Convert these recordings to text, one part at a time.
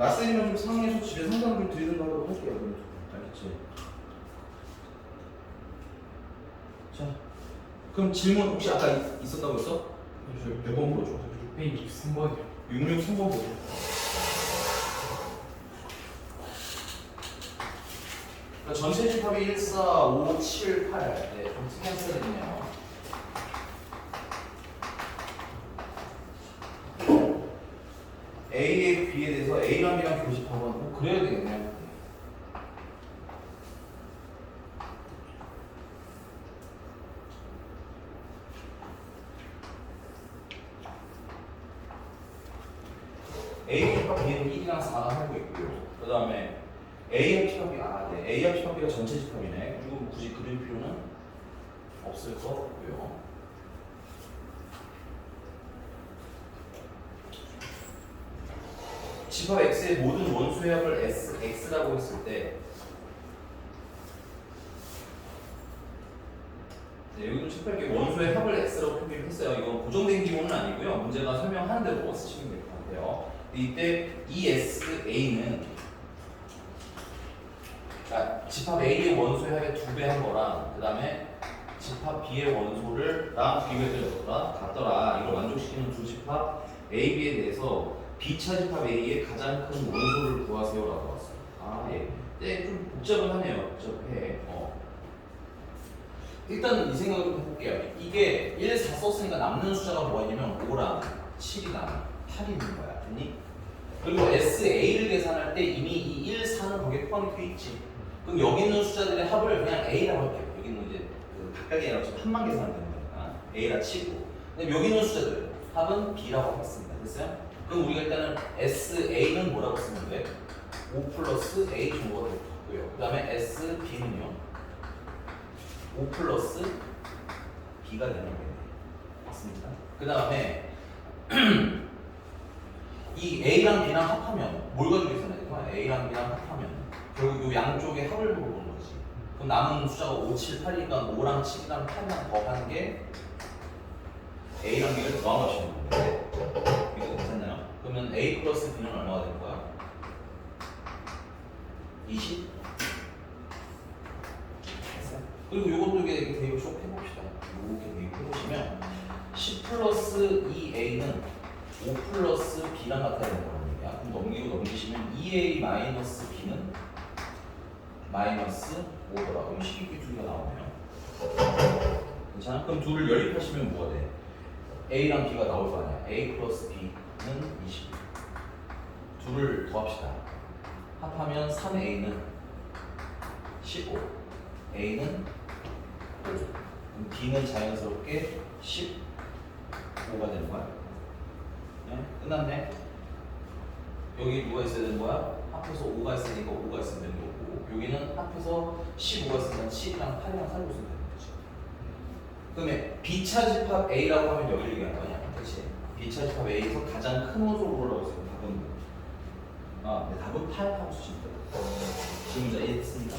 라셀이면 좀 상해서 집에 상담 좀 드리든가 하도록 할게요. 알겠지? 자, 그럼 질문 혹시 아까 있었다고 했어? 몇 번 풀어줘? 663번이요. 663번 보죠. 그러니까 전체 집합이 1, 4, 5, 7, 8. 네, 좀 특이한 숫자들이네요. A에 B에 대해서 A랑 B랑 교집합은 꼭 그래야 되겠네요. A의 집합 B는 1이랑 4가 살고 있고요. 그 다음에 A의 집합이 네. A의 집합 B가 전체 집합이네. 그리고 굳이 그릴 필요는 없을 것 같고요. 집합 X의 모든 원수의 합을 X라고 했을 때 네, 여기도 책팔게 원수의 합을 X라고 표기를 했어요. 이건 고정된 기호는 아니고요. 문제가 설명하는 대로 쓰시면 될 것 같아요. 이때 ESA는 집합 A의 원소의 합의 2배 한 거랑 그 다음에 집합 B의 원소를랑 비교해서 같더라. 이걸 만족시키는 두 집합 A, B에 대해서 B차 집합 A의 가장 큰 원소를 구하세요라고 왔어요. 예. 네, 좀 복잡은 하네요. 복잡해. 일단 이 생각을 좀 해볼게요. 이게 1, 4 썼으니까 남는 숫자가 뭐가 있냐면 5랑 7이랑 8이 있는 거야. 됐니? 그리고 SA를 계산할 때 이미 이 1, 4는 거기에 포함이 돼 있지. 그럼 여기 있는 숫자들의 합을 그냥 A라고 할게요. 여기는 이제 그 각각의 A라고 치고 합만 계산하면 되는 거니까 A라 치고. 근데 여기 있는 숫자들 합은 B라고 하겠습니다. 됐어요? 그럼 우리가 일단은 SA는 뭐라고 쓰면 돼? 5 플러스 A 정도가 될 것 같고요. 그 다음에 SB는요? 5 플러스 B가 되는 거예요. 맞습니까? 그 다음에 이 A랑 B랑 합하면 뭘 가지고 계산해야 돼? A랑 B랑 합하면 결국 이 양쪽의 합을 보는 거지. 그럼 남은 숫자가 5, 7, 8이니까 5랑 7이랑 8이랑 더하는 게 A랑 B를 더하시는 건데 이거 괜찮나요? 그러면 A 플러스 B는 얼마가 될 거야? 20? 됐어요? 그리고 이것도 이렇게 대입을 쭉 해봅시다. 이렇게 대입해보시면 10 플러스 2A는 5 플러스 B랑 같아야 되는 거랍니다. 그럼 넘기고 넘기시면 2A 마이너스 B는 마이너스 5더라. 그럼 12개 두 개가 나오네요. 괜찮아? 그럼 둘을 연립하시면 뭐가 돼? A랑 B가 나올 거 아니야. A 플러스 B는 20. 둘을 더합시다. 합하면 3A는 15. A는 5. 그럼 B는 자연스럽게 15가 되는 거야. 네? 끝났네. 여기 누가 있어야 되는 거야? 합해서 5가 있으니까 5가 있으면 되는 거고, 여기는 합해서 15가 있으면 7이랑 8이랑 살고 있으면 되는 거지. 그러면 B차 집합 A라고 하면 여기를 얘기하는 거냐? 그렇지? B차 집합 A에서 가장 큰 원소를 고르라고 했어요. 답은 8 하고 쓰시면 돼요. 지금 자 이해됐습니까?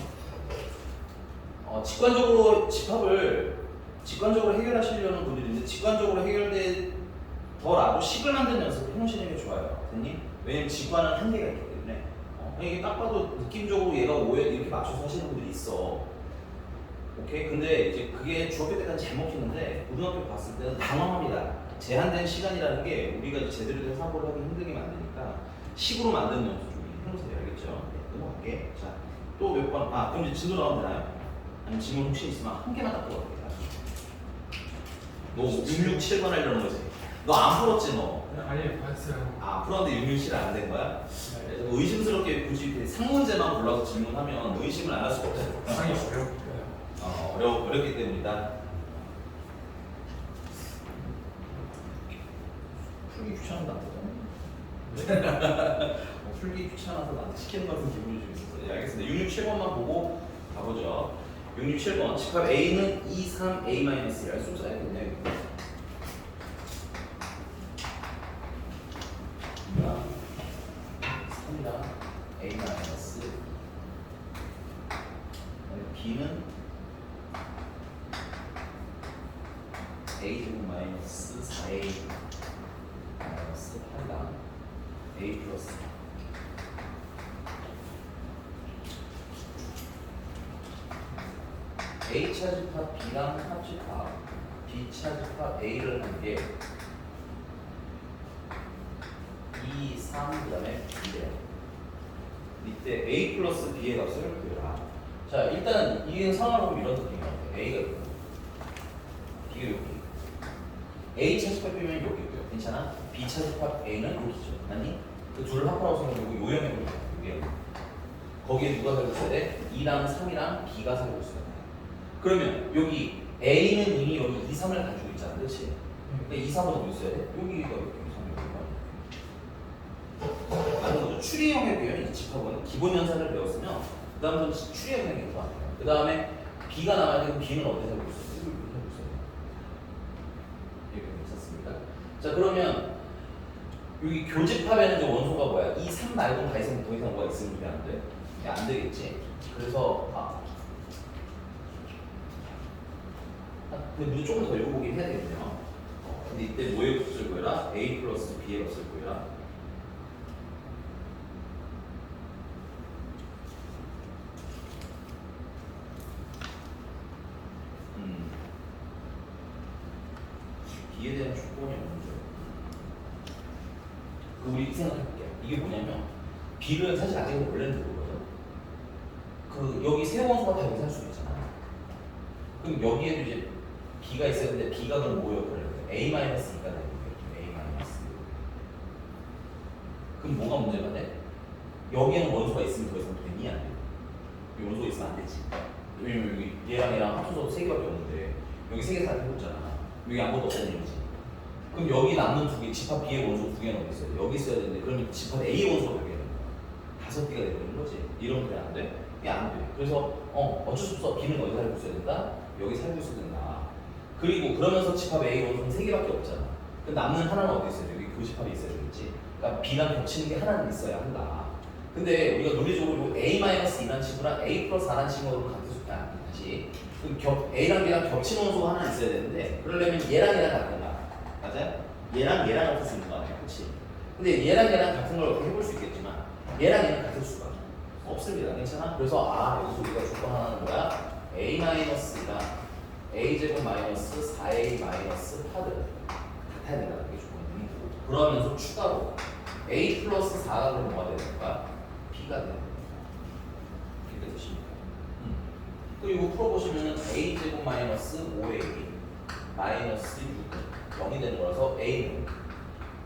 직관적으로 해결하시려는 분들인데 직관적으로 해결되더라도 식을 만드는 연습을 해놓으시는 게 좋아요. 됐니? 왜냐면 직관은 한계가 있기 때문에. 이게 딱 봐도 느낌적으로 얘가 5에 이렇게 맞춰서 하시는 분들이 있어. 오케이? 근데 이제 그게 중학교 때까지 잘 먹히는데 고등학교 봤을 때는 당황합니다. 제한된 시간이라는 게 우리가 이제 제대로 된 사고를 하기 힘들게 만드니까 식으로 만드는 연습 좀 해놓으세요. 알겠죠? 네, 넘어갈게. 자, 또 몇 번? 그럼 이제 진도 나오면 되나요? 아니면 질문 혹시 있으면 한 개만 딱 풀어볼게요. 너 6, 6, 7번 하려는 거지? 너 안 풀었지 너? 아니요, 봤어요. 풀었는데 6, 6, 7 안 된 거야? 의심스럽게 굳이 상문제만 골라서 질문하면 의심을 안 할 수가 없어요. 상이 어려워요. 어렵기 때문이다. 풀기 귀찮은다. 풀기 귀찮아서 나한테 시키는 것 같은 기분이 좀 있었어요. 네, 알겠습니다. 6, 6, 7번만 보고 가보죠. 6, 6, 7번. 집합 A는 2, 3, A-1 좀 써야겠네요. 3이랑 A- B는 A제곱 마이너스 4A 마이너스 8랑 A 플러스 A 차집합 B랑 합집합 B 차집합 A를 한 게 2, 3, 그 다음에 B래요. 이때 A 플러스 B의 값을 구해라. 자, 일단 이게 상황을 보면 이런 느낌이 나요. A가 있고 B가 여기. A 차집합 B면 여기고요. 괜찮아? B 차집합 A는 여기죠. 아니? 그 둘을 합하라고 생각하고 요형해 보면 여기. 거기에 누가 살고 있어야 돼? 2랑 3이랑 B가 살고 있어야 돼. 그러면 여기 A는 이미 여기 2, 3을 가지고 있잖아. 그렇지? 그러니까 2, 3은 어디 있어야 돼? 여기가 이렇게 3, 여기가. 맞는 거죠. 추리형에 비하면 이 집합은 기본 연산을 배웠으면 그 다음부터 추리형이 생길 거 아니에요. 그 다음에 B가 나와야 되고 B는 어디 살고 있어요? 여기 살고 있어요. 이렇게 괜찮습니까? 자, 그러면 여기 교집합에는 이제 원소가 뭐야? 이 3 말고 다 있으면 더 이상 뭐가 있으면 안 돼? 안 되겠지? 그래서 근데 우리 조금 더 읽어보긴 해야 되겠네요. 근데 이때 뭐의 값을 구해라? A 플러스 B의 값을 구해라. B에 대한 조건이 없는데 우리 생각해볼게요. 이게 뭐냐면 B는 사실 아직은 원래는 그거거든. 그 여기 세 원소가 다 여기 살 수 있잖아. 그럼 여기에도 이제 B가 있어야 되는데 B가 그럼 뭐 역할을 해요? A-2가 되는 거예요. A-. 그럼 뭐가 문제가 돼? 여기에는 원소가 있으면 더 이상 되니 안 돼? 여기 원소가 있으면 안 되지. 왜냐면 여기 얘랑 얘랑 합쳐서 3개밖에 없는데 여기 3개 다 해봤잖아. 여기 아무것도 없다는 얘기지. 그럼 여기 남는 2개, 집합 B의 원소 2개는 어디 있어요? 여기 있어야 되는데 그러면 집합 A 원소가 몇 개야? 5개가 되는 거지. 이러면 그래 안 돼? 이게 안 돼. 그래서 어쩔 수 없어. B는 어디 살고 있어야 된다? 여기 살고 있어야 된다. 그리고 그러면서 집합 A 원소는 3개밖에 없잖아. 그 남는 하나는 어디 있어야 돼? 여기 교집합이 있어야 되겠지. 그러니까 B랑 겹치는 게 하나는 있어야 한다. 근데 우리가 논리적으로 A-2라는 친구랑 A 플러스 4라는 친구로 같은 수가 다시 그럼 A랑 B랑 겹치는 원소가 하나 있어야 되는데 그러려면 얘랑 얘랑 같은 거야. 맞아요? 얘랑 얘랑 같은 수인 거 아니야? 그렇지? 근데 얘랑 얘랑 같은 걸 어떻게 해볼 수 있겠지만 얘랑 얘는 같은 수가 없습니다. 괜찮아? 그래서 여기서 우리가 조건 하나는 뭐야? A-가 A제곱 마이너스 4A 마이너스 파드 같아야 된다는 게 조건이. 그러면서 추가로 A 플러스 4가 그럼 뭐가 되는 거야? B가 되는 거야. 이렇게 되십니까? 그리고 풀어보시면은 A제곱 마이너스 5A 마이너스 6은 0이 되는 거라서 A는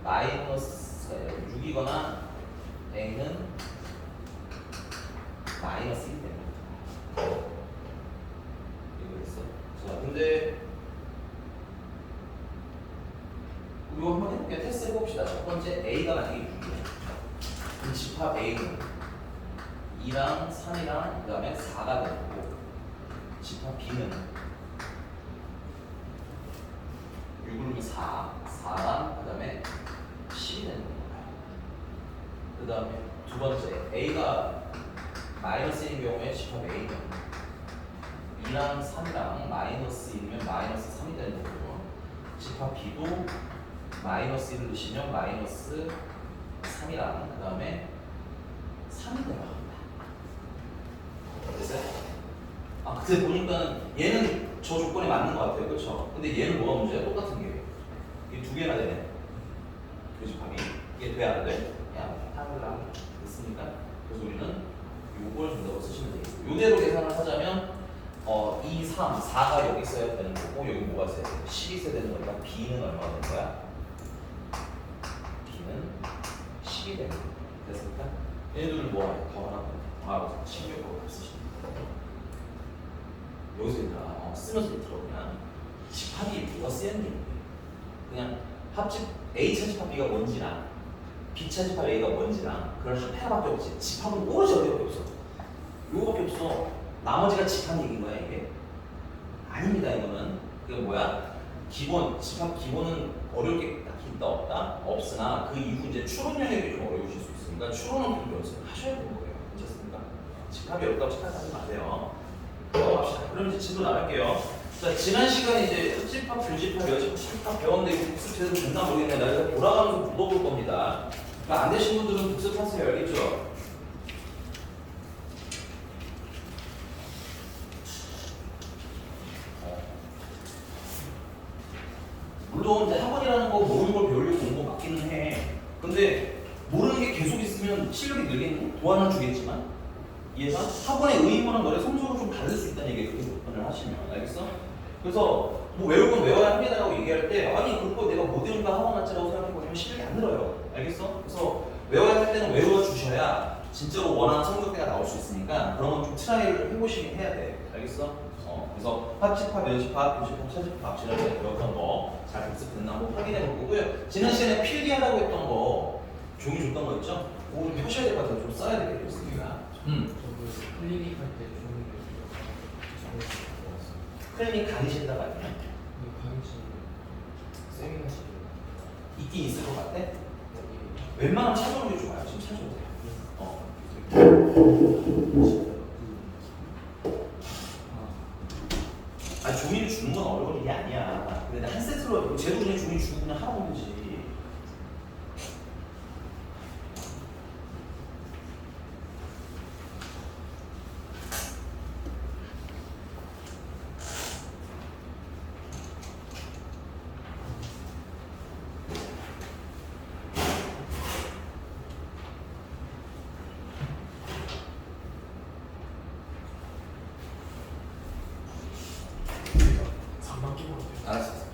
마이너스 6이거나 A는 마이너스 1이 되는 거야. 이거 됐어? 자, 근데 이거 한번 해볼게요. 테스트 해봅시다. 첫 번째 A가 만약에 6이야. 그럼 집합 A는 2랑 3이랑 그 다음에 4가 되는 거고 집합 B는 6을 4랑 그 다음에 10이 되는 거야. 그 다음에 두 번째 A가 마이너스인 경우에 집합 A는 2랑 3이랑 마이너스이면 마이너스 3이 되는 거고요. 집합 B도 마이너스 1을 넣으시면 마이너스 3이랑 그 다음에 3이 되는 됐어요? 그때 보니까 얘는 저 조건에 맞는 것 같아요. 그렇죠? 근데 얘는 뭐가 문제야? 똑같은 게 이게 두 개나 되네. 교집합이 이게 돼 안 돼? 야, 타블라 됐습니까? 그래서 우리는 요걸 정답으로 쓰시면 되겠습니다. 이대로 계산을 하자면 2, 3, 4가 여기 있어야 되는 거고 여기 뭐가 있어야 돼? 10이 있어야 되는 거니까 B는 얼마가 되는 거야? B는 10이 되는 거야. 됐습니까? 얘들을 뭐 더 하나 16으로 쓰시면 여기서 일단 쓰면서 들어보면 집합이 뭐가 쓰이는 게 그냥 합집 A 차집합 B가 뭔지랑 B 차집합 A가 뭔지랑 그걸 합해밖에 없지. 집합은 오로지 어디밖에 없어. 요거밖에 없어. 나머지가 집합 얘기인 거야 이게. 아닙니다 이거는. 그게 뭐야? 기본 집합 기본은 어려울 게 딱히 있다 없다 없으나 그 이후 이제 추론 영역이 좀 어려우실 수 있으니까 추론은 좀 연습을 하셔야 되는 거예요. 괜찮습니까? 집합이 어렵다고 생각하지 마세요. 넘어갑시다. 그럼 이제 집으로 나갈게요. 자, 지난 시간에 이제 흡집합, 교집합, 여집합, 집합 배웠는데 이거 복습 제대로 됐나 모르겠네. 나 이거 돌아가면서 물어볼 겁니다. 그러니까 안 되신 분들은 복습하세요. 알겠죠? 물론 이제 학원이라는 거 모르는 걸 배우려고 온 거 맞기는 해. 근데 모르는 게 계속 있으면 실력이 늘겠니? 도안은 주겠지만 이해가? 학원의 의무는 너의 성적으로 좀 다를 수 있다는 얘기에 그렇게 접근을 하시면 알겠어? 그래서 뭐 외울 건 외워야 합니다라고 얘기할 때 아니 그거 내가 못 외운다 학원 왔지라고 생각해보시면 실력이 안 늘어요. 알겠어? 그래서 외워야 할 때는 외워 주셔야 진짜로 원하는 성적대가 나올 수 있으니까 그런 건 좀 트라이를 해보시긴 해야 돼. 알겠어? 그래서 합집합, 연집합, 교집합, 차집합 지난번에 배웠던 거 잘 복습됐나 한번 확인해 볼 거고요. 지난 시간에 필기하라고 했던 거 종이 줬던 거 있죠? 그거 좀 펴셔야 될 것 같아요. 좀 써야 될 게 있습니다. 저도 클리닉 할때 좋은 게 클리닉 가리신다가 아니야? 강의실 세미나실 있긴 있을 것 같아? 여기 웬만하면 찾아오는 게 좋아요. 지금 찾아오세요. 아니 종이를 주는 건 어려운 일이 아니야. 근데 한 세트로 쟤도 그냥 종이 주고 그냥 하라고 하면 되지. 잠만 끼고 알았어.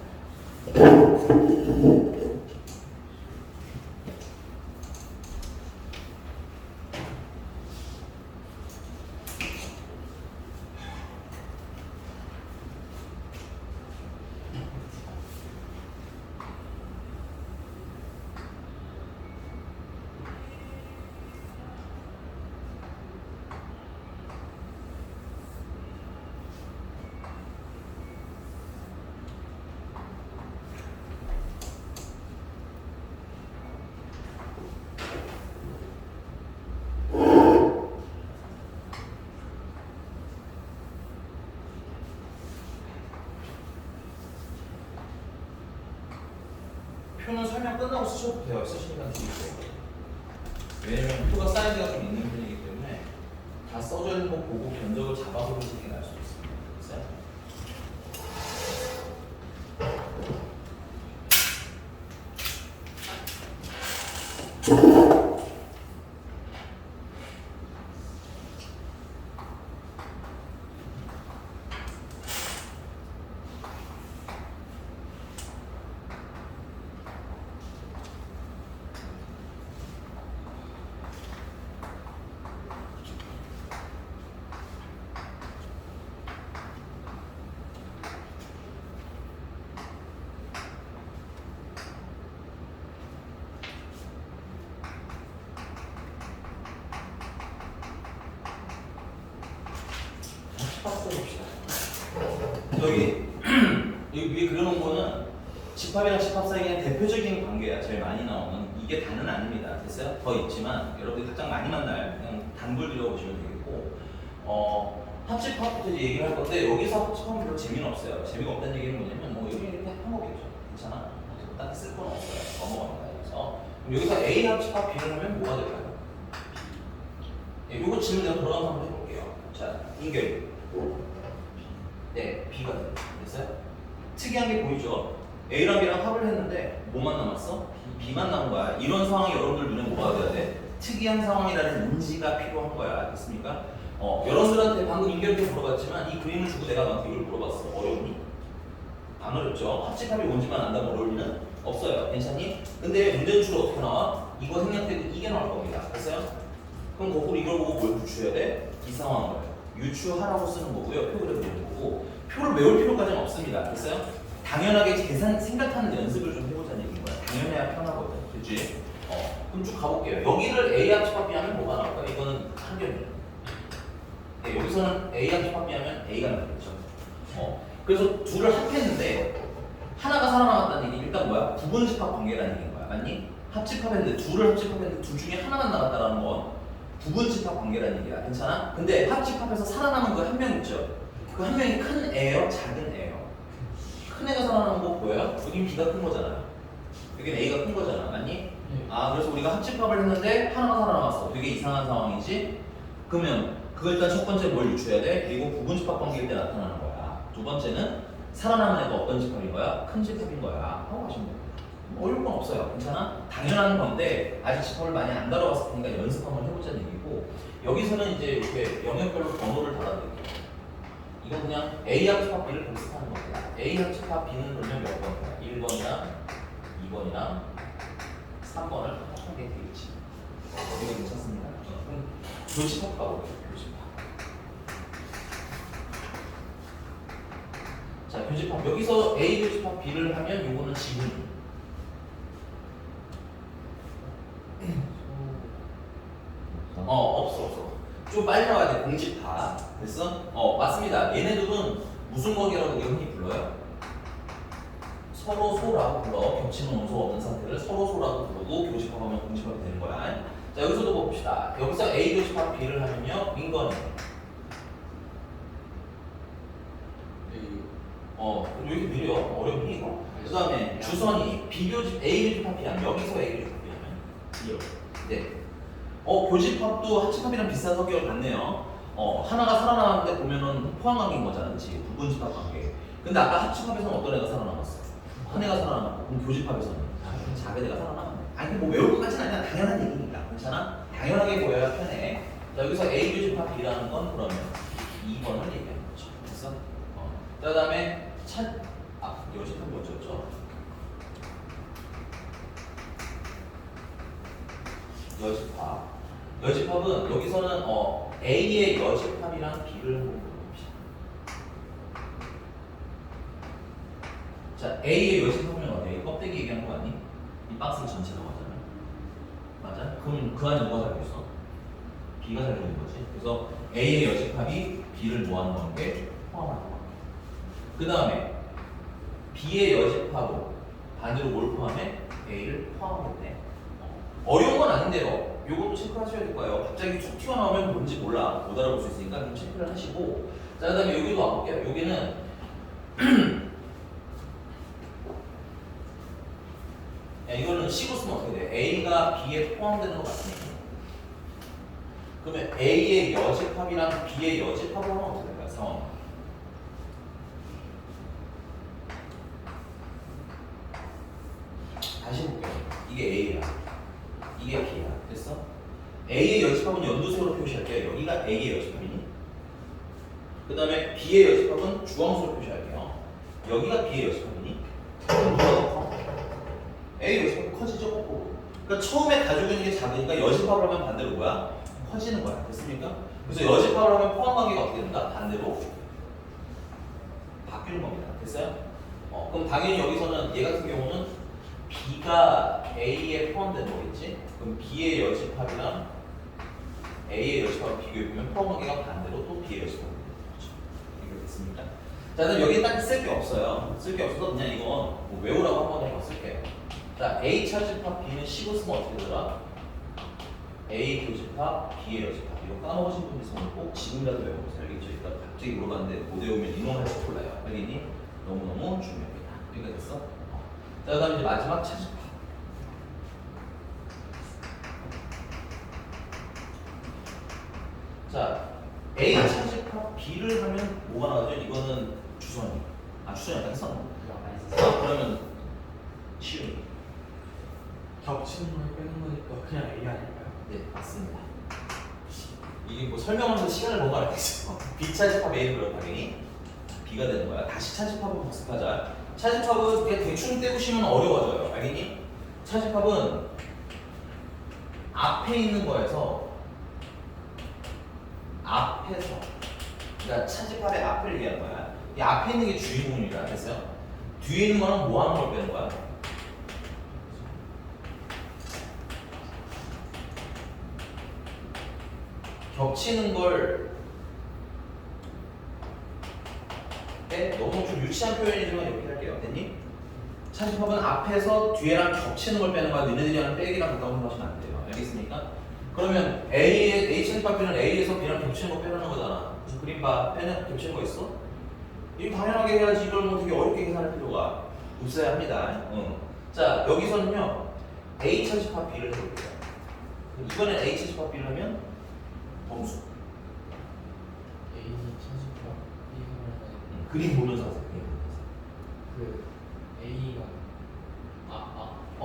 표는 설명 끝나고 쓰셔도 돼요. 쓰시면 되겠어요. 왜냐면 표가 사이즈가 좀 있는 편이기 때문에 다 써져 있는 거 보고 견적을 잡아서 보시는 게 나을 수도 있습니다. 됐어요? 봅시다. 여기 여기 위에 그려놓은 거는 집합이랑 집합 사이의 대표적인 관계야. 제일 많이 나오는 이게 다는 아닙니다. 됐어요? 더 있지만 여러분들이 가장 많이 만날 그냥 단골 들여보시면 되겠고 합집합부터 이제 얘기를 할 건데 여기서 합집합은 별로 재미는 없어요. 재미가 없다는 얘기는 뭐냐면 뭐 여기 이렇게 한 거겠죠. 괜찮아. 딱히 쓸 건 없어요. 넘어갑니다. 그래서 그럼 여기서 A 합집합 B를 하면 뭐가 될까요? 예, 요거 질문 내가 돌아가서 한번 해볼게요. 자, 인결. 네, B가 됐어요? 특이한 게 보이죠? A랑 B랑 합을 했는데 뭐만 남았어? B만 남은 거야. 이런 상황이 여러분들 눈에 뭐가 돼야 돼? 특이한 상황이라는 인지가 필요한 거야. 알겠습니까? 여러분들한테 방금 인결도 물어봤지만 이 그림을 주고 내가 너한테 이걸 물어봤어. 어려우니? 안 어렵죠? 합집합이 뭔지만 안다면 어려울 리는 없어요. 괜찮니? 근데 문제는 주로 어떻게 나와? 이거 생략되고 이게 나올 겁니다. 됐어요? 그럼 거꾸로 이걸 보고 뭘 유추해야 돼? 이 상황을 유추하라고 쓰는 거고요. 표를 그리는 거고 표를 외울 필요까지는 없습니다. 됐어요? 당연하게 생각하는 연습을 좀 해보자는 얘기인 거야. 당연해야 편하거든. 그치? 그럼 쭉 가볼게요. 여기를 A 합집합 B 하면 뭐가 나올까? 이거는 한결이에요. 네, 여기서는 A 합집합 B 하면 A가 나오겠죠. 그래서 둘을 합했는데 하나가 살아남았다는 얘기 일단 뭐야? 부분집합 관계라는 얘기인 거야. 맞니? 합집합했는데 둘을 합집합했는데 둘 중에 하나만 나갔다라는 건 부분집합 관계라는 얘기야. 괜찮아? 근데 합집합에서 살아남은 그 한 명 있죠? 그 한 명이 큰 애예요? 작은 애예요? 큰 애가 살아남은 거 보여요? 여긴 B가 큰 거잖아요. 여긴 A가 큰 거잖아. 맞니? 그래서 우리가 합집합을 했는데 하나가 살아남았어. 되게 이상한 상황이지? 그러면 그거 일단 첫 번째 뭘 유추해야 돼? 이거 부분집합 관계일 때 나타나는 거야. 두 번째는 살아남은 애가 어떤 집합인 거야? 큰 집합인 거야 하고 가시면 됩니다. 어려운 건 없어요. 괜찮아? 당연한 건데 아직 집합을 많이 안 다뤄봤을 테니까 연습 한번 해보자는 얘기고 여기서는 이제 이렇게 영역별로 번호를 달아드릴게요. 이건 그냥 A 합집합 B를 복습하는 겁니다. A 합집합 B는 그러면 몇 번이야? 1번이랑 2번이랑 3번을 합하게 되겠지. 이거 괜찮습니다. 그럼 교집합 가볼게요. 교집합. 자, 교집합. 여기서 A 교집합 B를 하면 요거는 지분이. 없어. 좀 빨리 나와야 돼. 공집합. 됐어? 맞습니다. 얘네들은 무슨 관계라고 우리가 흔히 불러요? 서로 소라고 불러. 겹치는 원소가 없는 상태를 서로 소라고 부르고 교집합하면 공집합이 되는 거야. 자, 여기서도 봅시다. 여기서 A 교집합 B를 하면요. 민건이. 왜 이렇게 느려? 어렵니 이거? 그 다음에 주선이 B 교집 A 교집합 B하면 여기서 A 교집합 B하면 네. 교집합도 합집합이랑 비슷한 성격을 갖네요. 하나가 살아남았는데 보면은 포항관계인 거잖아, 그렇지? 부분집합 관계. 근데 아까 합집합에서는 어떤 애가 살아남았어? 한 애가 살아남았고, 그럼 교집합에서는 작은 애가 살아남았네. 아니 뭐 외울 것까지는 아니야. 당연한 얘기니까, 괜찮아? 당연하게 보여야 편해. 자, 여기서 A 교집합 B라는 건 그러면 2번을 얘기하는 거죠. 됐어? 자, 그다음에 여집합이 뭐였죠? 여집합은 여기서는 A의 여집합이랑 B를 한번 볼봅시다. 자, A의 여집합은 어때요? 껍데기 얘기하는 거 아니? 이 박스 전체라고 하잖아요. 맞아? 그럼 그 안에 누가 살고 있어? B가 살고 있는 거지. 그래서 A의 여집합이 B를 뭐하는 관계? 포함하는 관계. 그 다음에 B의 여집합으로 반대로 뭘 포함해? A를 포함하겠네. 어려운 건 아닌데요. 요것도 체크하셔야 될 거예요. 갑자기 툭 튀어나오면 뭔지 몰라. 못 알아볼 수 있으니까 좀 체크를 하시고. 자, 그 다음에 여기도 와볼게요. 여기는 이거는 식으로 쓰면 어떻게 돼? A가 B에 포함되는 것 같으니 그러면 A의 여집합이랑 B의 여집합을 하면 어떻게 될까요? 상황. 다시 볼게요. 이게 A야. 이게 B야. 됐어? A의 여집합은 연두색으로 표시할게요. 여기가 A의 여집합이니? 그 다음에 B의 여집합은 주황색으로 표시할게요. 여기가 B의 여집합이니? 누가 더 커? A의 여집합이 커지죠? 거꾸로. 그러니까 처음에 가지고 있는 게 작으니까 여집합을 하면 반대로 뭐야? 커지는 거야. 됐습니까? 그래서 여집합을 하면 포함관계가 어떻게 된다? 반대로 바뀌는 겁니다. 됐어요? 그럼 당연히 여기서는 얘 같은 경우는 B가 A에 포함되는 거겠지? 그럼 B의 여집합이랑 A의 여집합을 비교해보면 포함관계가 반대로 또 B의 여집합이 되는 거죠. 이거 됐습니까? 자, 그럼 여기 딱 쓸 게 없어요. 쓸 게 없어서 그냥 이건 뭐 외우라고 한 번에 쓸게요. 자, A 차집합 B는 식으로 쓰면 어떻게 되더라? A 교집합 B의 여집합. 이거 까먹으신 분 있으면 꼭 지금이라도 외워보세요. 알겠죠? 일단 갑자기 물어봤는데 못 외우면 인용할지 몰라요. 알겠니? 너무너무 중요합니다. 여기가 됐어? 자, 그 다음에 이제 마지막 차집합. 자, A 차집합 B를 하면 뭐가 나오죠? 이거는 주선이. 주선이 아까 했었나? 그러면 시윤이. 겹치는 걸 빼는 거니까 그냥 A 아닐까요? 네, 맞습니다. 이게 뭐 설명하면서 시간을 너무 알겠어. B 차집합 A는 그럼 당연히 B가 되는 거야. 다시 차집합을 복습하자. 차집합은 그냥 대충 떼우시면 어려워져요. 알겠니? 차집합은 앞에 있는 거에서 그러니까 차집합의 앞을 얘기하는 거야. 이 앞에 있는 게 주인공이라 했어요. 뒤에 있는 거는 뭐 하는 걸 빼는 거야? 겹치는 걸 너무 좀 유치한 표현이지만 이렇게 할게요. 됐니? 차집합은 앞에서 뒤에랑 겹치는 걸 빼는 거야. 너네들이 하는 빼기랑 가까운 생각하시면 안 돼요. 알겠습니까? 그러면 A 차집합 B는 A에서 B랑 겹치는 거 빼라는 거잖아. 그림 봐. 빼는 겹치는 거 있어? 이거 당연하게 해야지. 이걸 뭐 되게 어렵게 계산할 필요가 없어야 합니다. 자, 여기서는요. A 차집합 B를 해볼게요. 이번엔 A 차집합 B를 하면 범수. A 차집합 B 하면 그림 보면서 하세요.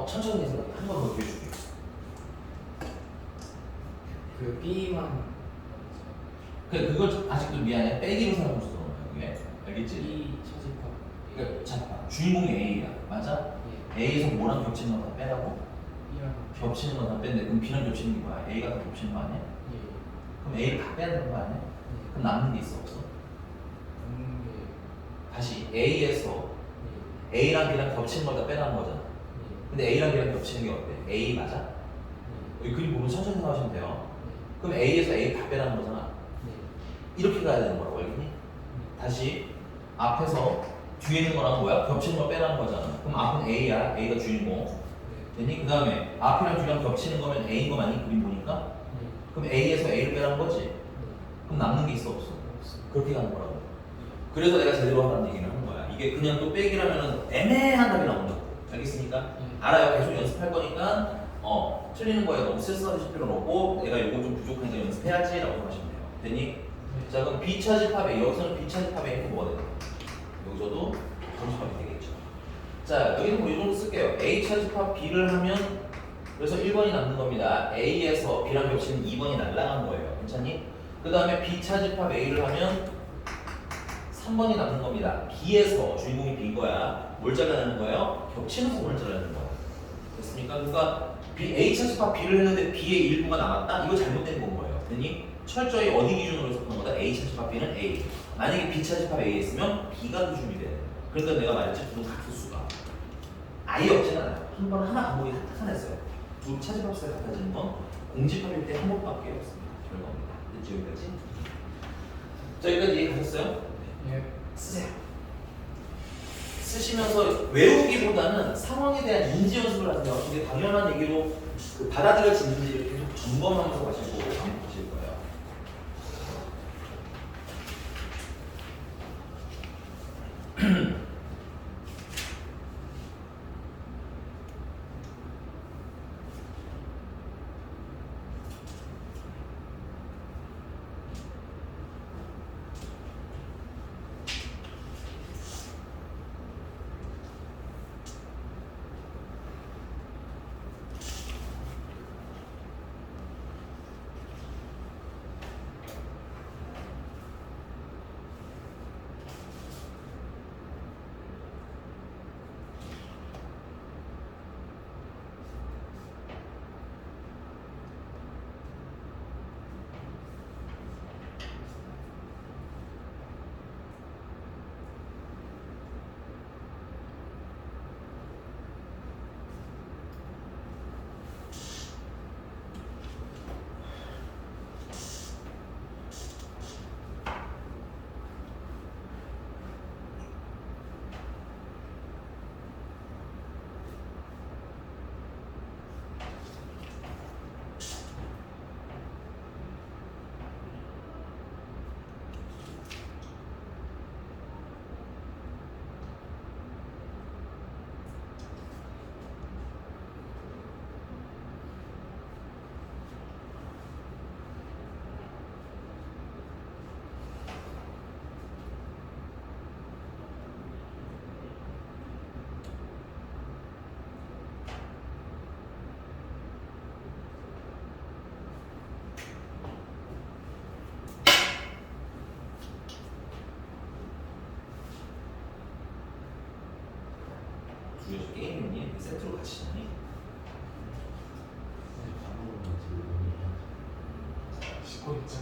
천천히 생각해. 한 번 더 기회줄게. 그 B만 그걸 아직도 미안해. 빼기로 생각하면서 그런 거야. 그게 알겠지? B 차집합. 그러니까 자, 주인공이 A야. 맞아? 예. A에서 뭐랑 겹치는 거 다 빼라고? B랑 겹치는 거 다 뺐는데 그럼 B랑 겹치는 게 뭐야? A가 다 겹치는 거 아니야? 예. 그럼 A를 다 빼야 되는 거 아니야? 예. 그럼 남는 게 있어 없어? 남는 게 다시 A에서 예. A랑 B랑 겹치는 걸 다 빼라는 거잖아. 예. 근데 A랑 B랑 겹치는 게 어때? A 맞아? 예. 여기 그림 보면 천천히 생각하시면 돼요. 예. 그럼 A에서 A 다 빼라는 거잖아. 예. 이렇게 가야 되는 거라고 알겠니? 다시 앞에서 뒤에 있는 거랑 뭐야? 겹치는 걸 빼라는 거잖아. 그럼 앞은 A야. A가 주인공. 되니? 그 다음에 앞이랑 뒤랑 겹치는 거면 A인 거 맞니? 그림 보니까? 그럼 A에서 A를 빼라는 거지? 그럼 남는 게 있어 없어? 그렇게 가는 거라고. 그래서 내가 제대로 하라는 얘기를 하는 거야. 이게 그냥 또 빼기라면 애매한 답이 나온다고. 알겠습니까? 알아요. 계속 연습할 거니까 틀리는 거에 너무 스트레스 받으실 필요는 없고 내가 이거 좀 부족하니까 연습해야지 라고 하시면 돼요. 됐니? 자 그럼 B차집합 A 여기서는 B차집합 A는 뭐가 되나? 여기서도 차집합이 되겠죠. 자 여기는 뭐 이 정도 쓸게요. A차집합 B를 하면 그래서 1번이 남는 겁니다. A에서 B랑 겹치는 2번이 날라간 거예요. 괜찮니? 그 다음에 B차집합 A를 하면 3번이 남는 겁니다. B에서 주인공이 B인 거야. 뭘 잘라내는 거예요? 겹치는 부분을 잘라내는 거야. 됐습니까? 그러니까 A차집합 B를 했는데 B의 일부가 남았다? 이거 잘못된 건 거예요. 됐니? 철저히 어디 기준으로 해석한 거다? A차집합 B는 A. 만약에 B차집합 A 했으면 B가 기준이 돼. 그러니까 내가 말했지 두 가수수가 아예 없진 않아요. 한 번 하나 방법이 나타났어요. 두 차집합수가 같아지는 건 공집합일 때 한 번밖에 없습니다. 결과입니다. 됐죠 여기까지? 자 여기까지 이해가셨어요? 예. 쓰세요. 쓰시면서 외우기보다는 상황에 대한 인지 연습을 하세요. 이게 당연한 얘기로 그 받아들여지는지를 계속 점검하면서 가시고 가실 거예요. 둘이서 게임이니? 세트로 같이 자니? 씻고 있자.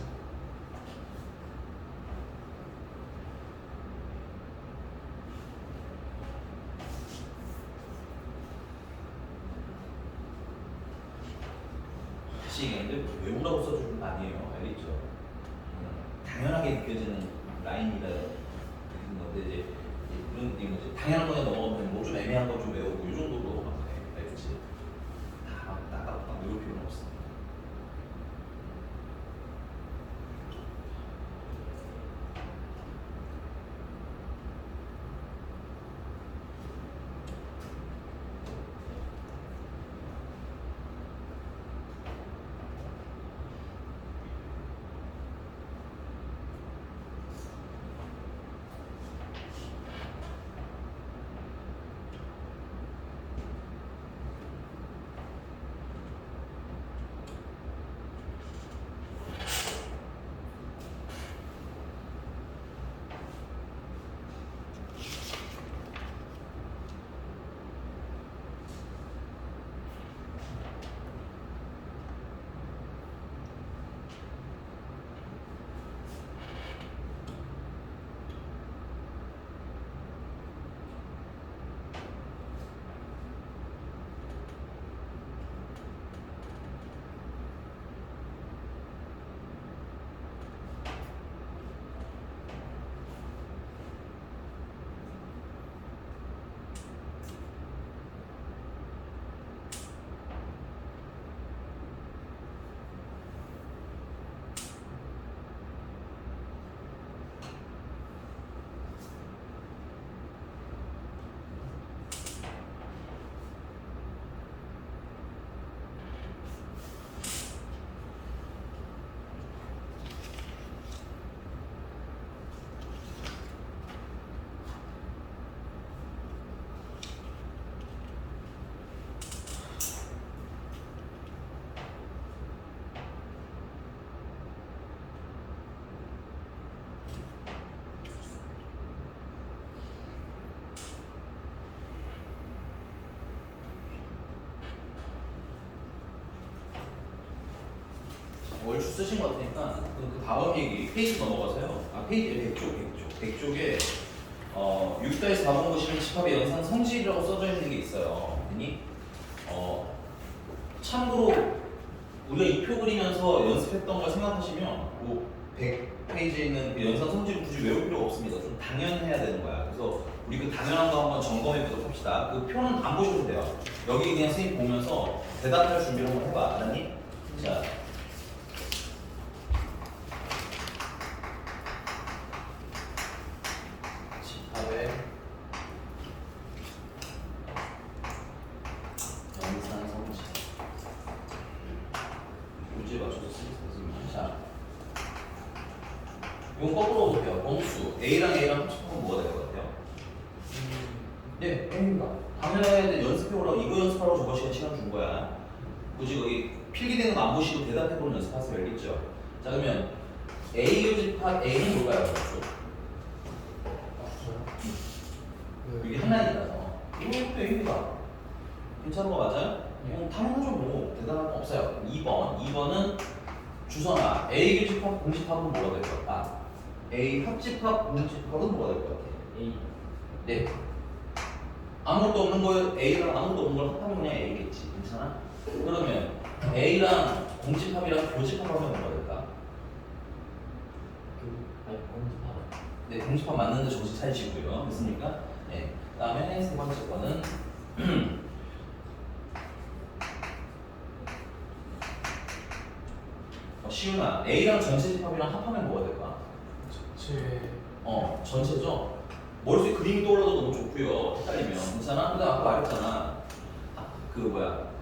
다시 얘기하는데 외우라고 써주는 거 아니에요. 알겠죠? 당연하게 느껴지는 라인이다 그런 건데 이제 그런 느낌인 거지. 당연한 거에 넘어가면 뭐 좀 애매한 거 좀 외우고 이 정도로 넘어가면 돼. 알겠지? 다 딱딱딱 외울 필요는 없어. 얼추 쓰신 것 같으니까 그 다음 얘기 페이지 넘어가세요. 아 페이지 100쪽에 6-4번 보시면 집합의 연산 성질이라고 써져 있는 게 있어요. 그랬더니 참고로 우리가 이 표 그리면서 연습했던 걸 생각하시면 뭐 100페이지에 있는 그 연산 성질을 굳이 외울 필요가 없습니다. 좀 당연해야 되는 거야. 그래서 우리 그 당연한 거 한번 점검해 보도록 합시다. 그 표는 안 보셔도 돼요. 여기 그냥 선생님 보면서 대답할 준비를 한번 해봐. 알았니? 자. 집합의 연산 성질. 문제에 맞춰서 쓰겠습니다. 자. 이건 거꾸로 볼게요. 범수 A랑 합쳐보면 뭐가 될 것 같아요? 네, A입니다. 당연해야 돼. 연습해보라고 이거 연습하라고 저번 시간 준 거야. 굳이 거기 필기되는 거 안 보시고 대답해보는 연습하세요. 알겠죠? 자 그러면 A 교집합 A는 뭘까요? 범수? 이게 하나이라서 이거 A입니다. 괜찮은 거 맞아요? 당연하죠. 뭐 대단한 거 없어요. 2번은 주선아 A 교집합 공집합은 뭐가 될 것 같다? A 합집합 공집합은 뭐가 될 것 같아? A. 네. 아무것도 없는 거 A랑 아무것도 없는 걸 합하면 그냥 A겠지. 괜찮아? 그러면 A랑 공집합이랑 교집합하면 뭐가 될까? 공집합. 네, 공집합 맞는데 정신 차리시고요. 됐습니까? 네. 그다음에 세 번째 거는 시윤아 A랑 전체 집합이랑 합하면 뭐가 될까? 전체죠? 머릿속에 그림이 떠올라도 너무 좋고요. 헷갈리면 괜찮아? 근데 아까 말했잖아.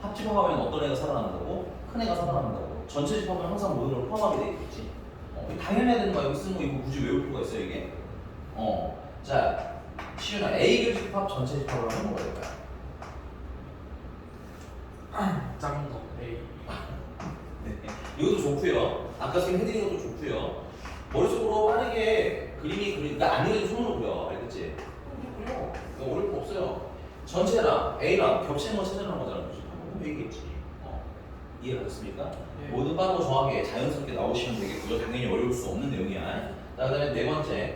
합집합하면 어떤 애가 살아남는다고? 큰 애가 살아남는다고. 전체 집합은 항상 모든 걸 포함하게 돼 있겠지. 당연해야 되는 거야. 여기 쓰는 거 이거 굳이 외울 필요가 있어요 이게. 자 시윤아 A 교집합 전체 집합을 하면 뭐가 될까요? 작은 거 A. 네. 이것도 좋고요. 아까 선생님 해드린 것도 좋고요. 머릿속으로 빠르게 그러니까 안 그래도 손으로 그려. 알겠지? 그려. 이거 어려울 거 없어요. 전체랑 A랑 겹치는 거 찾아내는 거잖아. 그치? 방금 얘기했지. 이해가 됐습니까? 네. 모든 빠르고 정확하게 자연스럽게 나오시면 되겠고요. 당연히 어려울 수 없는 내용이야. 자, 그 다음에 네 번째.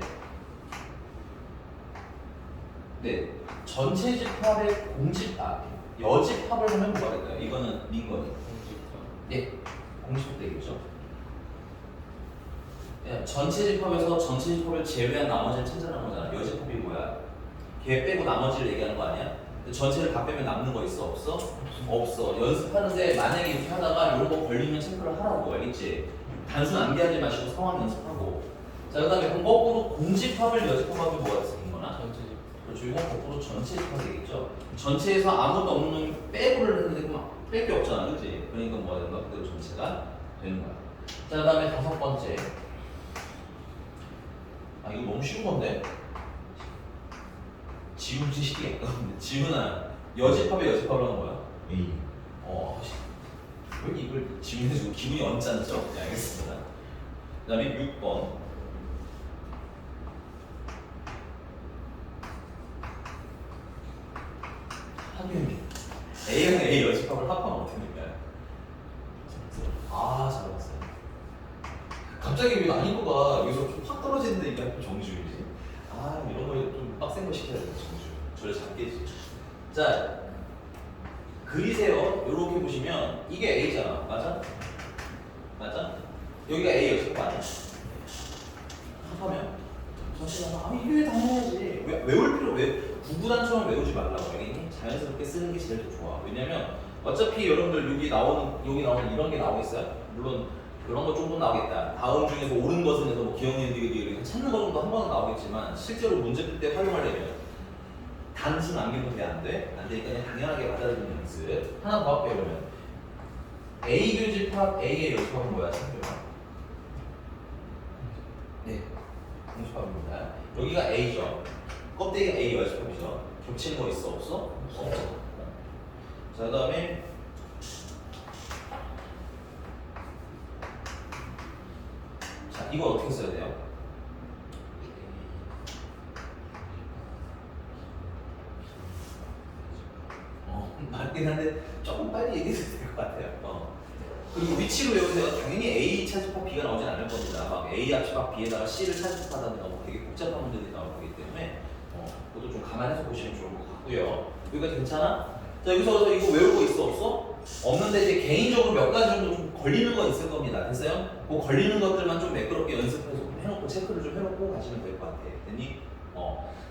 네. 전체 집합의 여집합을 하면 뭐가 될까요? 이거는 민거니. 공집합. 네. 공집합 되겠죠. 전체 집합에서 전체 집합을 제외한 나머지를 찾아내는 거잖아. 여집합이 뭐야? 걔 빼고 나머지를 얘기하는 거 아니야? 전체를 다 빼면 남는 거 있어? 없어? 없어. 연습하는데 만약에 이렇게 하다가 이런 거 걸리면 체크를 하라고. 알겠지? 단순 암기하지 마시고 상황 연습하고. 자, 그 다음에 거꾸로 공집합을 여집합하면 뭐가 생긴 거나? 전체 집합. 그렇죠. 이건 거꾸로 전체 집합 되겠죠. 전체에서 아무것도 없는 빼고를 했는데 그럼 뺄 게 없잖아. 그치? 그러니까 뭐가 된다? 그대로 전체가 되는 거야. 자, 그 다음에 다섯 번째. 이거 너무 쉬운 건데? 지문 지식이 아까운데. 지문아, 여집합의 여집합을 하는 거야? A. 왜 이걸 지문해주고 기분이 언짢죠? 네, 알겠습니다. 그 다음에 6번. 한윤이. A랑 A 여집합을 합하면 어떻게 될까요? 잘 봤어요. 갑자기 왜 난이도가 여기서 좀 확 떨어지는데 이게 또 정주율이지? 이런 거 좀 빡센 거 시켜야 돼, 정주율. 저를 잡겠지. 자, 그리세요. 이렇게 보시면 이게 A잖아. 맞아? 맞아? 여기가 A 여집합 아니야? 합하면 전체가 이게 왜 당연하지? 외울 필요 구구단처럼 외우지 말라고. 알겠니? 자연스럽게 쓰는 게 제일 더 좋아. 왜냐면 어차피 여러분들 여기 나오는 이런 게 나오고 있어요. 물론 이런 거 정도 나오겠다. 다음 중에서 옳은 것은 해서 뭐 기억력 디귿 찾는 거 정도 한 번은 나오겠지만 실제로 문제 풀 때 활용하려면 단순 암기는 안 돼. 안 되니까 그냥 당연하게 받아들이는 연습. 하나 더 할게요. 그러면 A 교집합 A의 여집합은 뭐야? 생각해봐. 네, 공집합입니다. 여기가 A죠. 껍데기가 A 여집합이죠. 겹치는 거 있어? 없어? 없어. 자, 그 다음에 자, 이거 어떻게 써야 돼요? 맞긴 한데 조금 빨리 얘기해도 될 것 같아요. 그리고 위치로 외우세요. 당연히 A 차집합 B가 나오진 않을 겁니다. 막 A 합집합 B에다가 C를 차집하다든가 뭐 되게 복잡한 문제들이 나올 거기 때문에 그것도 좀 감안해서 보시면 좋을 것 같고요. 여기까지 괜찮아? 자, 여기서 이거 외울 거 있어 없어? 없는데 이제 개인적으로 몇 가지 정도 좀 걸리는 거 있을 겁니다. 됐어요? 그 걸리는 것들만 좀 매끄럽게 연습해서 좀 해놓고 체크를 좀 해놓고 가시면 될 것 같아. 됐니?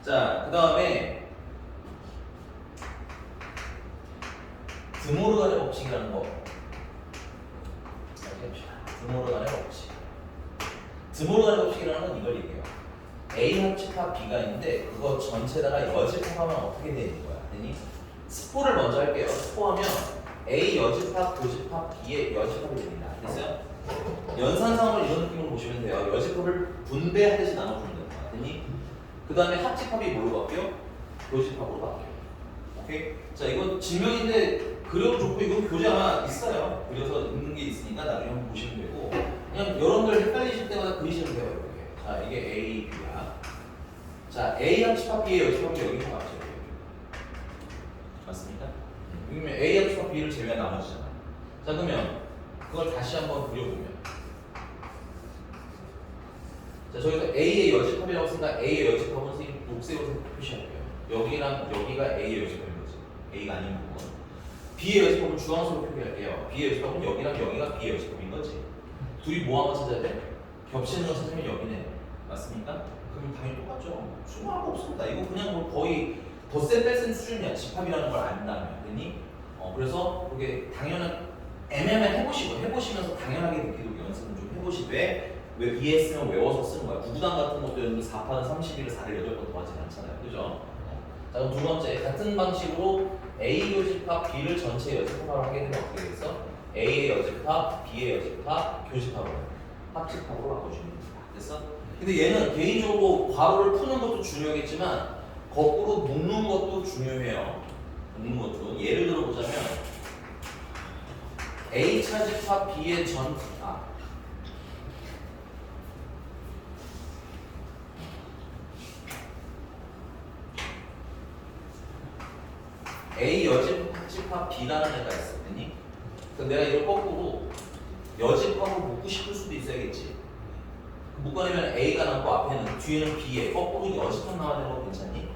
자, 그 다음에 드모르간의 법칙이라는 거. 드모르간의 법칙. 드모르간의 법칙이라는 건 이걸 얘기해요. A 합집합 B가 있는데 그거 전체다가 여집합하면 어떻게 되는 거야? 됐니? 스포를 먼저 할게요. 스포하면 A 여집합, 교집합, B의 여집합이 됩니다. 됐어요? 연산상을 이런 느낌으로 보시면 돼요. 여집합을 분배하듯이 나눠주면 됩니다. 됐니? 그 다음에 합집합이 뭘로 바뀌어? 교집합으로 바뀌어. 오케이? 자, 이건 질명인데 그려도 좋고 이건 교재 아마 있어요. 그려서 있는 게 있으니까 나중에 한번 보시면 되고 그냥 여러분들 헷갈리실 때마다 그리시면 돼요. 이렇게. 자, 이게 A, B야. 자, A 합집합 B의 여집합이 여기서 맞죠? 맞습니까? 그러면 A 합집합 B를 제외한 나머지잖아. 자, 그러면 그걸 다시 한번 그려보면 자, 저기서 A의 여집합이라고 생각 A의 여집합은 선생님 녹색으로 표시할게요. 여기랑 여기가 A의 여집합인 거지. A가 아닌 부분. B의 여집합은 주황색으로 표기할게요. B의 여집합은 여기랑 여기가 B의 여집합인 거지. 둘이 뭐 한번 찾아야 돼? 겹치는 거 찾으면 여기네. 맞습니까? 그럼 당연히 똑같죠. 수고할 거 없습니다. 이거 그냥 뭐 거의 덧셈 뺄셈 수준이야. 집합이라는 걸 안다면. 됐니? 그래서 그게 당연한 애매하면 해보시면서 당연하게 느끼도록 연습을 좀 해보시되 왜 이해했으면 외워서 쓰는 거야. 구구단 같은 것도 여러분 4파는 31을 4를 8번 더 하진 않잖아요. 그죠? 자, 그럼 두 번째 같은 방식으로 A 교집합 B를 전체 여집합으로 하게 되면 어떻게 되겠어? A의 여집합, B의 여집합, 교집합으로 합집합으로 바꿔주면 됩니다. 됐어? 근데 얘는 개인적으로 괄호를 푸는 것도 중요하겠지만 거꾸로 묶는 것도 중요해요. 묶는 것도 예를 들어 보자면 A 차집합 B의 A 여집합 B라는 애가 있어. 됐니? 그럼 내가 이걸 거꾸로 여집합으로 묶고 싶을 수도 있어야겠지. 묶어내면 A가 남고 앞에는 뒤에는 B에 거꾸로 여집합 나와야 되는 거 괜찮니?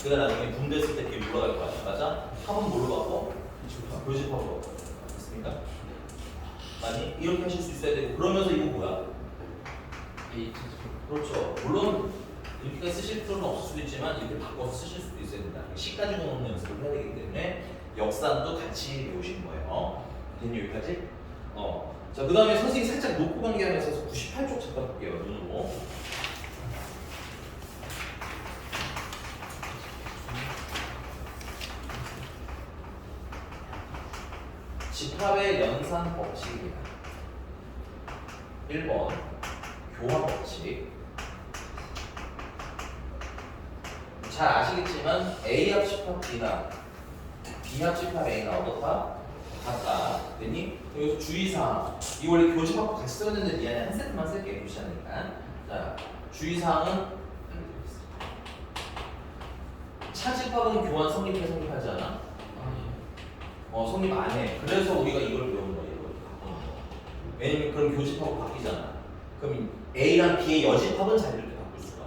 그가 나중에 분배했을 때 B 올라갈 거 아니야. 맞아? 합은 뭘로 바꿔? 교집합으로 바꿔. 됐습니까? 아니 이렇게 하실 수 있어야 되고 그러면서 이거 뭐야? 그렇죠. 물론 이렇게 쓰실 필요는 없을 수도 있지만 이렇게 바꿔서 쓰실 수도 있어야 된다. 시까지 놓는 연습을 해야 되기 때문에 역산도 같이 배우신 거예요. 됐니 여기까지? 자, 그 다음에 선생님이 살짝 놓고 관계하면서 98쪽 잠깐 볼게요. 눈으로. 집합의 연산 법칙입니다. 1번 교화 법칙. 잘 아시겠지만 A 합집합 B나 B 합집합 A나 어떻다? 같다. 됐니? 여기서 주의사항. 이 원래 교집합과 같이 써있는데 미안해. 한 세트만 쓸게. 무시하니까. 자, 주의사항은 차집합은 교환 성립해 성립하지 않아? 성립 안 해. 그래서 우리가 이걸 배우는 거예요. 왜냐면 그럼 교집합으로 바뀌잖아. 그럼 A랑 B의 여집합은 자리를 이렇게 바꿀 수가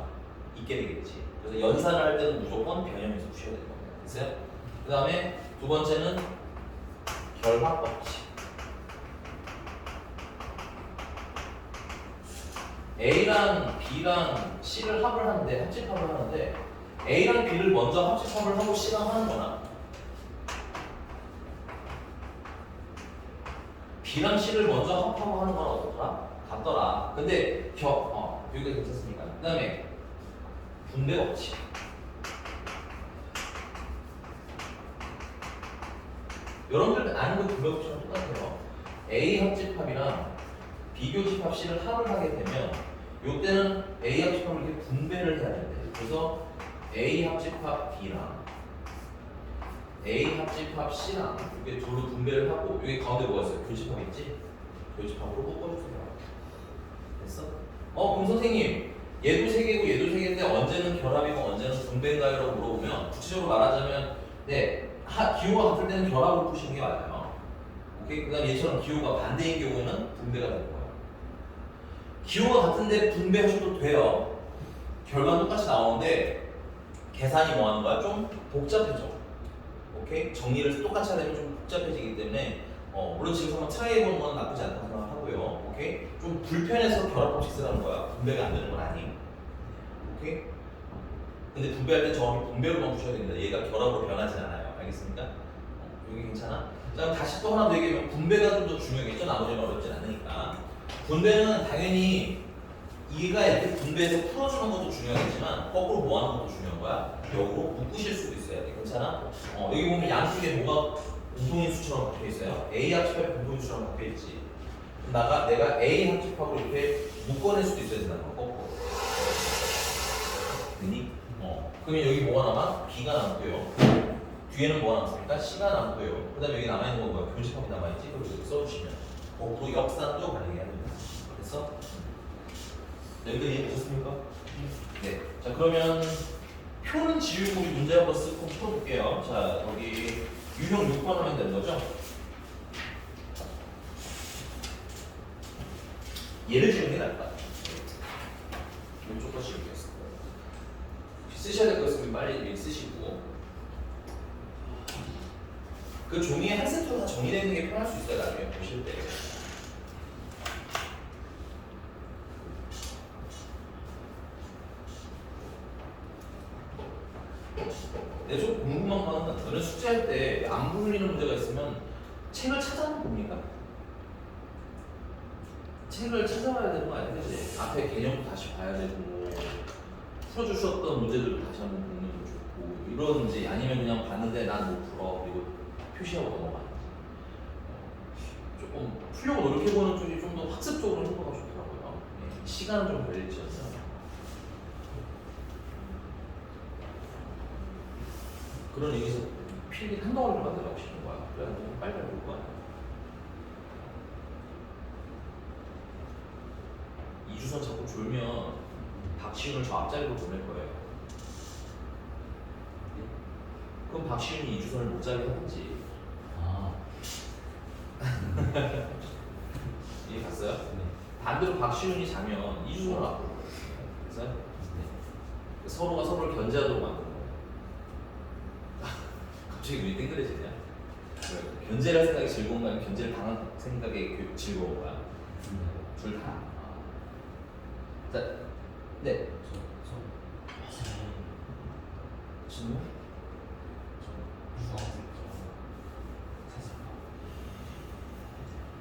있게 되겠지. 그래서 연산을 할 때는 무조건 변형해서 푸셔야 되는 겁니다. 됐어요? 그 다음에 두 번째는 결합 법칙. A랑 B랑 C를 합을 하는데 합집합을 하는데 A랑 B를 먼저 합집합을 하고 C랑 하는 거나 B랑 C를 먼저 합하고 하는 건 어떻더라? 같더라. 근데 여기가 괜찮습니까? 그 다음에 분배 법칙. 여러분들 아는 그 분배 법칙은 똑같아요. A 합집합이랑 B 교집합 C를 합을 하게 되면 이때는 A 합집합을 이렇게 분배를 해야 된대. 그래서 A 합집합 B랑 A 합집합 C랑 이렇게 둘로 분배를 하고 여기 가운데 뭐가 있어요? 교집합 있지? 교집합으로 묶어주세요. 됐어? 그럼 선생님 얘도 세 개고 얘도 세 개인데 언제는 결합이고 언제는 분배인가요? 라고 물어보면 구체적으로 말하자면 네 기호가 같을 때는 결합으로 푸시는 게 맞아요. 그다음 얘처럼 기호가 반대인 경우에는 분배가 되는 거예요. 기호가 같은데 분배하셔도 돼요. 결과는 똑같이 나오는데 계산이 뭐 하는 거야? 좀 복잡해져. 오케이? 정리를 똑같이 하려면 좀 복잡해지기 때문에 물론 지금 한번 트라이 해보는 건 나쁘지 않다고 생각하고요. 오케이? 좀 불편해서 결합 법칙 쓰라는 거야. 분배가 안 되는 건 아니. 오케이? 근데 분배할 때 정확히 분배로만 푸셔야 됩니다. 얘가 결합으로 변하지 않아요. 알겠습니까? 여기 괜찮아? 자, 그럼 다시 또 하나 더 얘기하면 분배가 좀 더 중요하겠죠? 나머지는 어렵진 않으니까. 분배는 당연히 얘가 이렇게 분배해서 풀어주는 것도 중요하겠지만 거꾸로 뭐 하는 것도 중요한 거야. 역으로 묶으실 수도 있어야 돼. 괜찮아? 여기 보면 양쪽에 뭐가 공통인수처럼 박혀 있어요. A 합집합이 공통인수처럼 박혀 있지. 내가 A 합집합으로 이렇게 묶어낼 수도 있어야 된다는 거. 거꾸로. 되니? 그러면 여기 뭐가 남아? B가 남고요. 뒤에는 뭐가 남습니까? C가 남고요. 그 다음에 여기 남아있는 건 뭐야? 교집합이 남아있지? 그걸 여기 써주시면 거꾸로 역산도 가능해야 됩니다. 그래서 여기까지 이해되셨습니까? 네. 자, 그러면 표는 지우고 우리 문제 한번 쓰고 풀어볼게요. 자, 여기 유형 6번 하면 되는 거죠? 얘를 지우는 게 나을 것 같아요. 왼쪽 거 지우겠습니다. 쓰셔야 될 거 있으면 빨리 쓰시고 그 종이에 한 세트로 다 정리되어 있는 게 편할 수 있어요. 나중에 보실 때. 근데 좀 궁금한 거는 너는 숙제할 때 안 풀리는 문제가 있으면 책을 찾아는 봅니까? 책을 찾아봐야 되는 거 아니야? 그치? 앞에 개념도 다시 봐야 되고 풀어주셨던 문제들도 다시 한번 보면 좋고 이러는지 아니면 그냥 봤는데 난 못 풀어 그리고 표시하고 넘어가. 조금 풀려고 노력해보는 쪽이 좀 더 학습적으로 효과가 좋더라고요. 네. 시간은 좀 걸릴지 않나요? 그런 얘기에서 필기 한 덩어리를 만들라고 싶은 거야. 그래야 빨리 올 거야. 이주선 자꾸 졸면 박시윤을 저 앞자리로 보낼 거예요. 그럼 박시윤이 이주선을 못 자게 하든지. 이해 갔어요? 네. 반대로 박시윤이 자면 이주선을 앞으로 보내요. 그래서 네. 서로가 서로를 견제하도록 만드는 거예요. 갑자기 눈이 땡그레지냐? 견제를 할 생각이 즐거운 거야? 견제를 당한 생각이 즐거운 거야? 둘 다. 자, 네. 진우?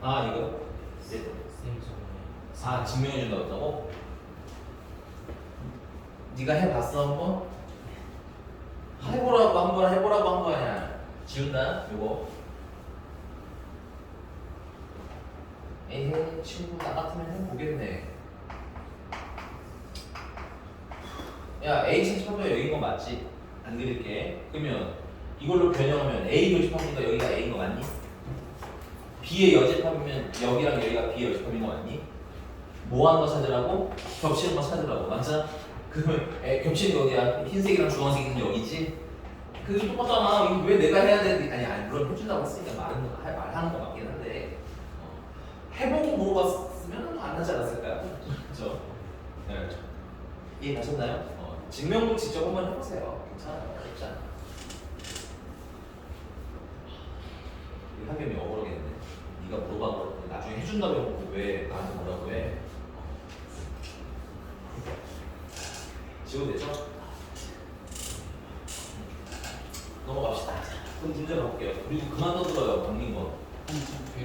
이거? 네. 증명해 준다고 했다고? 네가 해봤어 한번? 해보라고 한 번 해보라고 한 거 아니야. 지운다 요거. 에이 친구 나 같으면 해보겠네. 야 A 친구가 여기인 거 맞지? 안 그릴게. 그러면 이걸로 변형하면 A 교집합이니까 여기가 A인 거 맞니? B의 여집합이면 여기랑 여기가 B의 여집합인 거 맞니? 뭐 하는 거 찾으라고? 겹치는 거 찾으라고. 맞아? 그러면 겹치는 게 어디야? 흰색이랑 주황색이 여기지? 그게 똑같잖아. 이거 왜 내가 해야 되는데? 아니 물론 해준다고 했으니까 말하는 거 맞긴 한데 해보고 물어봤으면 안 하지 않았을까요? 그렇죠? 네. 이해가셨나요? 증명도 직접 한번 해보세요. 괜찮아요. 어렵지 않아. 이 학연이 억울하겠네. 네가 물어본 거 나중에 해준다고 해놓고 왜 나한테 뭐라고 해? 지워도 되죠? 넘어갑시다. 그럼 문제 가볼게요. 그리고 그만 떠들어요. 방민 거.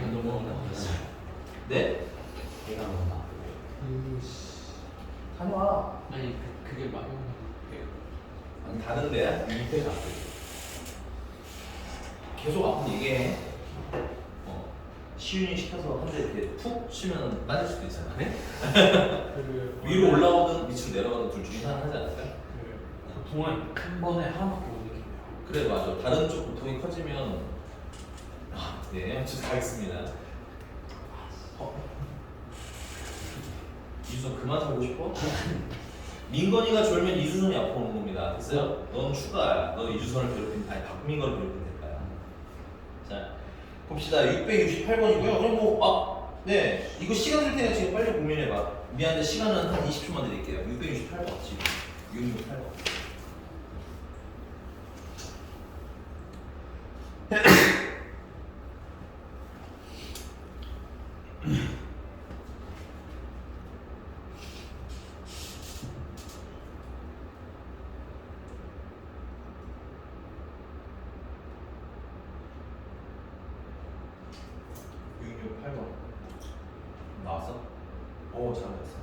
안 넘어간다. 네? 배가 너무 나쁘고. 다녀와. 아니 그게 막 아니 다른데 밑에 아프. 계속 아픈 얘기해. 시윤이 시켜서 한 대 이렇게 푹 치면 빠질 수도 있잖아. 네? 위로 올라오든 밑으로 내려가든 둘 중에 하나 하지 않을까? 보통은 한 번에 하나밖에 못 느끼네요. 그래 맞아. 다른 쪽 고통이 커지면 네, 저 가겠습니다. 이수선 그만 자고 싶어? 민건이가 졸면 이수선이 앞으로 오는 겁니다. 됐어요? 넌 추가야. 너 이수선을 박민건을 괴롭히면 될 거야. 자, 봅시다. 668번이고요. 그럼 뭐, 네. 이거 시간 될 테니까 지금 빨리 고민해봐. 미안한데 시간은 한 20초만 드릴게요. 668번 지금. 668번. 나왔어? 오, 잘했어.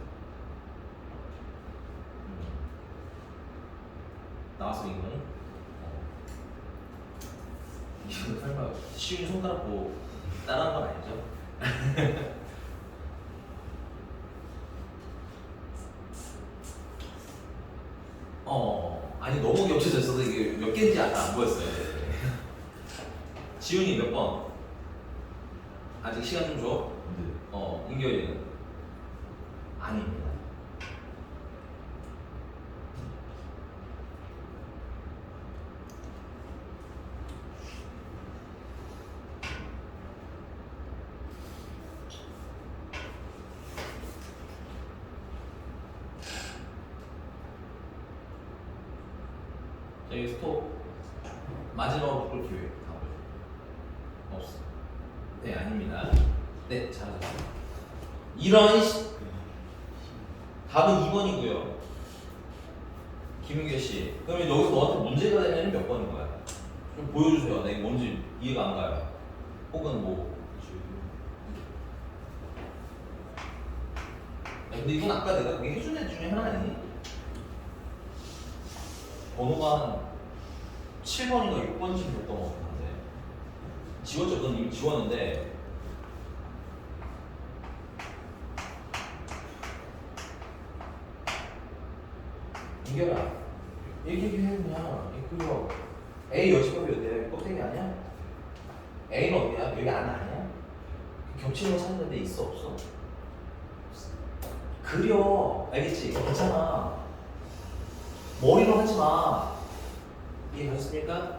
나왔어, 이거는? 이거 설마 쉬운 손가락 보고 따라한 건 아니죠? 아니 너무 겹쳐져 있어서 이게 몇 개인지 아까 안 보였어요. 지훈이 몇 번? 아직 시간 좀 줘? 네. 인결이는? 아닙니다. 저희 스톱. 마지막으로 바꿀 기회. 없어. 네, 아닙니다. 네, 잘하셨어요. 이런 답은 2번이고요. 김윤계 씨. 그러면 여기서 너한테 문제가 되면 몇 번인 거야? 좀 보여주세요. 내가 뭔지 이해가 안 가요. 혹은 뭐. 야, 근데 이건 아까 내가 그게 해준 애 중에 하나 아니니? 번호가 한 7번인가 6번쯤 됐던 것 같은데. 지웠죠? 그건 이미 지웠는데. 이겨라. 얘기해 그냥. 이끌어. A 여지법이 어때요? 껍데기 아니야? A는 어디야? 여기 안 아니야? 겹치는 거 찾는데 있어 없어? 그려. 알겠지? 괜찮아. 머리로 하지 마. 이해하셨습니까?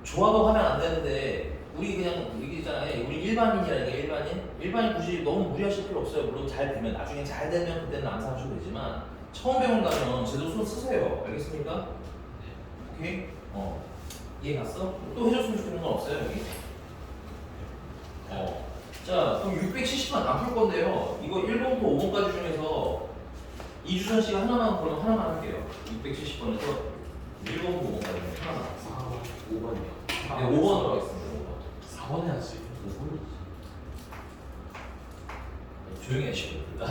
조합을 하면 안 되는데 우리 그냥 얘기잖아요. 우리 일반인이라니까 일반인. 일반인 굳이 너무 무리하실 필요 없어요. 물론 잘 되면 나중에 잘 되면 그때는 안 사셔도 되지만 처음 배운다면 제대로 손 쓰세요. 알겠습니까? 오케이? 이해 갔어? 또 해줬으면 좋겠는 건 없어요 여기? 자 그럼 670번 안 풀 건데요. 이거 1번부터 5번까지 중에서 이주선 씨가 하나만 그럼 하나만 할게요. 670번에서 1번부터 5번까지 하나만. 5번이요. 네, 5번으로 하겠습니다. 4번 해야지. 5번이지. 조용히 하시고 둘 다.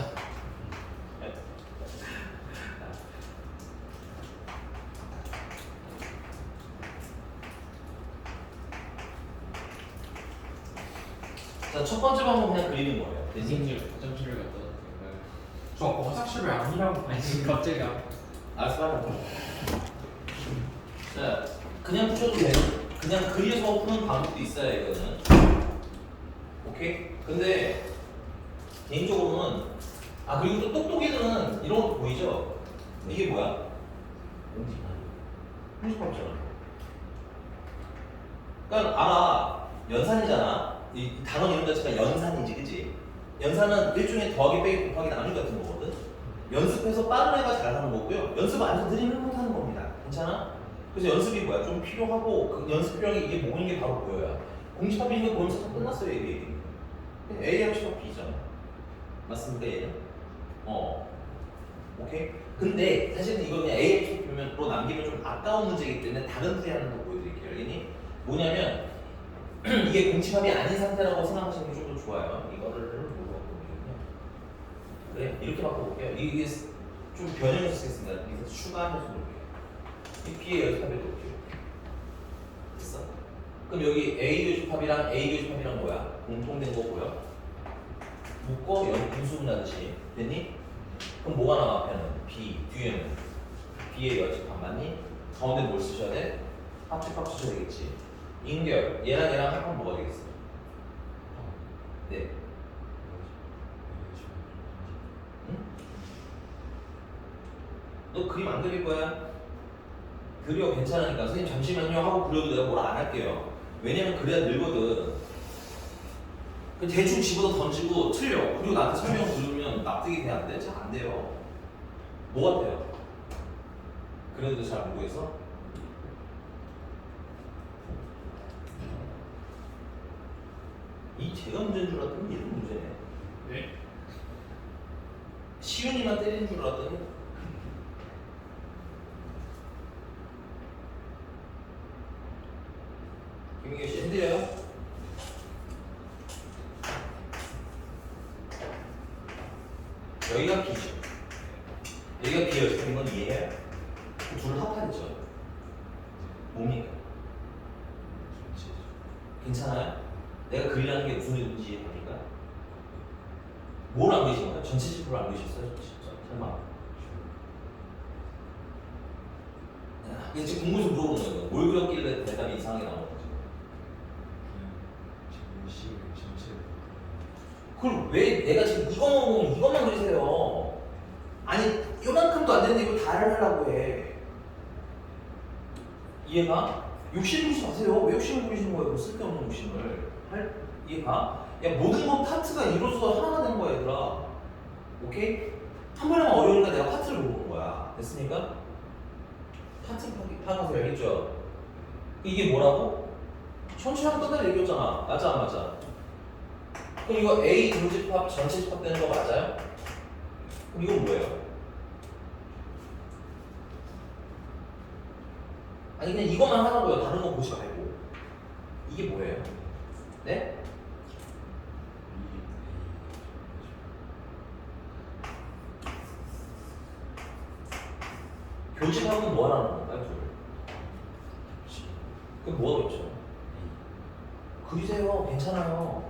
자, 첫 번째 방법 그냥 그리는 거예요. 대신님 화장실을 갔다 왔을까요? 저 화장실이 아니라고. 아니 지금 갑자기 알았어, 하자. 자, 그냥 붙여도 돼요. 그냥 그려서 푸는 방법도 있어요, 이거는. 오케이? 근데 개인적으로는 그리고 또 똑똑이는 이런 것도 보이죠? 이게 뭐야? 홍지판처럼. 그러니까 알아. 연산이잖아. 이 단원 이름 자체가 연산이지, 그치? 연산은 일종의 더하기 빼기 곱하기 나누기 같은 거거든. 연습해서 빠른 애가 잘하는 거고요. 연습 안 해서 느린 애는 못하는 겁니다. 괜찮아? 그래서 연습이 뭐야? 좀 필요하고 그 연습 필요한 게 이게 뭐인 게 바로 보여요. 공식합 있는 거 보면서 다 끝났어요, 이게. A하고 C가 B잖아. 맞습니까, 얘는? 오케이? 근데 사실은 이거 그냥 A하고 C 표면으로 남기면 좀 아까운 문제이기 때문에 다른 풀이 하는 거 보여드릴게요. 알겠니? 뭐냐면 이게 공집합이 아닌 상태라고 생각하시는 게 좀 더 좋아요. 이거를 뭐로 바꿔보겠냐? 그래, 이렇게 바꿔볼게요. 이게 좀 변형해서 쓰겠습니다. 여기서 추가해서 놓을게요. 이 B의 여집합에 놓을게요. 됐어? 그럼 여기 A 교집합이랑 A 교집합이랑 뭐야? 공통된 거고요. 묶어 분수분하듯이 됐니? 그럼 뭐가 나와 앞에는? B, 뒤에는 B의 여집합 맞니? 가운데 뭘 쓰셔야 돼? 합집합 쓰셔야 되겠지. 인결, 얘랑 얘랑 합하면 뭐가 되겠어? 네. 응? 너 그림 안 그릴 거야? 그려 괜찮으니까 선생님 잠시만요 하고 그려도 내가 뭐라 안 할게요. 왜냐면 그래야 늘거든. 대충 집어서 던지고 틀려. 그리고 나한테 설명 들으면 납득이 돼 안 돼? 잘 안 돼요. 뭐 같아요? 그래도 잘 모르겠어? 이 제가 문제인 줄 알았더니 얘도 문제네. 네? 시윤이만 때리는 줄 알았더니 김민규 씨 해드려요? 여기가 B죠. 여기가 B였으면 이건 이해해요? 둘을 합하죠. 뭡니까? 괜찮아요? 내가 그리라는 게 무슨 의도인지 이해합니까? 뭘 안 그리신 거예요? 전체 지표를 안 그리셨어요? 진짜 설마? 야, 이게 지금 궁금해서 물어보는 거예요. 뭘 그렸길래 대답이 이상하게 나오는 거지? 그냥 지금 시를 전체를 그럼 왜 내가 지금 이것만 그리세요? 아니 요만큼도 안 되는데 이걸 다를 하려고 해. 이해가? 욕심 부리지 마세요. 왜 욕심을 부리시는 거예요? 쓸데없는 욕심을. 이해가? 야 모든 건 파트가 이루어서 하나가 되는 거야 얘들아. 오케이? 한 번에만 어려우니까 내가 파트를 모르는 거야. 됐습니까? 파트 파악하세요. 알겠죠? 이게 뭐라고? 천천히 한 끝날 얘기였잖아. 맞아 안 맞아? 그럼 이거 A 조집합 전체 집합되는 거 맞아요? 그럼 이건 뭐예요? 아니 그냥 이것만 하라고요. 다른 거 보지 말고. 이게 뭐예요? 네? 교집합은 뭐 하라는 건가요? 둘. 그럼 뭐가 그렇죠? 그리세요. 괜찮아요.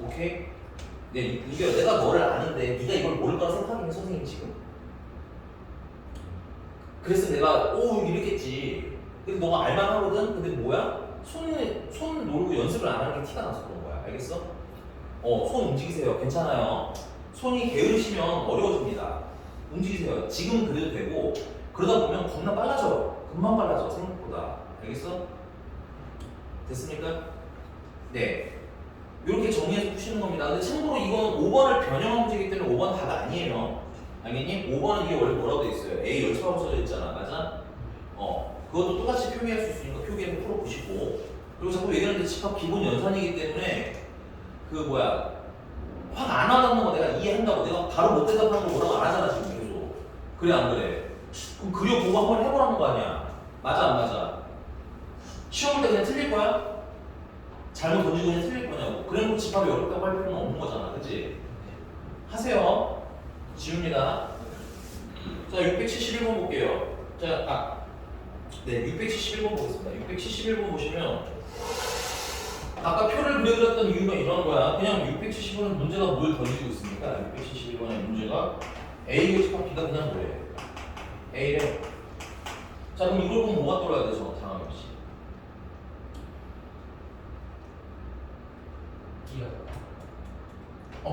오케이? 네, 이게 내가 너를 아는데 네가 이걸 모를 거라 생각하긴 해, 선생님 지금. 그래서 내가 이랬겠지. 근데 너가 알만 하거든? 근데 뭐야? 손 노르고 연습을 안 하는 게 티가 나서 그런 거야. 알겠어? 손 움직이세요. 괜찮아요. 손이 게으르시면 어려워집니다. 움직이세요. 지금 그래도 되고 그러다 보면 겁나 빨라져. 금방 빨라져 생각보다. 알겠어? 됐습니까? 네. 이렇게 정리해서 푸시는 겁니다. 근데 참고로 이건 5번을 변형한 문제이기 때문에 5번 답 아니에요. 알겠니? 5번은 이게 원래 뭐라고 돼 있어요? A 열차하고 써져 있잖아. 맞아? 그것도 똑같이 표기할 수 있으니까 표기해서 풀어보시고. 그리고 자꾸 얘기하는데 집합 기본 연산이기 때문에 확 안 와닿는 거 내가 이해한다고 내가 바로 못 대답하는 거 뭐라고 안 하잖아 지금 계속. 그래 안 그래? 그럼 그려보고 한번 해보라는 거 아니야. 맞아 안 맞아? 시험 볼 때 그냥 틀릴 거야? 잘못 던지고 그냥 틀릴 거냐고. 그래놓고 집합이 어렵다고 할 필요는 없는 거잖아. 그치? 하세요. 지웁니다. 자 671번 볼게요. 네 671번 보겠습니다. 671번 보시면 아까 표를 그려드렸던 이유가 이런 거야. 그냥 670번은 문제가 뭘 던지고 있습니까? 671번의 문제가 A 교집합 B가 그냥 뭐예요? A래. 자 그럼 이걸 보면 뭐가 떠올라야 되죠? 장항 없이. B가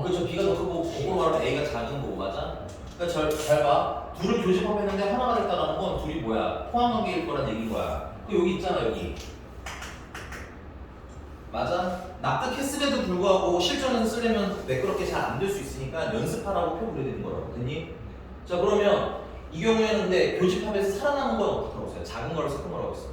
그렇죠. B가 더 크고 그걸 말하면 A가 작은 거고 맞아? 그러니까 잘 봐. 둘을 교집합했는데 하나가 됐다라는 건 둘이 뭐야? 포함관계일 거란 얘기인 거야. 여기 있잖아 여기. 맞아? 납득했음에도 불구하고 실전에서 쓰려면 매끄럽게 잘 안 될 수 있으니까 연습하라고 표 그려야 되는 거라고. 됐니? 자 그러면 이 경우에는 근데 교집합에서 살아남은 건 어떻게 하고 있어요? 작은 거라서 큰 거라고 했어.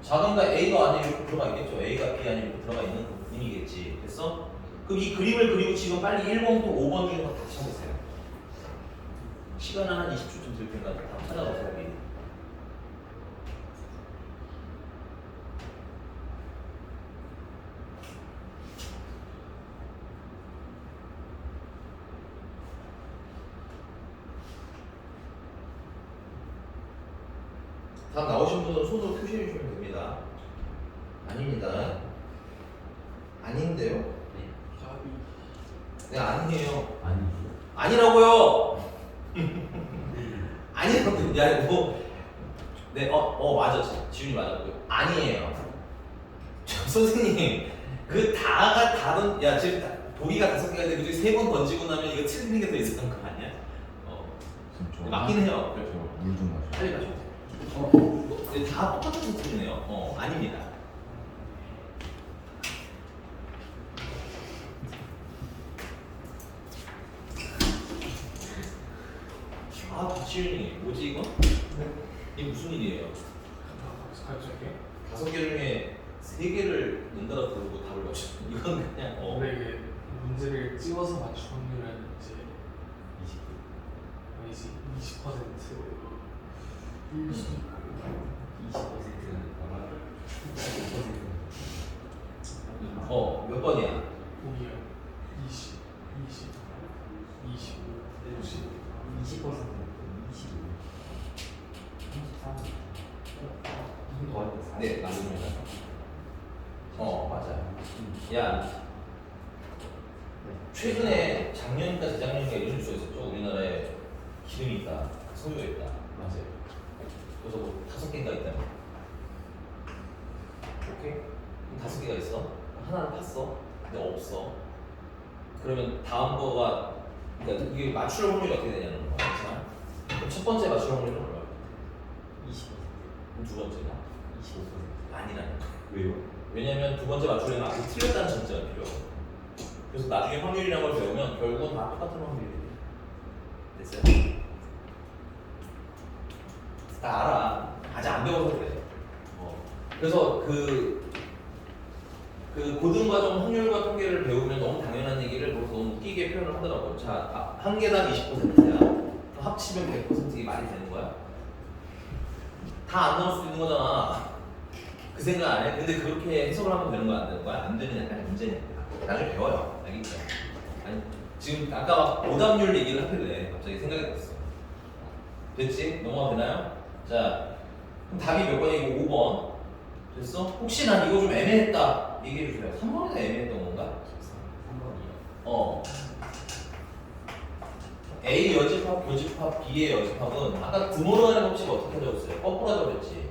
작은 거 A가 안에 이렇게 들어가 있겠죠. A가 B 안에 이렇게 들어가 있는 그 부분이겠지. 됐어? 그럼 이 그림을 그리고 지금 빨리 1번부터 5번 중에 다 찾으세요. 시간은 한 20초쯤 들 테니까 다 찾아보세요. 미리. 답 나오신 분은 손으로 표시해 주시면 됩니다. 아닙니다. 아닌데요? 답이 네, 아니에요. 아니죠. 아니라고요. 아니라고. 야, 네, 맞아. 지훈이 맞았고요. 아니에요. 선생님, 야, 지금 보기가 5개가 되고 3번 던지고 나면 이거 틀리는 게 더 이상한 거 아니야? 좀 맞긴 해요. 그렇죠. 물좀 마셔. 빨리 가셔도 돼요. 근데 다 똑같은 시스템이네요. 아닙니다. 아, 박시윤이 뭐지 이거? 이게 무슨 일이에요? 갑자기? 5개 중에 3개를 연달아 부르고 답을 맞춰. 이건 그냥 근데 이게 문제를 찍어서 맞출 확률은 이제 20% 일 수도 있고 몇 번이야? 보기요 20, 25, 50 네, 맞습니다. 맞아요. 야, 최근에 작년인가 재작년인가 이런 뉴스가 있었죠. 우리나라에 기름이 있다, 석유가 있다. 맞아요. 그래서 뭐 5개인가 있다. 오케이? 그럼 5개가 있어. 하나는 팠어. 근데 없어. 그러면 다음 거가, 그러니까 이게 맞출 확률이 어떻게 되냐는 거야. 괜찮아? 그럼 첫 번째 맞출 확률은 얼마야? 20%. 그럼 두 번째가? 25%. 아니라는 거야. 왜요? 왜냐면 두 번째 맞추려면 앞에 틀렸다는 전제가 필요하고. 그래서 나중에 확률이라는 걸 배우면 결국은 다 똑같은 확률이 돼. 됐어요? 다 알아. 아직 안 배워서 그래. 그래서 그 고등과정 확률과 통계를 배우면 너무 당연한 얘기를 거기서 너무 웃기게 표현을 하더라고. 자, 한 개당 20%야. 합치면 100% 이게 말이 되는 거야? 다 안 나올 수도 있는 거잖아. 그 생각 안 해? 근데 그렇게 해석을 하면 되는 거야? 안 되는 거야? 안 되는 약간 문제니까. 나중에 배워요. 알겠죠? 아니, 지금 아까 막 오답률 얘기를 하길래 갑자기 생각이 났어. 됐지? 넘어가도 되나요? 자, 그럼 답이 몇 번이고 5번. 됐어? 혹시 난 이거 좀 애매했다. 얘기해 주세요. 3번이나 애매했던 건가? 3번이요. A 여집합, 교집합, B의 여집합은 아까 구모로 하는 법칙이 어떻게 되었어요? 거꾸로 하자고 그랬지.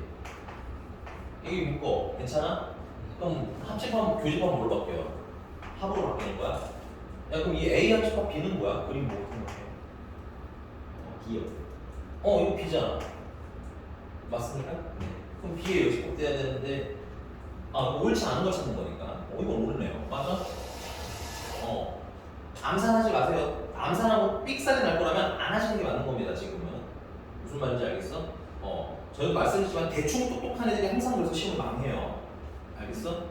이게 묶어. 괜찮아? 그럼 합집합, 교집합은 뭘로 바뀌어요? 합으로 바뀌는 거야? 야, 그럼 이 A 합집합 B는 뭐야? 그림 뭐 생각해? B요. 이거 B잖아. 맞습니까? 네. 그럼 B의 여집합 돼야 되는데 옳지 않은 걸 찾는 거니까. 이건 옳네요. 맞아? 암산하지 마세요. 암산하고 삑사리 날 거라면 안 하시는 게 맞는 겁니다. 지금은 무슨 말인지 알겠어? 저희도 말씀드리지만 대충 똑똑한 애들이 항상 그래서 시험을 망해요. 알겠어?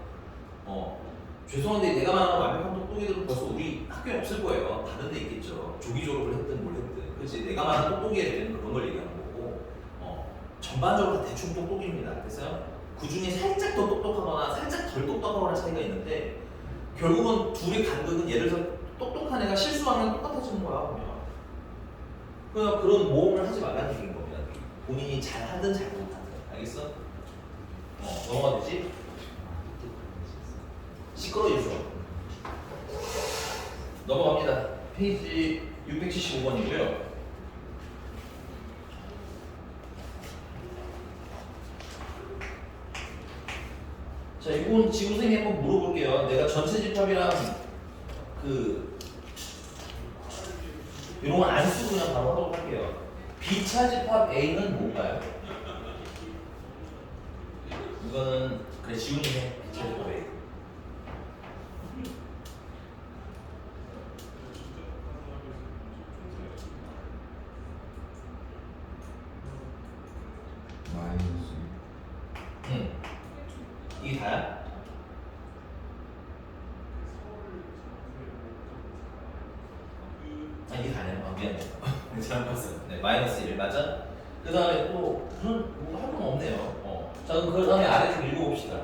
죄송한데 내가 말하는 완벽한 똑똑이들은 벌써 우리 학교에 없을 거예요. 다른 데 있겠죠. 조기 졸업을 했든 뭘 했든. 그렇지? 내가 말하는 똑똑이 애들은 그런 걸 얘기하는 거고 전반적으로 다 대충 똑똑입니다. 그래서 그 중에 살짝 더 똑똑하거나 살짝 덜 똑똑하거나 차이가 있는데 결국은 둘의 간극은 예를 들어 똑똑한 애가 실수하면 똑같아지는 거야. 그냥 그런 모험을 하지 말라는 얘기인 겁니다. 본인이 잘하든 잘 못하든. 알겠어? 넘어가 되지? 시끄러워졌어. 넘어갑니다. 페이지 675번이고요. 자, 이건 지금 선생님이 한번 물어볼게요. 내가 전체 집합이랑 이런 건 안 쓰고 그냥 바로 하도록 할게요. B차 집합 A는 뭔가요? 이거는 그래 지훈이 해. B차 집합 A. 마이너스. 이게 다야? 이게 다네요. 미안해. 잘못 봤어요. 네, 마이너스 1 맞아? 그 다음에 또 할 건 없네요. 자, 그럼 그 다음에 아래 좀 읽어봅시다.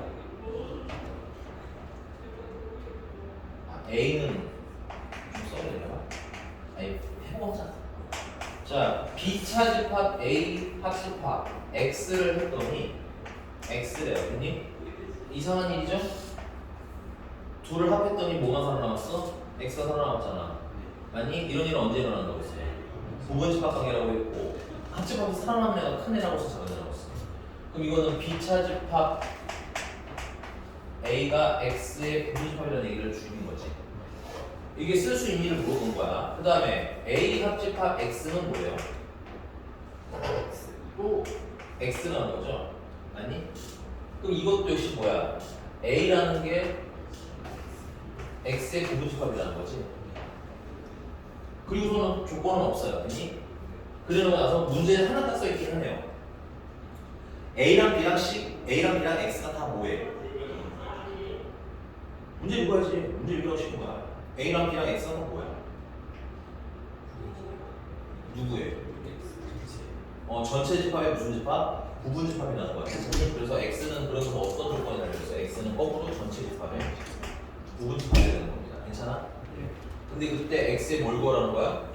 A는 좀 써야 되나? 아니, 해보자. 자, B차 집합 A 합집합 X를 했더니 X래요, 형님? 이상한 일이죠? 둘을 합했더니 뭐가 살아남았어? X가 살아남았잖아. 아니, 이런 일은 언제 일어난다고 했어요? 부분 집합 관계라고 했고 합집합에서 살아남은 애가 큰 애라고 해서 작은 애라고 했어. 그럼 이거는 B차 집합 A가 X의 부분 집합이라는 얘기를 주는 거지. 이게 쓸 수 있는지를 물어본 거야. 그 다음에 A 합집합 X는 뭐예요? 또 x라는 거죠. 아니? 그럼 이것도 역시 뭐야? a라는 게 x의 부분집합이라는 거지. 그리고서는 조건은 없어요. 아니? 그러고 나서 문제에 하나 딱 써있긴 하네요. A랑 B랑 X가 다 뭐예요? 문제 읽어야지. 문제 읽으라고 시킨 거야. A랑 B랑 X가 다 뭐야? 누구예요? 전체 집합의 무슨 집합? 부분 집합이라는 거야. 그래서 X는 그래서 어떤 조건이 달려있어? X는 거꾸로 전체 집합의 부분 집합이 되는 겁니다. 괜찮아? 근데 그때 X에 뭘 구하라는 거야?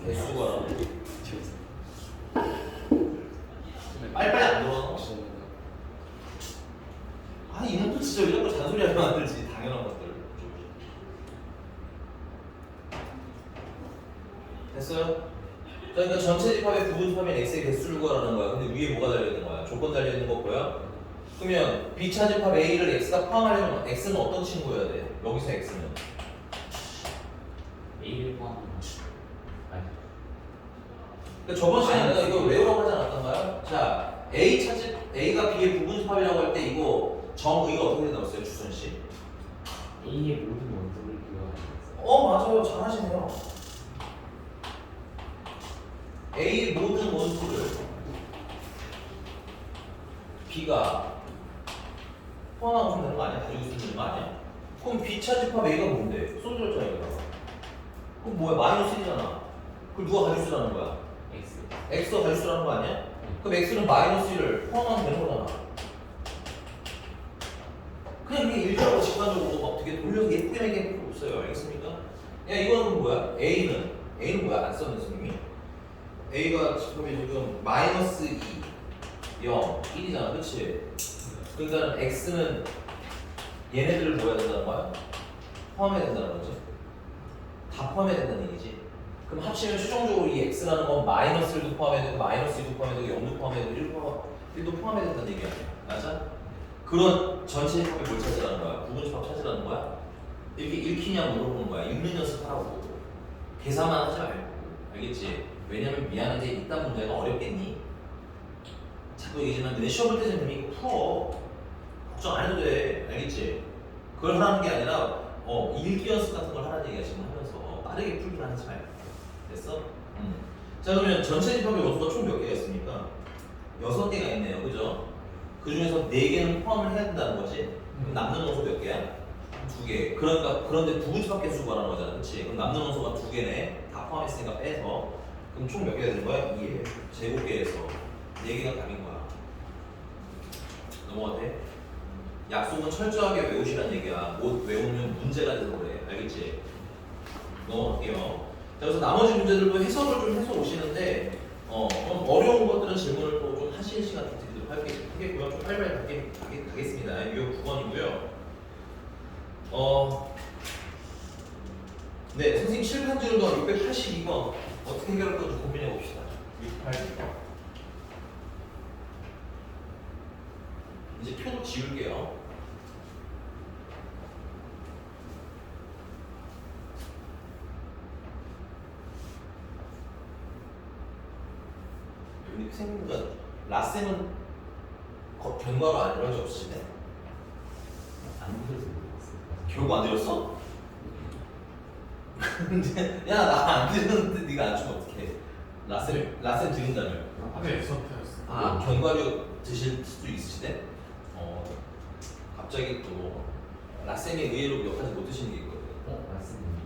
개수 구하라는 거야. 빨리빨리 안 들어. 아, 이놈도 진짜 왜 자꾸 잔소리하게 만들지. 당연한 것들. 됐어요? 그러니까 전체 집합의 부분 집합인 x의 개수를 구하라는 거야. 근데 위에 뭐가 달려있는 거야? 조건 달려있는 거 보여? 그러면 B차 집합 A를 x가 포함하려면 x는 어떤 친구여야 돼? 여기서 x는 A를 포함한 아니 그러니까 저번 시간에 내가 이거 외우라고 하지 않았던가요? 자, A가 B의 부분 집합이라고 할 때 이거 정의가 어떻게 나왔어요? 주선 씨? A의 모든 원소를 기억하겠어. 맞아요. 잘하시네요. A의 모든 원수를 B가 포함하고 있는 거 아니야? 가지고 있는 거 아니야? 그럼 B차 집합 A가 뭔데? 소수절 차이가. 그럼 뭐야? 마이너스 1이잖아. 그걸 누가 가지고 있으라는 거야? X. X가 가지고 있으라는 거 아니야? 그럼 X는 마이너스 1을 포함하면 되는 거잖아. 그냥 이게 일자로 직관적으로 막 되게 돌려서 예쁘게 하게 필요 없어요. 알겠습니까? 야, 이거는 뭐야? A는 뭐야? 안 썼네, 선생님이. A가 집합이 지금 마이너스 2, 0, 1이잖아. 그치? 그러니까 X는 얘네들을 뭐 해야 된다는 거야? 포함해야 된다는 거지. 다 포함해야 된다는 얘기지. 그럼 합치면 최종적으로 이 X라는 건 마이너스 1도 포함해야 되고 마이너스 2도 포함해야 되고 0도 포함해야 되고 1도 포함해야 된다는 얘기야. 맞아? 그런 전체 집합이 뭘 찾으라는 거야? 부분 집합 찾으라는 거야? 이렇게 읽히냐 물어보는 거야. 읽는 연습하라고. 계산만 하지 말고. 알겠지? 왜냐면 미안한데 이딴 문제가 어렵겠니? 자꾸 얘기지만 너네 시험 볼 때 좀 이거 풀어. 걱정 안 해도 돼. 알겠지? 그걸 하라는 게 아니라 읽기 연습 같은 걸 하라는 얘기야. 지금 하면서 빠르게 풀기만 하지 말고. 됐어? 자, 그러면 전체 집합의 원소가 총 몇 개가 있습니까? 6개가 있네요. 그죠? 그 중에서 4개는 포함을 해야 된다는 거지. 그럼 남는 원소 몇 개야? 2개. 그런데 부분 집합 개수 구하라는 거잖아. 그치? 그럼 남는 원소가 2개네. 다 포함했으니까 빼서. 그럼 총 몇 개가 되는 거야? 2에 제곱계에서 4개가 답인 거야. 넘어가도 돼? 약속은 철저하게 외우시라는 얘기야. 못 외우면 문제가 돼서 그래. 알겠지? 넘어갈게요. 자, 그래서 나머지 문제들도 해석을 좀 해서 오시는데 좀 어려운 것들은 질문을 또 좀 하시는 시간 좀 드리도록 하겠고요. 좀 빨리빨리 가겠습니다. 유형 9번이고요. 네, 선생님 칠판 지우던 682번 어떻게 해결할 건지 고민해 봅시다. 682번. 이제 표도 지울게요. 우리 선생님과 라쌤은 견과로 안 이런 적 없으시네? 안 들어서 모르겠어. 결국 안 들었어? 근데 야 나 안 들었는데 네가 안 주면 어떡해? 라쌤 들은다며. 네, 수업했어. 아 견과류 드실 수도 있으시대? 갑자기 또 라쌤이 의외로 몇 가지 못 드시는 게 있거든. 맞습니다.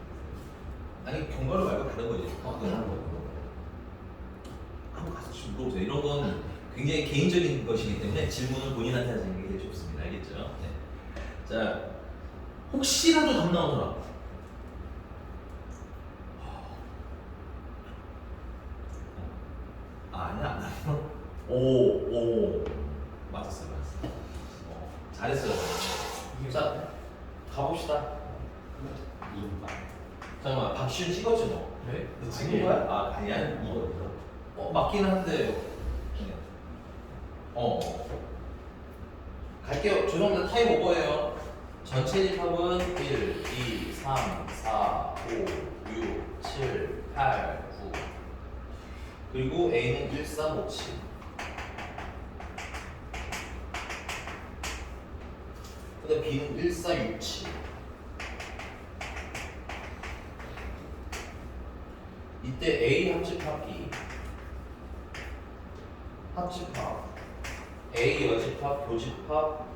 아니 견과류 말고 다른 거지. 그런 거. 한번 가서 좀 물어보세요. 이런 건 굉장히 개인적인 것이기 때문에 질문을 본인한테 하시는 게 좋습니다. 알겠죠? 네. 자, 혹시라도 답 나오더라. 아니야, 안 나요. 오, 맞았어요. 잘했어요. 자, 가봅시다. 이음바. 잠깐만, 박시윤 찍었지 너? 네? 너 찍은 거야? 아, 아니야. 이거. 맞긴 한데. 갈게요. 죄송합니다. 타임 오버예요. 전체 집합은 1, 2, 3, 4, 5, 6, 7, 8, 9. 그리고 A는 1, 4, 5, 7. 그다음 B는 1, 4, 6, 7. 이때 A 합집합 B 합집합 A 여집합 교집합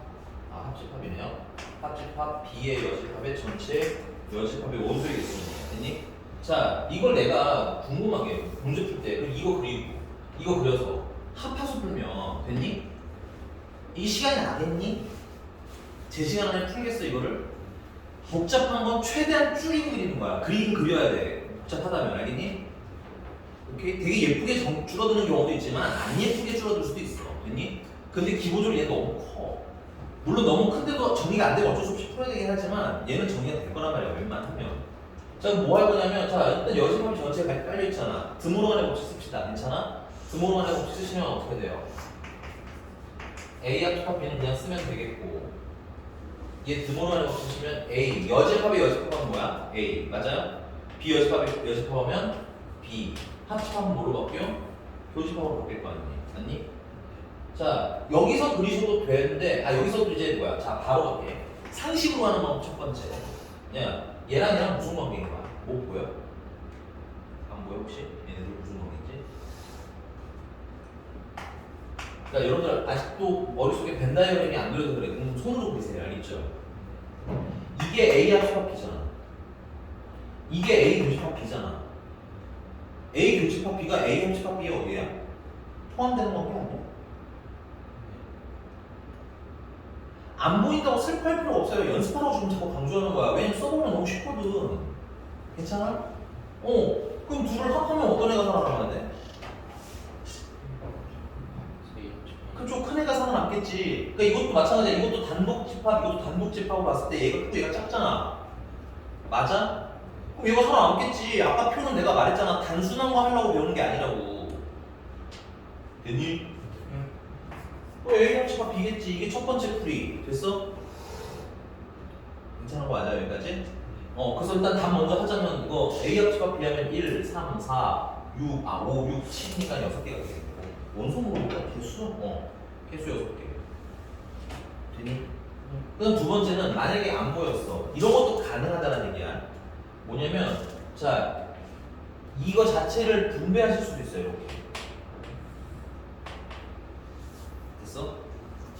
합집합이네요. 합집합 B의 여집합의 전체 여집합의 원소이겠습니다. 됐니? 자, 이걸 내가 궁금하게 문제 풀 때 이거 그리고 이거 그려서 합해서 풀면 됐니? 이 시간이 나겠니? 제 시간 안에 풀겠어 이거를? 복잡한 건 최대한 줄이고 그리는 거야. 그리긴 그려야 돼. 복잡하다면 알겠니? 오케이? 되게 예쁘게 줄어드는 경우도 있지만 안 예쁘게 줄어들 수도 있어. 됐니? 근데 기본적으로 얘는 너무 커. 물론 너무 큰데도 정리가 안 되면 어쩔 수 없이 풀어야 되긴 하지만 얘는 정리가 될 거란 말이야. 웬만하면. 자, 뭐 할 거냐면 자, 일단 여집합이 전체가 깔려 있잖아. 드모로간의 법칙 씁시다. 괜찮아? 드모로간의 법칙 쓰시면 어떻게 돼요? A 합집합 B는 그냥 쓰면 되겠고 얘 드모로간의 법칙 쓰시면 A 여집합의 여집합은 뭐야? A 맞아요? B 여집합의 여집합하면 B 합집합은 뭐로 바뀌어? 교집합으로 바뀔 거 아니니? 맞니? 자, 여기서 그리셔도 되는데 여기서도 이제 뭐야? 자, 바로 갈게. 상식으로 하는 방법 첫 번째. 야, 얘랑 무슨 관계인 거야? 뭐 보여? 안 보여 혹시? 얘네들 무슨 관계인지? 그러니까 여러분들 아직도 머릿속에 벤 다이어그램이 안 그려도 그래. 그럼 손으로 그리세요. 알겠죠? 이게 A 합집합 B잖아. 이게 A 교집합 B잖아. A 교집합 B가 A 합집합 B의 어디야? 포함되는 관계 아니야? 안 보인다고 슬퍼할 필요 없어요. 연습하라고 지금 자꾸 강조하는 거야. 왜냐면 써보면 너무 쉽거든. 괜찮아? 그럼 둘을 합하면 어떤 애가 살아남는데? 그쪽 큰 애가 살아남겠지. 그러니까 이것도 마찬가지야. 이것도 단독 집합, 이것도 단독 집합으로 봤을 때 얘가 크고 얘가 작잖아. 맞아? 그럼 얘가 살아남겠지. 아까 표는 내가 말했잖아. 단순한 거 하려고 배우는 게 아니라고. 됐니? A 합집합 B겠지. 이게 첫 번째 풀이. 됐어? 괜찮은 거 맞아요, 여기까지? 그래서 일단 답 먼저 하자면 이거 A 합집합 B 하면 1, 3, 4, 6, 5, 6, 7이니까 6개가 되겠고 원소문으로 볼까? 개수? 개수 6개. 되니? 그다음 두 번째는 만약에 안 보였어. 이런 것도 가능하다는 얘기야. 뭐냐면 자, 이거 자체를 분배하실 수도 있어요, 이렇게.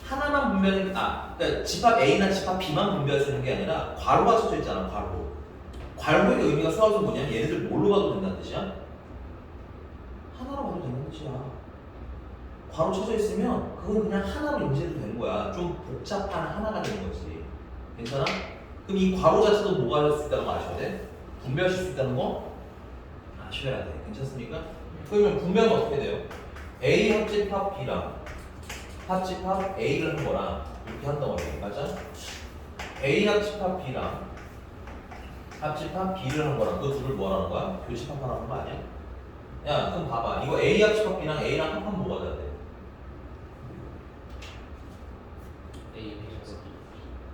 하나만 분배하는 그러니까 집합 A나 집합 B만 분배할 수 있는 게 아니라 괄호가 쳐져 있잖아. 괄호의 의미가 수학에서 뭐냐면 얘네들 뭘로 봐도 된다는 뜻이야? 하나로 봐도 되는 뜻이야. 괄호 쳐져 있으면 그건 그냥 하나로 인지해도 되는 거야. 좀 복잡한 하나가 되는 거지. 괜찮아? 그럼 이 괄호 자체도 뭐가 할 수 있다는 거 아셔야 돼? 분배하실 수 있다는 거 아셔야 돼. 괜찮습니까? 그러면 분배하면 어떻게 돼요? A 합집합 B랑 합집합 A를 한 거랑 이렇게 한다고 해요. 맞아? A 합집합 B랑 합집합 B를 한 거랑 그 둘을 뭐 하는 거야? 교집합하라는 거 아니야? 야, 그럼 봐봐. 이거 A 합집합 B랑 A랑 합하면 뭐가 돼야 돼? A 합집합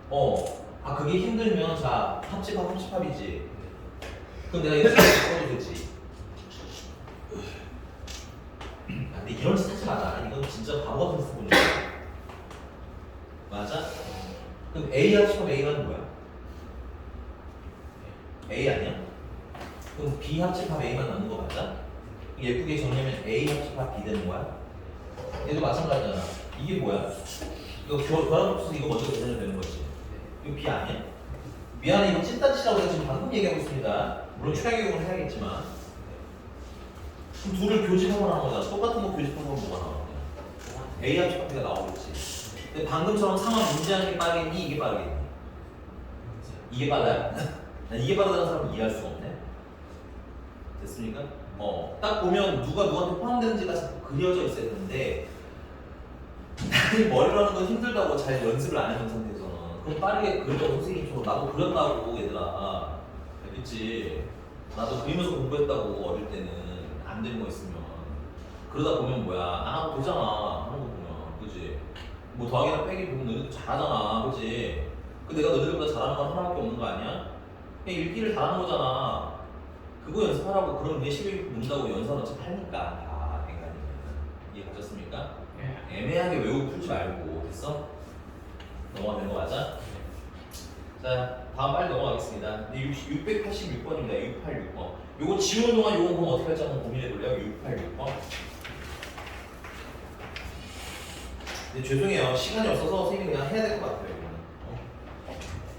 B. 그게 힘들면 자, 합집합이지. 그럼 내가 이거 써도 되지. 근데 이런 짓 하지 마자. 이건 진짜 바보 같은 수준이야. 맞아? 그럼 A 합집합 A는 뭐야? A 아니야? 그럼 B 합집합 A만 남는 거 맞아? 예쁘게 정리하면 A 합집합 B 되는 거야? 얘도 마찬가지잖아. 이게 뭐야? 이거 결합 없어서 이거 먼저 계산이 되는 거지. 이거 B 아니야? 미안해, 이거 찐따지라고 내가 지금 방금 얘기하고 있습니다. 물론 최악의 경우는 해야겠지만. 그럼 둘을 교집합을 하는 거잖아. 똑같은 거 교집합하면 뭐가 나오냐? A 합집합 B가 나오겠지. 근데 방금처럼 상황 문제하는 게 빠르겠니? 이게 빠르겠니? 이게 빨라요? 난 이게 빠르다는 사람은 이해할 수가 없네. 됐습니까? 딱 보면 누가 누구한테 포함되는지가 자꾸 그려져 있어야 되는데 나는 머리로 하는 건 힘들다고 잘 연습을 안 해본 상태에서는 그럼 빠르게 그려줘. 선생님처럼 나도 그렸다고 얘들아. 알겠지? 나도 그리면서 공부했다고 어릴 때는 안 되는 거 있으면 그러다 보면 뭐야 안 하고 되잖아. 하는 거 보면 그지? 뭐 더하기랑 빼기 보면 너희들 잘하잖아. 그지? 내가 너희들보다 잘하는 건 하나밖에 없는 거 아니야? 그냥 읽기를 잘하는 거잖아. 그거 연습하라고. 그럼 내 12분 문다고 연습 어차피 하니까. 됐습니까? 예. 애매하게 외우고 풀지 말고 됐어? 넘어가는 거 맞아? 자 다음 빨리 넘어가겠습니다. 686번입니다. 686번. 요거 지우는 동안 요거 그럼 어떻게 할지 한번 고민해 볼래요? 686번. 근데 죄송해요. 시간이 없어서 선생님이 그냥 해야 될 것 같아요.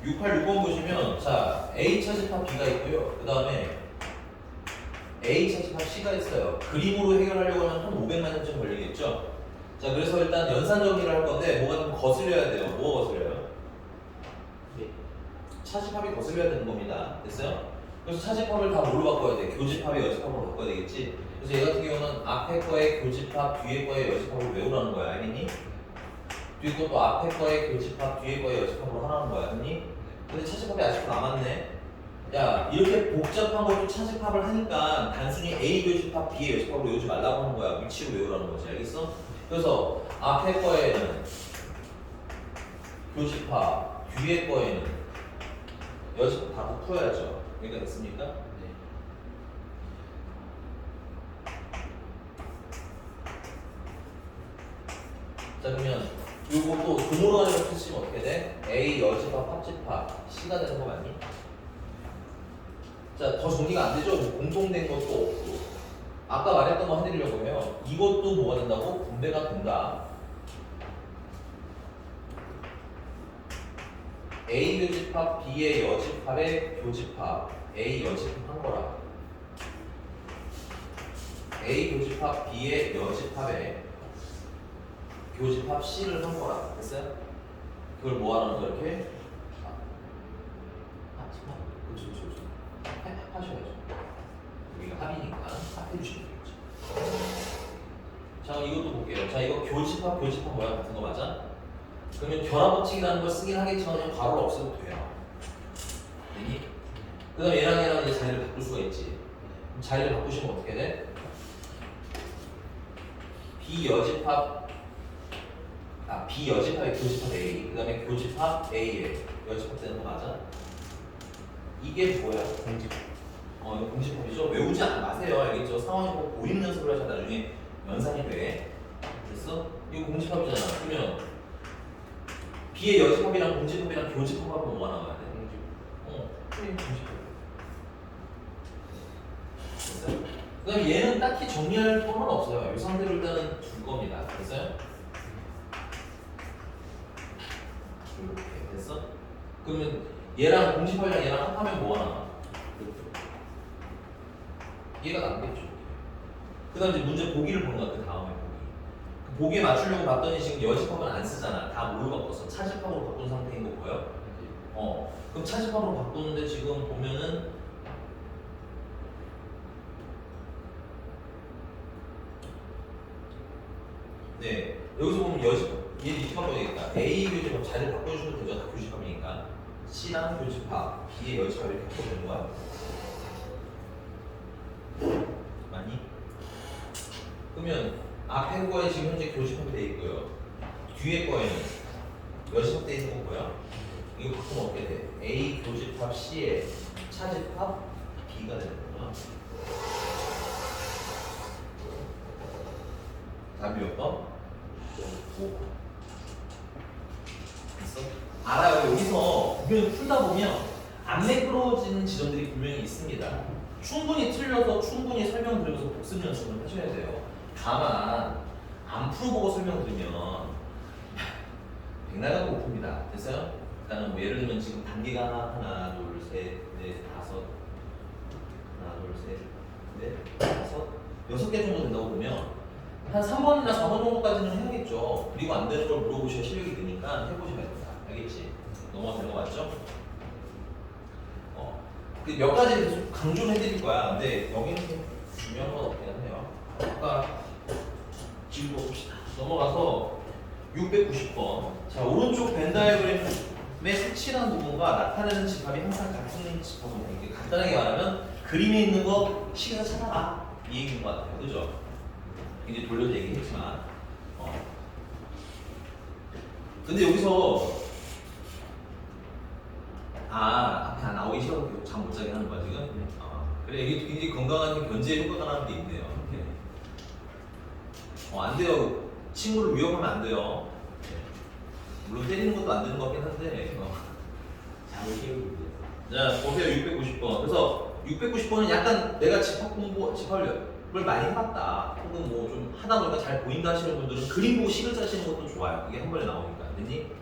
이거는. 686번 보시면 자 A 차집합 B가 있고요. 그 다음에 A 차집합 C가 있어요. 그림으로 해결하려고 하면 한 500만 년쯤 걸리겠죠? 자 그래서 일단 연산 정리를 할 건데 뭐가 좀 거슬려야 돼요. 뭐가 거슬려요? 차집합이 거슬려야 되는 겁니다. 됐어요? 그래서 차집합을 다 뭘로 바꿔야 돼? 교집합에 여집합으로 바꿔야 되겠지? 그래서 얘 같은 경우는 앞에 거에 교집합, 뒤에 거에 여집합을 외우라는 거야. 알겠니? 그리고 또 앞에 거에 교집합, 뒤에 거에 여집합으로 하라는 거야. 알겠니? 근데 차집합이 아직도 남았네. 야 이렇게 복잡한 것도 차집합을 하니까 단순히 A 교집합, B의 여집합으로 외우지 말라고 하는 거야. 위치로 외우라는 거지. 알겠어? 그래서 앞에 거에는 교집합, 뒤에 거에는 여집합 다 풀어야죠. 여기가 됐습니까? 네. 자 그러면 요거 또 등으로 하는 거 쓰시면 어떻게 돼? A 여집합, 합집합 C가 되는 거 맞니? 자 더 정리가 안 되죠? 뭐 공통된 것도 없고 아까 말했던 거 해드리려고 해요. 이것도 뭐가 된다고? 분배가 된다. A 교집합 B의 여집합의 교집합 A 여집합 한 거라. A 교집합 B의 여집합의 교집합 C를 한 거라. 됐어요? 그걸 뭐 하라는 거 이렇게? 합집합? 그렇죠. 합하셔야죠. 여기가 합이니까 합해주시면 되겠죠. 자 이것도 볼게요. 자 이거 교집합 모양 같은 거 맞아? 그러면 결합법칙이라는 걸 쓰긴 하겠지만 그냥 괄호를 없애도 돼요. 되니? 그 다음에 얘랑 이제 자리를 바꿀 수가 있지. 그럼 자리를 바꾸시면 어떻게 돼? B여집합의 교집합 A 그 다음에 교집합 A의 여집합 되는 거 맞아? 이게 뭐야? 공집합. 이거 공집합이죠? 외우지 마세요. 알겠죠? 상황이 꼭 고립 연습을 하셔야 나중에 연산이 돼. 됐어? 이거 공집합이잖아. 그러면 B의 여집합이랑 공집합이랑 교집합하고 뭐가 나와야 돼? 공집합. 됐어요? 그 다음에 얘는 딱히 정리할 건 없어요. 이 상태로 일단은 둘 겁니다. 됐어요? 이렇게 됐어? 그러면 얘랑 공집합이랑 얘랑 합하면 뭐가 나와? 얘가 남겠죠. 그 다음에 이제 문제 보기를 보는 거야. 그 다음에 보기. 그 보기에 맞추려고 봤더니 지금 여집합은 안 쓰잖아. 다 뭘로 바꿨어? 차집합으로 바꾼 상태인 거 보여? 그럼 차집합으로 바꾸는데 지금 보면은 네 여기서 보면 여집합 얘 이렇게 바꿔야겠다. A 교집합 자리를 바꿔주시면 되죠. 다 교집합이니까 C랑 교집합 B의 여집합 이렇게 바꿔주는 거야. 맞니? 그러면 앞에 거에 지금 현재 교집합이 돼 있고요. 뒤에 거에는 여집합 돼 있는 거 뭐야? 이거 바꾸면 어떻게 돼? A 교집합 C의 차집합 B가 되는 거야. 답이 몇 번? 5. 됐어? 알아요. 여기서 분명히 풀다 보면 안 매끄러워지는 지점들이 분명히 있습니다. 충분히 틀려서 충분히 설명드리면서 복습 연습을 하셔야 돼요. 다만 안 풀어보고 설명드리면 백날가도 못 풉니다. 됐어요? 일단은 뭐 예를 들면 지금 단계가 하나, 둘, 셋, 넷, 다섯, 하나, 둘, 셋, 넷, 다섯, 6개 정도 된다고 보면 한 3번이나 4번 정도까지는 해야겠죠. 그리고 안 되는 걸 물어보셔야 실력이 되니까 해보셔야 됩니다. 알겠지? 넘어가는 거 맞죠? 몇 가지 계속 강조를 해드릴 거야. 근데 여기는 중요한 건 없긴 해요. 아까 지우고 봅시다. 넘어가서 690번. 자, 오른쪽 벤 다이어그램의 색칠한 부분과 나타내는 집합이 항상 같은 집합입니다. 이게 간단하게 말하면 그림에 있는 거 식에서 찾아라. 이 얘기인 것 같아요. 그죠? 이제 돌려서 얘기했지만. 근데 여기서 앞에 안 나오기 싫어서 계속 잠 못 자게 하는 거야 지금? 그래 이게 굉장히 건강한 견제 효과가 나는 게 있네요. 이렇게. 안 돼요. 친구를 위협하면 안 돼요. 네. 물론 때리는 것도 안 되는 것 같긴 한데. 잠을 깨우기 위해서. 자, 보세요. 690번. 그래서 690번은 약간 내가 집합을 많이 해봤다. 혹은 뭐 좀 하다 보니까 잘 보인다 하시는 분들은 그림 보고 식을 짜시는 것도 좋아요. 그게 한 번에 나오니까. 됐니?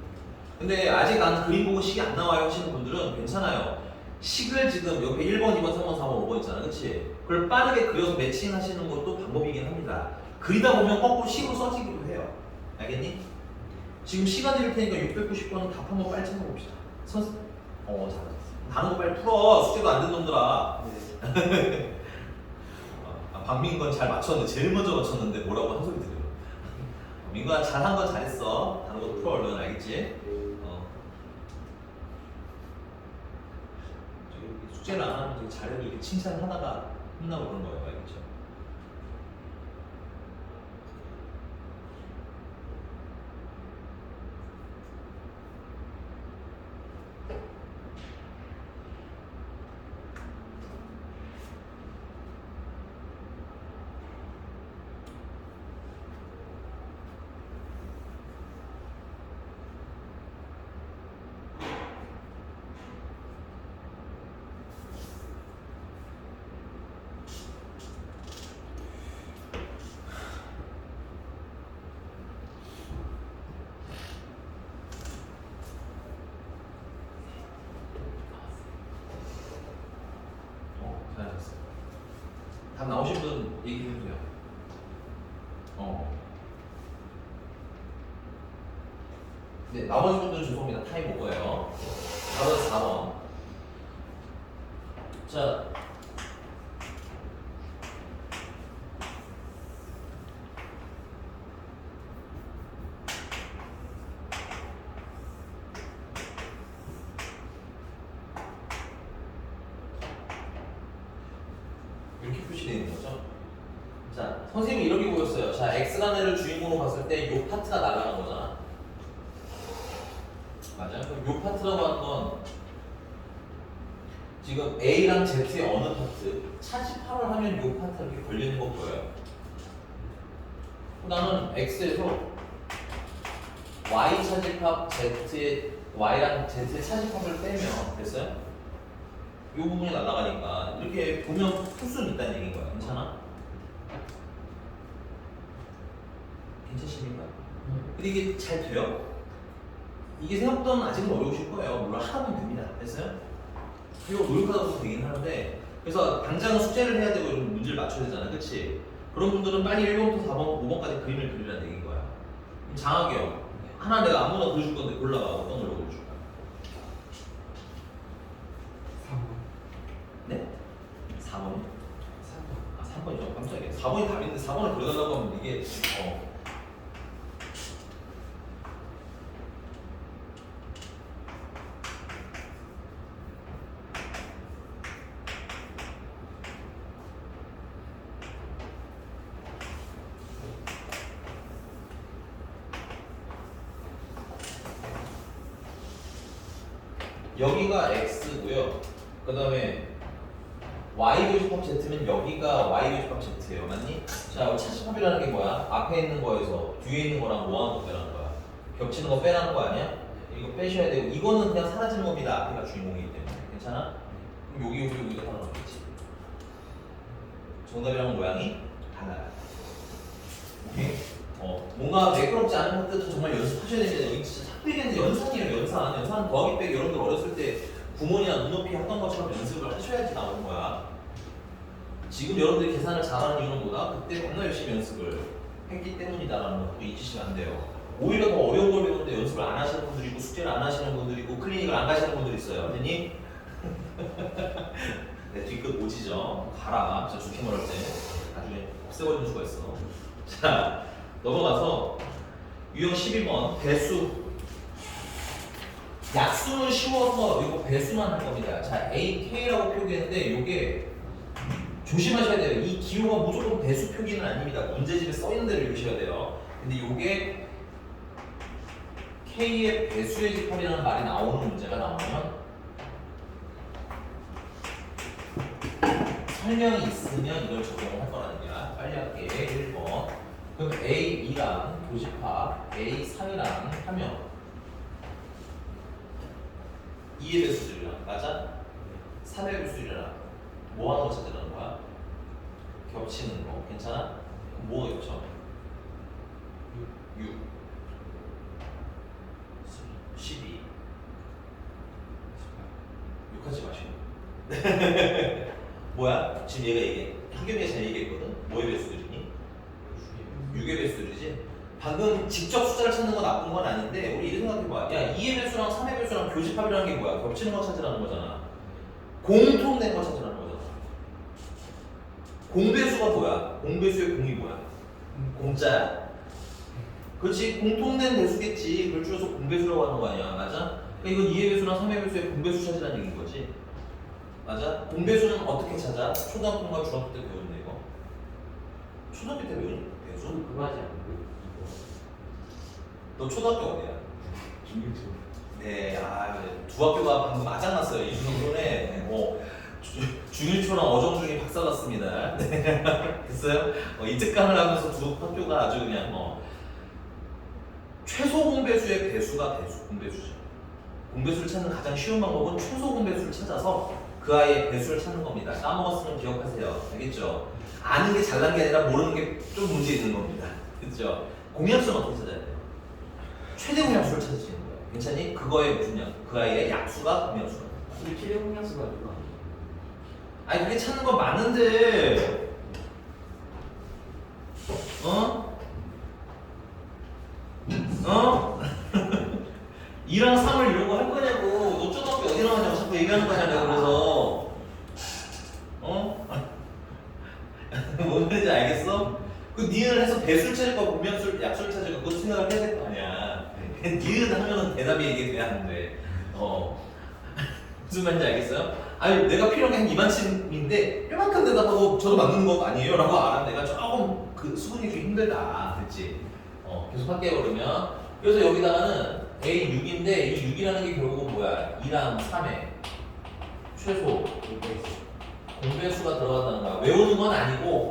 근데 아직 난 그림 보고 식이 안 나와요 하시는 분들은 괜찮아요. 식을 지금 옆에 1번, 2번, 3번, 4번, 5번 있잖아. 그치? 그걸 빠르게 그려서 매칭 하시는 것도 방법이긴 합니다. 그리다 보면 거꾸로 식으로 써지기도 해요. 알겠니? 지금 시간 드릴 테니까 690번은 답 한번 빨리 찾아봅시다. 잘했어. 다른 거 빨리 풀어. 숙제도 안 된 놈들아. 네. 박민건 잘 맞췄는데 제일 먼저 맞췄는데 뭐라고 한 소리 들어요. 민건아 잘한 건 잘했어. 다른 것도 풀어 얼른 알겠지? 저기 숙제를 안 하면 되게 잘해도 이렇게 칭찬하다가 혼나고 그런 거예요. 알겠죠? 잘하셨어요. 답 나오신 분 얘기해 주세요. 네, 나머지 분들은 죄송합니다. 타임 오버예요. 바로 4번. 자, 이렇게 표시되어 있는 거죠. 자, 선생님이 이렇게 보였어요. 자, X간을 주인공으로 봤을 때 이 파트가 날아가는 거잖아. 맞아요? 그럼 이 파트라고 하는 건 지금 A랑 Z의 어느 파트 차집합을 하면 이 파트가 이렇게 걸리는 거 보여요. 나는 X에서 Y 차집합 Z의 Y랑 Z의 차집합을 빼면 됐어요? 이 부분이 날아가니까 이렇게 보면 풀 수는 있다는 얘기인 거야. 괜찮아? 괜찮습니까? 근데 이게 잘 돼요? 이게 생각보다는 아직은 어려우실 거예요. 물론 하면 됩니다. 됐어요? 이거 노력하다 보면 되긴 하는데 그래서 당장은 숙제를 해야 되고 이런 문제를 맞춰야 되잖아. 그치? 그런 분들은 빨리 1번부터 4번, 5번까지 그림을 그리라는 얘기인 거야. 장하게요. 하나 내가 아무나 그려줄 건데 골라봐. 어떤 걸로 그려줄까? 3번. 네? 4번이요? 3번. 아 3번이죠. 깜짝이야. 4번이 답인데 4번을 그려달라고 하면 이게 여기가 X고요. 그 다음에 Y 교집합 Z면 여기가 Y 교집합 Z예요. 맞니? 자, 차집합이라는 게 뭐야? 앞에 있는 거에서 뒤에 있는 거랑 뭐하는 거 빼라는 거야? 겹치는 거 빼라는 거 아니야? 이거 빼셔야 되고 이거는 그냥 사라지는 겁니다. 앞에가 주인공이기 때문에. 괜찮아? 그럼 여기가 하나 남겠지. 정답이랑 모양이 달라요. 오케이? 뭔가 매끄럽지 않은 것들도 정말 연습하셔야 됩니다. 여기 진짜 학교에는 연산이에요. 연산 더하기 빼기 여러분들 어렸을 때 구몬이나 눈높이 하던 것처럼 연습을 하셔야지 나오는 거야. 지금 여러분들이 계산을 잘하는 이유는 뭐다? 그때 겁나 열심히 연습을 했기 때문이다라는 것도 잊으시면 안 돼요. 오히려 더 어려운 걸 배우는데 연습을 안 하시는 분들이 있고 숙제를 안 하시는 분들이 있고 클리닉을 안 가시는 분들이 있어요. 됐니? 네, 뒤끝 오지죠. 가라. 진짜 좋게 말할 때 나중에 없애버리는 수가 있어. 자, 넘어가서 유형 12번 배수. 약수는 쉬워서 이거 배수만 할 겁니다. 자, A, K라고 표기했는데 이게 조심하셔야 돼요. 이 기호가 무조건 배수 표기는 아닙니다. 문제집에 써있는 대로 읽으셔야 돼요. 근데 이게 K의 배수의 집합이라는 말이 나오는 문제가 나오면 설명이 있으면 이걸 적용을 할 거라는 거야. 빨리 할게. 1번 그럼 A2랑 교집합 A3이랑 하면 2의 배수들이랑 맞아? 3의 배수들이랑 뭐 하는 거 찾으라는 거야? 겹치는 거 괜찮아? 그럼 뭐가 겹쳐? 6 12 욕하지 마시고 뭐야? 지금 얘가 얘기해 학교에 잘 얘기했거든? 뭐의 배수들이니? 6의 배수들이지? 방금 직접 숫자를 찾는 건 나쁜 건 아닌데 우리 이렇게 생각해봐. 야 2의 배수랑 3의 배수랑 교집합이라는 게 뭐야? 겹치는 거 찾으라는 거잖아. 공통된 거 찾으라는 거잖아. 공배수가 뭐야? 공배수의 공이 뭐야? 공짜야? 그렇지 공통된 배수겠지. 그걸 줄여서 공배수라고 하는 거 아니야. 맞아? 그러니까 이건 2의 배수랑 3의 배수의 공배수 찾으라는 얘기인 거지. 맞아? 공배수는 어떻게 찾아? 초등학교인가 중학교 때 배우는데 이거? 초등학교 때 배우니? 배수? 그거 하지 않고 너 초등학교 어디야? 중일초. 네, 두 학교가 방금 맞장났어요. 이 정도네. 중일초랑 어정중이 박살났습니다. 네, 됐어요? 이 특강을 하면서 두 학교가 아주 그냥 최소 공배수의 배수가 공배수죠. 공배수를 찾는 가장 쉬운 방법은 최소 공배수를 찾아서 그 아이의 배수를 찾는 겁니다. 까먹었으면 기억하세요. 알겠죠? 아는 게 잘난 게 아니라 모르는 게 좀 문제 있는 겁니다. 그렇죠? 공약수는 어떻게 찾아야 돼요? 최대 공약수를 찾으시는 거예요. 괜찮니? 그거의 무슨 그 아이의 약수가 공약수가. 근데 최대 공약수가 누가? 아니 그게 찾는 건 많은데 어? 2랑 3을 이런 거 할 거냐고. 너 초등학교 어디 나왔냐고 자꾸 얘기하는 거잖아요. 그래서 뭔 말인지 알겠어? 그 니은 해서 배수를 찾을 거 공약수를 약수를 찾을 거 그거 생각을 해야 될 거 아니야. 니은 하면은 대답이 이게 돼야 안 돼. 무슨 말인지 알겠어요? 아니 내가 필요한 게 한 이만큼인데 이만큼 대답하고 저도 맞는 거 아니에요? 라고 알아. 내가 조금 그 수근이 좀 힘들다. 됐지? 계속 할게요 그러면. 그래서 여기다가는 A6인데 이 6이라는 게 결국은 뭐야? 2랑 3의 최소 공배수가 들어간다는 거야. 외우는 건 아니고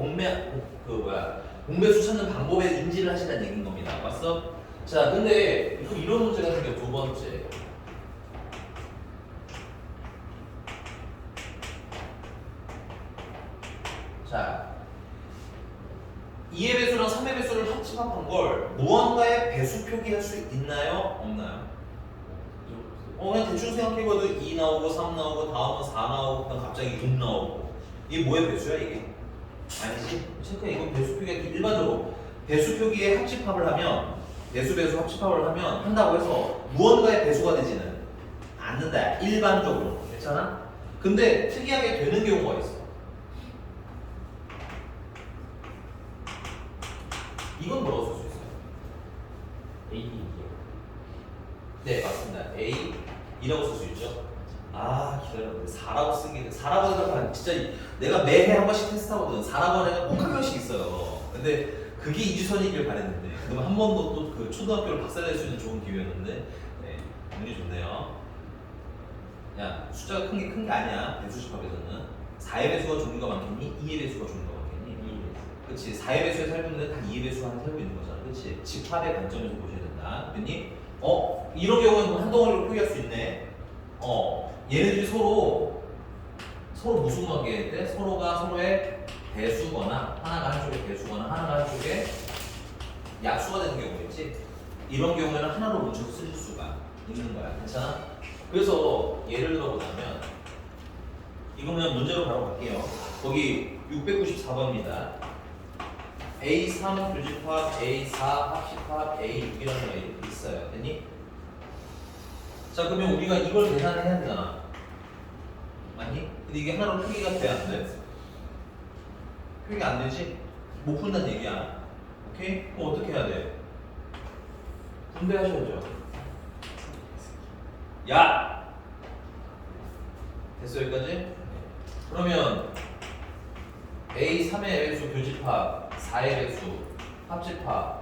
공배수 찾는 방법에 인지를 하시라는 얘기인 겁니다. 맞어? 자 근데 이런 문제가 생겨. 두 번째 자 2의 배수랑 3의 배수를 합집합한 걸 무언가의 배수 표기할 수 있나요? 없나요? 그냥 대충 생각해봐도 2 나오고 3 나오고 다음은 4 나오고 그다음 갑자기 6 나오고 이게 뭐의 배수야 이게? 아니지? 체크해. 이거 배수 표기가 일반적으로 배수 표기에 합집합을 하면 배수 합집합을 하면 한다고 해서 무언가의 배수가 되지는 않는다. 일반적으로. 괜찮아? 근데 특이하게 되는 경우가 있어. 이건 뭐라고 쓸 수 있어요? AD. 네 맞습니다. A2라고 쓸 수 있죠. 기다려. 4라고 쓰기 4라고 생각하면 진짜 내가 매해 한 번씩 테스트하거든. 4라고 하면 꼭 한 명씩 있어요. 근데 그게 이주선이길 바랬는데 그러면 한 번도 또 그 초등학교를 박살낼 수 있는 좋은 기회였는데 네, 운이 좋네요. 야 숫자가 큰 게 아니야. 배수집합에서는 4의 배수가 종류가 많겠니? 2의 배수가 종류가 많겠니? 그렇지. 4의 배수에 살고 있는데 다 2의 배수가 하나 살고 있는 거잖아. 그렇지. 집합의 관점에서 보셔야 된다. 그랬니? 이런 경우는 한 덩어리로 표기할 수 있네. 얘네들이 서로 무슨 관계인데 서로가 서로의 배수거나 하나가 한쪽에 배수거나 하나가 한쪽에 약수가 되는 경우가 있지. 이런 경우에는 하나로 뭉쳐서 쓰실 수가 있는 거야. 괜찮아? 그래서 예를 들어보자면 이거 그냥 문제로 바로 갈게요. 거기 694번입니다. A3 교집합, A4 합집합, A6이라는 거 이렇게 있어요. 됐니? 자 그러면 우리가 이걸 계산을 해야 되잖아. 맞니? 근데 이게 하나로 표기가 돼? 안 돼? 표기 안 되지? 못 푼다는 얘기야. 오케이? 그럼 어떻게 해야 돼? 분배하셔야죠. 야! 됐어 여기까지? 그러면 A3의 배수 교집합 4의 배수 합집합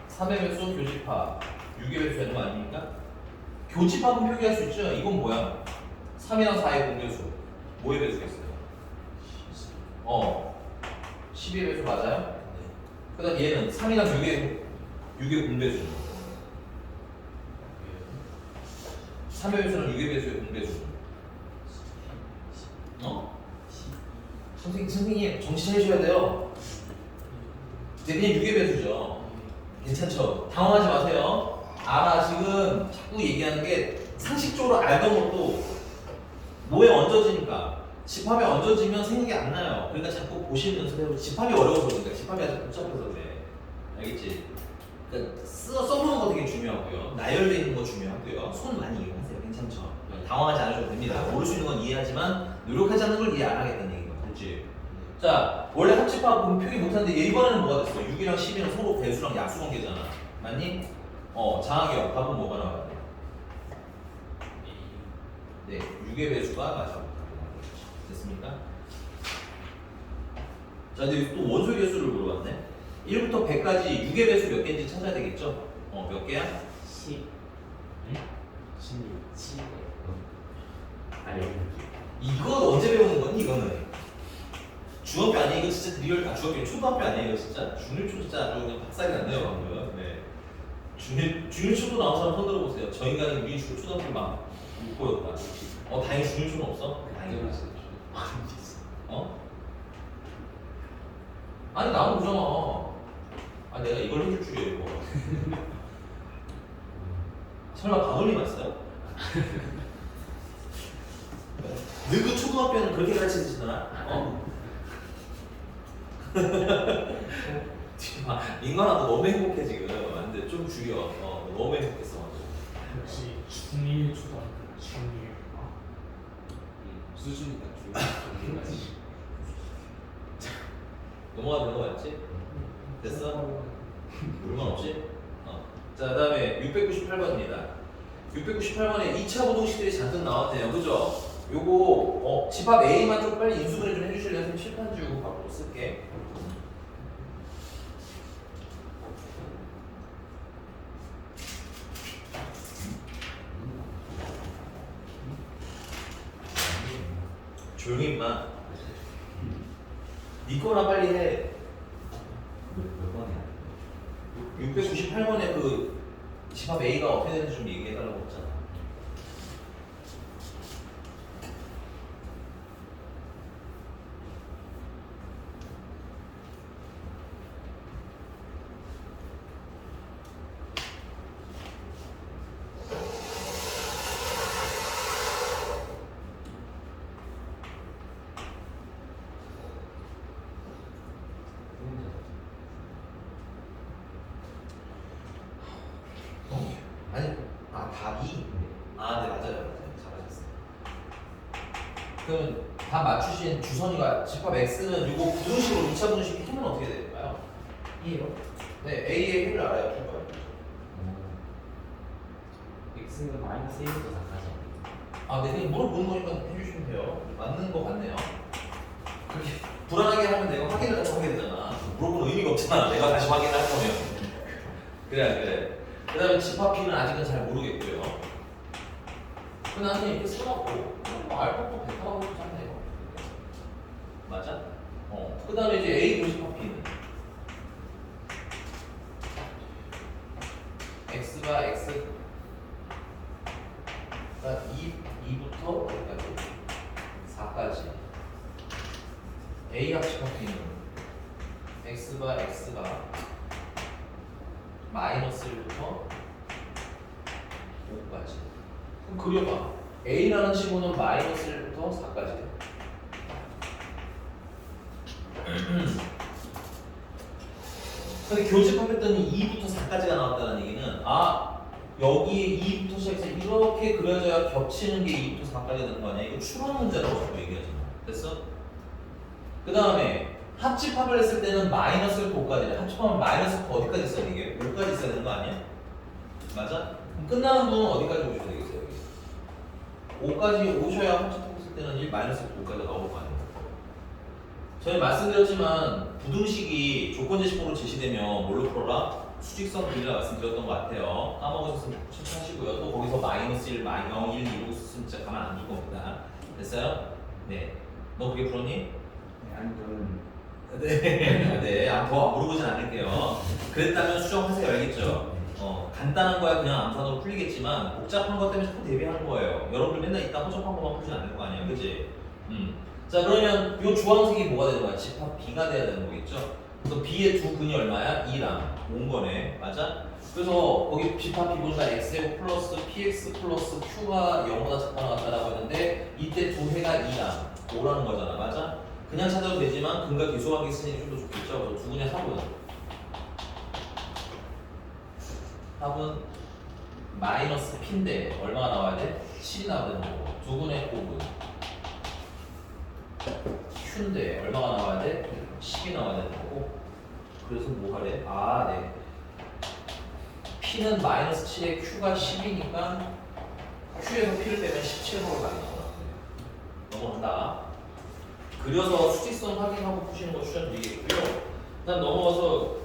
3의 배수 교집합 6의 배수 되는 거 아닙니까? 교집합은 표기할 수 있죠? 이건 뭐야? 3이랑 4의 공배수 뭐의 배수겠어요? 12의 배수 맞아요? 그 다음 얘는 3이랑 6의 공배수 3의 배수는 6의 배수의 공배수 어? 선생님 정신 차리셔야 돼요. 이제 그냥 6의 배수죠. 괜찮죠? 당황하지 마세요. 알아 지금 자꾸 얘기하는 게 상식적으로 알던 것도 뭐에 얹어지니까 집합에 얹어지면 생각이 안 나요. 그러니까 자꾸 보시는 연습해보고 집합이 어려워서 그러니까 집합이 아주 복잡해서 그래. 알겠지? 그러니까 써보는 거 되게 중요하고요. 나열되어 있는 거 중요하고요. 손 많이 이용하세요. 괜찮죠? 당황하지 않으셔도 됩니다. 모를 수 있는 건 이해하지만 노력하지 않는 걸 이해 안 하겠다는 얘기가 그렇지? 자, 원래 합집합 보면 표기 못하는데 얘 이번에는 뭐가 됐어? 6이랑 12는 서로 배수랑 약수 관계잖아. 맞니? 장학이요. 답은 뭐가 나와야 돼? 네, 6의 배수가 맞아. 됐습니까? 자, 근데 또 원소 개수를 물어봤네. 1부터 100까지 6의 배수 몇 개인지 찾아야 되겠죠? 몇 개야? 10 응? 16 7 아니 이거 언제 배우는 거니 이거는? 중학교 아니야 이거 진짜 리얼 중학교 초등학교 아니야 이거 진짜? 중일초 진짜 아주 그냥 박살이 났네요 방금. 네. 중일초도 나온 사람 손 들어보세요. 저 인간은 미주고 초등학교 막 못 보였다. 다행히 중일초는 없어? 당연하지 아니 나온 거잖아. 내가 이걸 해줄 줄이야 이거. 설마 가돌림 왔어요? 너그 초등학교는 그렇게 가르치시나? 인간아 너 너무 행복해 지금. 안돼 좀 죽여. 너무 행복했어. 역시 중1 초등학교 중1 수준이다 중요하지 넘어갔지? 됐어? 물건 없지? 자, 그 다음에 698번입니다. 698번에 2차 부동식들이 잔뜩 나왔네요. 그죠? 요거, 집합 A만 좀 빨리 인수분해 좀 해주실래요? 선생님 칠판 지우고 바로 쓸게. 조용히 임마. 니 거나 빨리 해. 몇 번이야? 698번에 그 집합 A가 어떻게 되는지 좀 얘기해달라고 했잖아. 답이? 네, 맞아요. 잘하셨어요. 그럼 답 맞추신 주선이가 집합 X는 이거 부등식으로 2차 부등식 힘은 어떻게 될까요? 2요? 네, A의 힘을 알아요. 출발. x는 마이너스 1부터 4까지 네, 그냥 물어보는 거니까 해주시면 돼요. 맞는 거 같네요. 그렇게 불안하게 하면 내가 확인을 다시 하게 되잖아. 물어보는 의미가 없잖아. 내가 다시 확인을 할 거면. 그래. 그 다음에 집합 B는 아직은 잘 모르겠고요. 그 나는 이렇게 써놓고 알파고 베타가 보잖아요. 맞아? 그 다음에 이제 A 집합 B는 X가 X가 2부터 어디까지? 4까지. A 합집합 B는 X가 마이너스 1부터 5까지. 그럼 그려봐. A라는 친구는 마이너스 1부터 4까지. 근데 교집합했더니 2부터 4까지가 나왔다는 얘기는 여기에 2부터 시작해서 이렇게 그려져야 겹치는 게 2부터 4까지 되는 거 아니야? 이거 추론 문제라고 자꾸 얘기하잖아. 됐어? 그 다음에 합집합을 했을 때는 마이너스 5까지. 합집합은 마이너스 어디까지 있어야 이게? 5까지 있어야 되는 거 아니야? 맞아? 그럼 끝나는 분은 어디까지 오셔야 되겠어요? 여기? 5까지 오셔야 합집합했을 때는 마이너스 5까지 나올 거 아니에요? 저희 말씀드렸지만 부등식이 조건제식으로 제시되면 뭘로 풀어라? 수직선 그리라 말씀드렸던 것 같아요. 까먹으셨으면 체크하시고요. 또 거기서 마이너스 1, 0, 1 이러고 있으면 진짜 가만 안 둘 겁니다. 됐어요? 네. 너 그게 풀었니? 아니 저는 네, 더 물어보진 않을게요. 그랬다면 수정하세요, 알겠죠? 간단한 거야 그냥 암산으로 풀리겠지만 복잡한 것 때문에 자꾸 대비하는 거예요. 여러분들 맨날 이따 허접한 것만 풀진 않을 거 아니야, 그치? 자, 그러면 이 주황색이 뭐가 되는 거야? 집합 B가 돼야 되는 거겠죠? 그래서 B의 두 근이 얼마야? 2랑 온 거네, 맞아? 그래서 거기 집합 B 보니까 X제곱 플러스 PX 플러스 Q가 0보다 작거나 같다라고 했는데 이때 두 해가 2랑 5라는 거잖아, 맞아? 그냥 찾아도 되지만 근과 계수관계 쓰니 좀 더 좋겠죠? 그래서 두 근의 합은 마이너스 P인데 얼마가 나와야 돼? 7이 나와야 되는 거고 두 근의 곱은 Q인데 얼마가 나와야 돼? 10이 나와야 되는 거고 그래서 뭐 하래? 아, 네. P는 마이너스 7에 Q가 10이니까 Q에서 P를 빼면 17하고 가겠죠. 넘어간다. 그려서 수직선 확인하고 푸시는 거 추천드리겠고요. 일단 넘어가서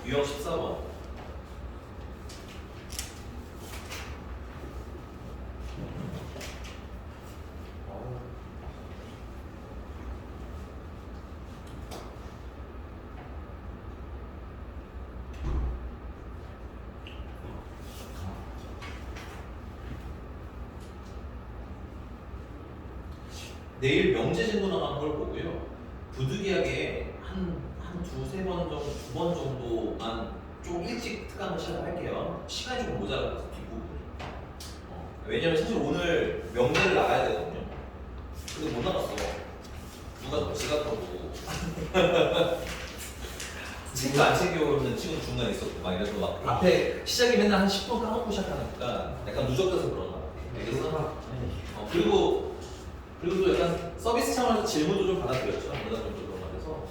유형 14번. 내일 명제진도 나가는 걸 보고요. 부득이하게 한 두세 번 정도, 두 번 정도만 좀 일찍 특강을 시작할게요. 시간이 조금 모자라서 뒷부분이. 왜냐면 사실 오늘 명제를 나가야 되거든요. 근데 못 나갔어. 누가 지각하고. 책도 안 챙겨오는 친구 중간에 있었고 막 이래서 막 앞에 시작이 맨날 한 10분 까먹고 시작하니까 약간 누적돼서 그런 것 같아. 그래서 그리고 또 약간 서비스 차원에서 질문도 좀 받아들였죠. 그러다 보니까 그래서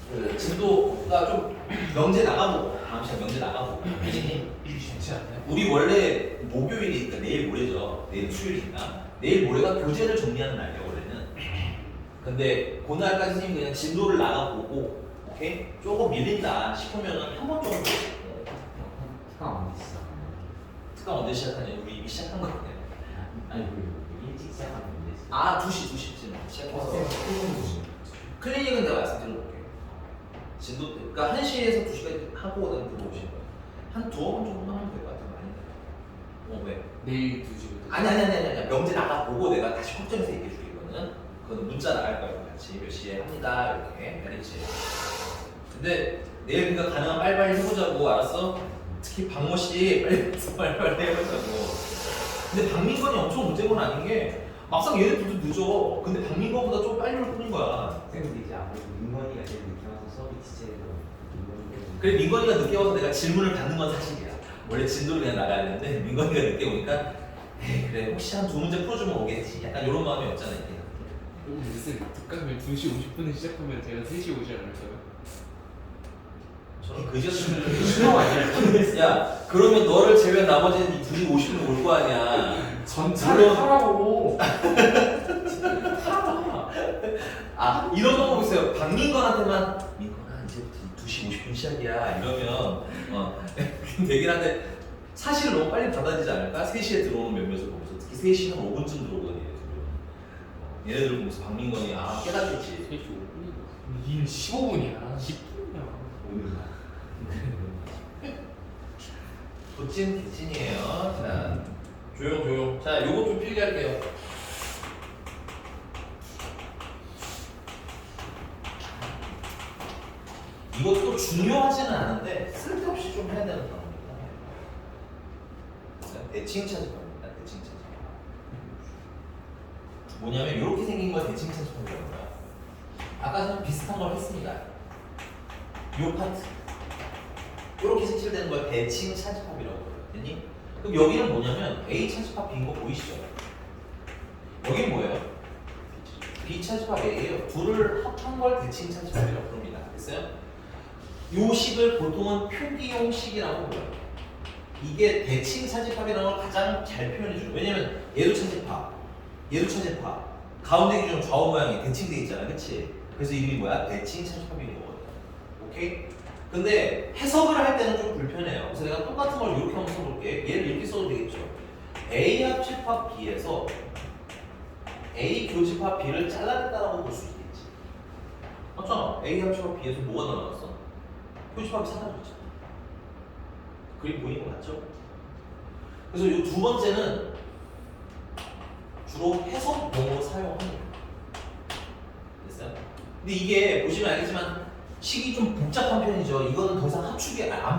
그 진도가 좀 명제 나가보고 다음 시간 명제 나가보고 괜찮지 않나요? 우리 원래 목요일이니까 내일 모레죠. 내일 수요일이니까 내일 모레가 교재를 정리하는 날이에요 원래는. 근데 그날까지 선생님이 그냥 진도를 나가보고 오케이? 조금 밀린다 싶으면은 한 번 정도 특강 언제 시작? 특강 언제 시작하냐 우리 이미 시작한 거 같아요. 아니 우리 일찍 시작하는데. 2시쯤 시작해서 클리닉은 내가 말씀드려볼게요. 진도 그러니까 1시에서 2시까지 하고 그다음에 들어오시는 거예요. 한 두어 번 정도만 하면 될 것 같아요. 많이 돼요. 왜? 내일 2시부터. 아니 명제 나가보고 내가 다시 확정해서 얘기해 줄게 이거는. 그거는 문자 나갈 거예요. 같이 몇 시에 합니다 이렇게 알겠지? 근데 내일 그러니까 가능한 빨리빨리 해보자고 알았어? 특히 박모 씨 빨리빨리 해보자고. 근데 박민건이 엄청 문제는 아닌 게 막상 얘네들도 늦어. 근데 박민건보다 좀 빨리 올 뿐인 거야. 쌤도 이제 아무래도 민건이가 제일 늦게 와서 수업이 지체해서 민건이. 그래 민건이가 늦게 와서 내가 질문을 받는 건 사실이야. 원래 진도를 그냥 나가야 되는데 민건이가 늦게 오니까 에이 그래 혹시 한 두 문제 풀어주면 오겠지. 약간 이런 마음이 없잖아 이게. 그럼 쌤 특강을 2시 50분에 시작하면 제가 3시 오지 않을까요? 저는 그지같은 야 그러면 너를 제외한 나머지는 이 2시 50분 올 거 아니야. 전차를 타라고. 이런 거 보고 있어요. 박민건한테만 민건아 이제부터 2시 50분 시작이야 이러면 되긴 한데 사실 너무 빨리 받아들이지 않을까? 3시에 들어오는 몇몇을 보면서 특히 3시 한 5분쯤 들어오거든 얘네들 보면서 박민건이 깨닫겠지. 3시 5분이고. 니는 15분이야. 10분이야. 오늘 도찐 개찐이에요. 자 조용. 자 요거 좀 필기할게요. 이것도 중요하지는 않은데 쓸데없이 좀 해야 되는 단어입니다. 대칭 차집합입니다. 대칭 차집합. 뭐냐면 이렇게 생긴 걸 대칭 차집합이라고 해요. 아까 전 비슷한 걸 했습니다. 요 파트 이렇게 색칠되는 걸 대칭 차집합이라고 해요. 됐니? 그럼 여기는 뭐냐면 A 차집합 B인 거 보이시죠? 여긴 뭐예요? B 차집합 A예요. 둘을 합한 걸 대칭 차집합이라고 부릅니다. 됐어요? 요 식을 보통은 표기용 식이라고 불러요. 이게 대칭 차집합이라는 걸 가장 잘 표현해줘요. 왜냐면 얘도 차집합, 얘도 차집합, 가운데 기준 좌우 모양이 대칭돼 있잖아, 그치? 그래서 이름이 뭐야? 대칭 차집합인 거거든. 오케이? 근데 해석을 할 때는 좀 불편해요. 그래서 내가 똑같은 걸 이렇게 한번 써볼게. 얘를 이렇게 써도 되겠죠. A 합집합 B에서 A 교집합 B를 잘라냈다라고 볼 수 있겠지. 맞잖아. A 합집합 B에서 뭐가 나왔어? 교집합이 사라졌잖아. 그림 보이는 거 맞죠? 그래서 이 두 번째는 주로 해석용으로 사용하는 거예요. 됐어요? 근데 이게 보시면 알겠지만 식이 좀 복잡한 편이죠. 이거는 더 이상 암축이 뭐야?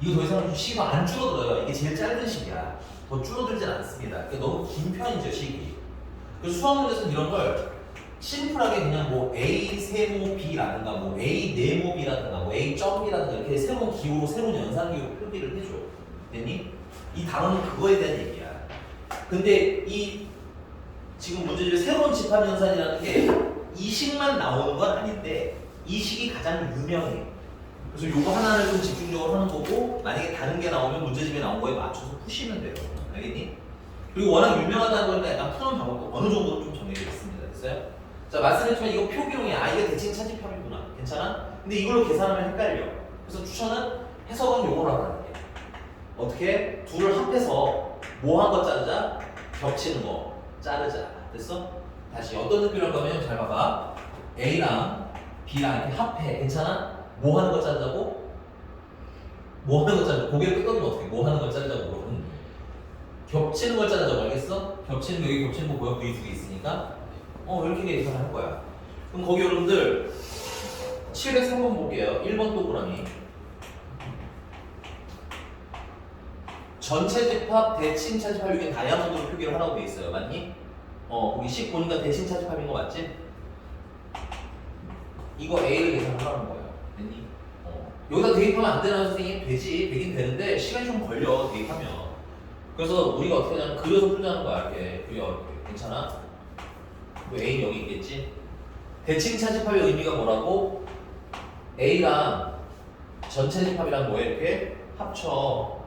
이거 더 이상 식이 안 줄어들어요. 이게 제일 짧은 식이야. 더 줄어들진 않습니다. 그러니까 너무 긴 편이죠, 식이. 그래서 수학 문제에서는 이런 걸 심플하게 그냥 뭐 A 세모 B라든가 뭐 A 네모 B라든가 뭐 A 점 B라든가 이렇게 새로운 기호로 새로운 연산기호로 표기를 해줘. 됐니? 이 단어는 그거에 대한 얘기야. 근데 이 지금 문제 중에 새로운 집합연산이라는 게 이 식만 나오는 건 아닌데 이 식이 가장 유명해. 그래서 요거 하나를 좀 집중적으로 하는 거고 만약에 다른 게 나오면 문제집에 나온 거에 맞춰서 푸시면 돼요. 알겠니? 그리고 워낙 유명하다는 거니까 약간 푸는 방법도 어느 정도 좀 정해져 있습니다. 됐어요? 자, 말씀드렸지만 이거 표기용이야. 이게 대칭 차집합이구나. 괜찮아? 근데 이걸로 계산하면 헷갈려. 그래서 추천은 해석은 요거로 하라는 게. 어떻게? 둘을 합해서 뭐 한 거 자르자? 겹치는 거 자르자. 됐어? 다시 어떤 느낌으로 할 거면 잘 봐봐. A랑 B랑 이렇게 합해. 괜찮아? 뭐 하는 거 자르자고? 뭐 하는 거 자르자고? 고개를 끄덕이면 어떻게? 뭐 하는 거 자르자고 그러면 겹치는 걸 자르자고. 알겠어? 겹치는 거 여기 겹치는 거 보여? V 두 개 있으니까 이렇게 계산할 거야. 그럼 거기 여러분들 703번 볼게요. 1번 동그라미. 전체 집합, 대칭 차집합 이게 다이아몬드로 표기를 하라고 돼 있어요. 맞니? 거기 10 보니까 대칭 차집합인 거 맞지? 이거 A를 계산하라는 거예요. 됐니? 여기다 대입하면 안 되나 선생님? 되지. 되긴 되는데 시간이 좀 걸려 대입하면. 그래서 우리가 어떻게 하냐면 그려서 풀자는 거야. 이렇게 그려. 괜찮아? 또 A 여기 있겠지? 대칭 차집합의 의미가 뭐라고? A랑 전체 집합이랑 뭐에 이렇게 합쳐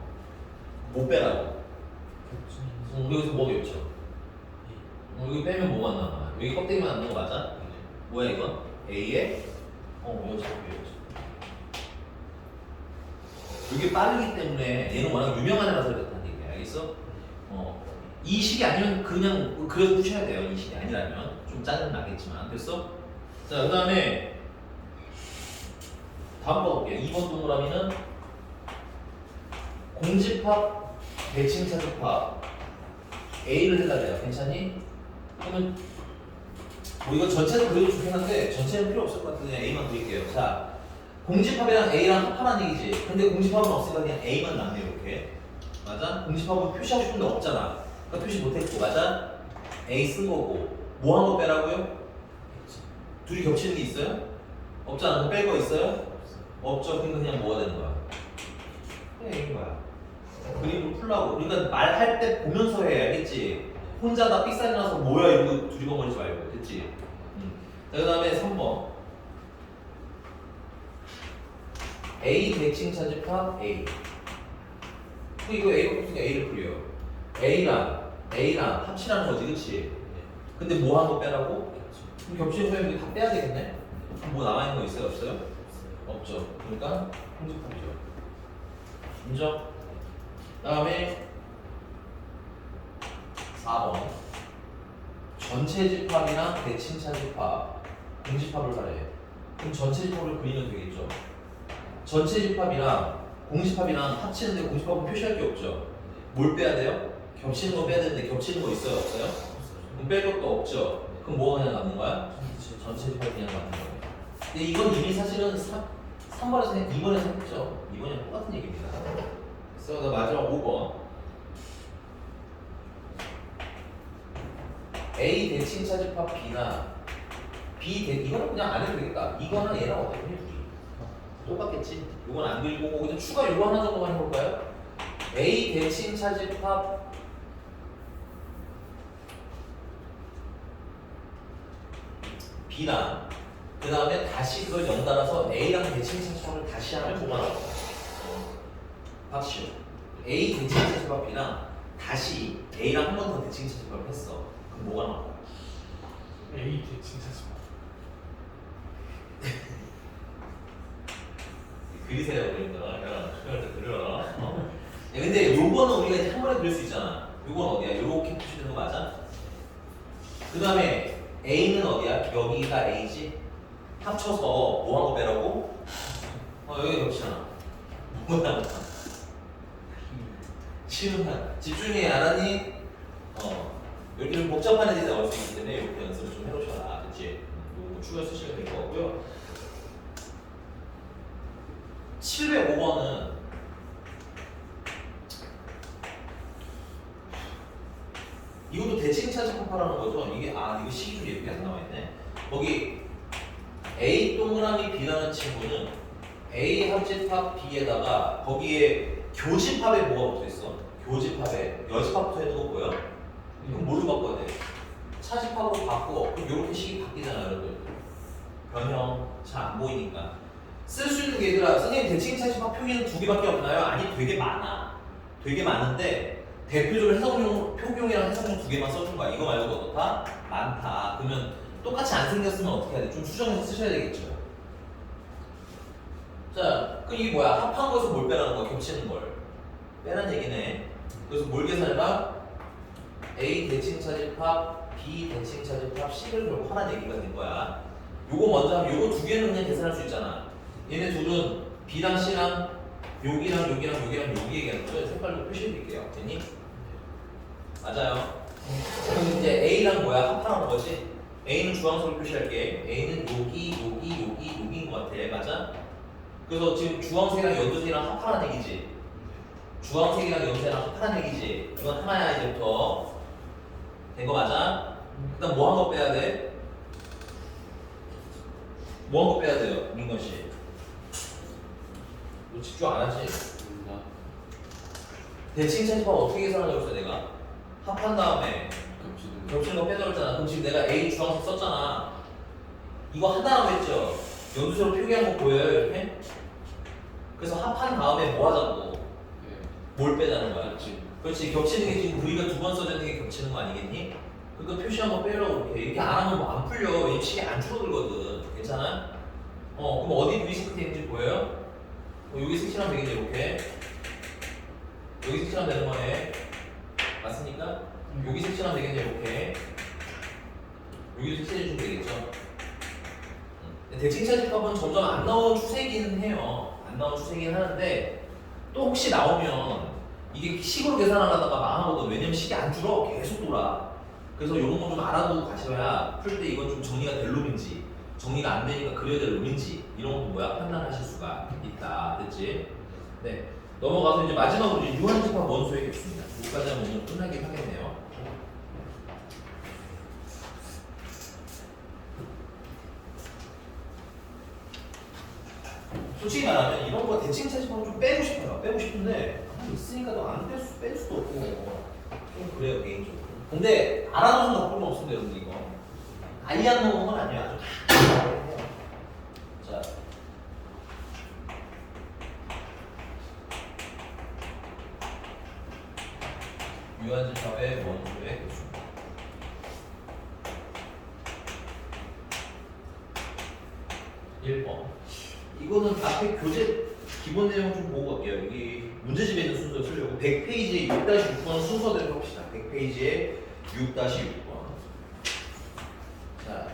못 빼라고. 여기서 뭐 겹쳐? 여기 빼면 뭐가 나와? 여기 껍데기만 남는 거 맞아? 뭐야 이건? A에 여기 이게 빠르기 때문에 얘는 워낙 유명한 애라서 그렇다는 얘기야. 알겠어? 이 식이 아니면 그냥 그래서 푸셔야 돼요. 이 식이 아니라면 좀 짜증 나겠지만 됐어? 자, 그 다음에 다음 거 볼게요. 2번 동그라미는 공집합, 대칭차집합 A를 해달래요. 괜찮니? 그러면 뭐 이거 전체도 그려도 좋긴 한데 전체는 필요 없을 것 같은데 그냥 A만 그릴게요. 자, 공집합이랑 A랑 합하라는 얘기지. 근데 공집합은 없으니까 그냥 A만 남네 이렇게. 맞아? 공집합은 표시하고 싶은데 없잖아. 그러니까 표시 못했고 맞아? A 쓴 거고 뭐 한 거 빼라고요? 둘이 겹치는 게 있어요? 없잖아. 그럼 뺄 거 있어요? 없죠. 그러니까 그냥 뭐가 되는 거야? 그냥 A인 거야. 그림을 풀라고. 그러니까 말할 때 보면서 해. 알겠지? 혼자 다 삑사리 나서 뭐야 이러고 두리번거리지 말고. 됐지? 자, 그 다음에 3번 A 대칭 차집합 A. 이거 A가 없으니까 A를 그려요. A랑 합치라는 거지, 그치? 근데 뭐 한 거 빼라고? 그럼 겹치는 소리 이거 다 빼야 되겠네? 그럼 뭐 남아있는 거 있어요? 없어요? 없죠. 그러니까 공집합이죠. 인정? 그 다음에 4번 전체 집합이랑 대칭차 집합 공집합을 하래. 그럼 전체 집합을 그리면 되겠죠. 전체 집합이랑 공집합이랑 합치는데 공집합은 표시할 게 없죠. 뭘 빼야 돼요? 겹치는 거 빼야 되는데 겹치는 거 있어요? 없어요? 그럼 뺄 것도 없죠. 그럼 뭐가 그냥 남는 거야? 전체 집합이 그냥 남는 거예요. 근데 이건 이미 사실은 3번에서 2번에서 했죠. 2번이랑 똑같은 얘기입니다. 그래서 마지막 5번 A 대칭 차집합 B나 이거는 그냥 안 해도 되겠다. 이거는 얘랑 어떻게 해? 똑같겠지? 이건 안 그리고 그냥 추가 요거 하나 정도만 해볼까요? A 대칭 차집합 B랑 그 다음에 다시 그걸 연달아서 A랑 대칭 차집합을 다시 하면 뭐가 나올까? 박시오. A 대칭 차집합 B랑 다시 A랑 한 번 더 대칭 차집합을 했어. 그럼 뭐가 나올까? A 대칭 차집합. 그리세요, 그림들. 야, 그럴 때 그려. 근데 요거는 우리가 이제 한 번에 그릴 수 있잖아. 요건 어디야? 요렇게 표시되는 거 맞아? 그 다음에 A는 어디야? 여기가 A지? 합쳐서 뭐하고 빼라고? 여기 겹치잖아. 뭐야? 쉬운 집중해 알았니? 이렇게 좀 복잡한 애들이 나올 수 있기 때문에 이렇게 연습을 좀 해놓으셔라. 그치? 이거 추가 쓰시면 될 것 같고요. 705번은 이것도 대칭 차지법하라는 거죠. 이거 식이 좀 예쁘게 안 나와있네. 거기 A 동그라미 B라는 친구는 A 합집합 B에다가 거기에 교집합에 뭐가 붙어있어? 교집합에 여집합 붙어있는 거 보여? 이건 뭘로 바꿔야 돼? 차집합으로 바꿔. 그럼 이렇게 식이 바뀌잖아 여러분. 변형 잘 안 보이니까 쓸 수 있는 게 얘들아 선생님 대칭 차집합 표기는 2개밖에 없나요? 아니 되게 많아. 되게 많은데 대표적으로 해석용, 표기용이랑 해석용 2개만 써준 거야. 이거 말고 어떻다? 많다. 그러면 똑같이 안 생겼으면 어떻게 해야 돼? 좀 수정해서 쓰셔야 되겠죠. 자, 그럼 이게 뭐야? 합한 거에서 뭘 빼라는 거야? 겹치는 걸. 빼라는 얘기네. 그래서 뭘 계산해봐? A 대칭 차집합, B 대칭 차집합, C를 결국 하라는 얘기가 된 거야. 요거 먼저 하면 요거 2개는 그냥 계산할 수 있잖아. 얘네 둘은 B랑 C랑 여기랑 여기 얘기하는 거죠. 색깔로 표시해 드릴게요. 됐니? 맞아요. 그럼 이제 A랑 뭐야? 합하라는 거지? A는 주황색으로 표시할게. A는 여기인 것 같아. 맞아? 그래서 지금 주황색이랑 연두색이랑 합하라는 얘기지? 주황색이랑 연두색이랑 합하라는 얘기지? 이건 하나야 이제부터. 된 거 맞아? 일단 뭐 한 거 빼야 돼? 뭐 한 거 빼야 돼요? 민건 씨. 너 집중 안 하지? 나 대칭 차집합 어떻게 계산하려고 했어 내가? 합한 다음에 겹치는 거 빼자고 했잖아. 그럼 지금 내가 A 주황색 썼잖아. 이거 한 다음에 했죠? 연두색으로 표기한 거 보여요 이렇게? 그래서 합한 다음에 뭐 하자고? 네. 뭘 빼자는 거야? 그렇지. 그렇지. 겹치는 게 지금 우리가 2번 써져 있는 게 겹치는 거 아니겠니? 그러니까 표시한 거 빼라고 이렇게 안 하면 뭐 안 풀려. 왜냐면 식이 안 줄어들거든. 괜찮아? 그럼 어디 V 스크트 있는지 보여요? 여기 색칠하면 되겠네 이렇게. 여기 색칠하면 되는 거네. 맞습니까? 여기 색칠하면 되겠네 이렇게. 여기 색칠해 주면 되겠죠. 대칭 차집합은 점점 안 나오는 추세기는 해요. 안 나오는 추세기는 하는데 또 혹시 나오면 이게 식으로 계산하려다가 망하거든. 왜냐면 식이 안 줄어. 계속 돌아. 그래서 이런 거 좀 알아두고 가셔야 풀 때 이건 좀 정리가 될 놈인지 정리가 안 되니까 그려야 될 놈인지 이런 것도 뭐야 판단하실 수가 있다. 됐지? 네. 넘어가서 이제 마지막으로 이제 유한집합 원소에겠습니다. 여기까지 하면 오늘 끝나긴 하겠네요. 솔직히 말하면 이런 거 대칭 차집합 좀 빼고 싶어요. 빼고 싶은데 있으니까 또 안 뺄 수도 없고 좀 그래요 개인적으로. 근데 알아두면 나쁠 건 없습니다 여러분 이거. 아예 안 넣은 건 아니에요. 아주 다 해요. 자. 유한집합의 원소의 개수. 이거는 앞에 교재 기본 내용 좀 보고 갈게요. 여기 문제집에 있는 순서 쓰려고 100페이지에 6-6번 순서대로 합시다. 100페이지에 6-6번. 자,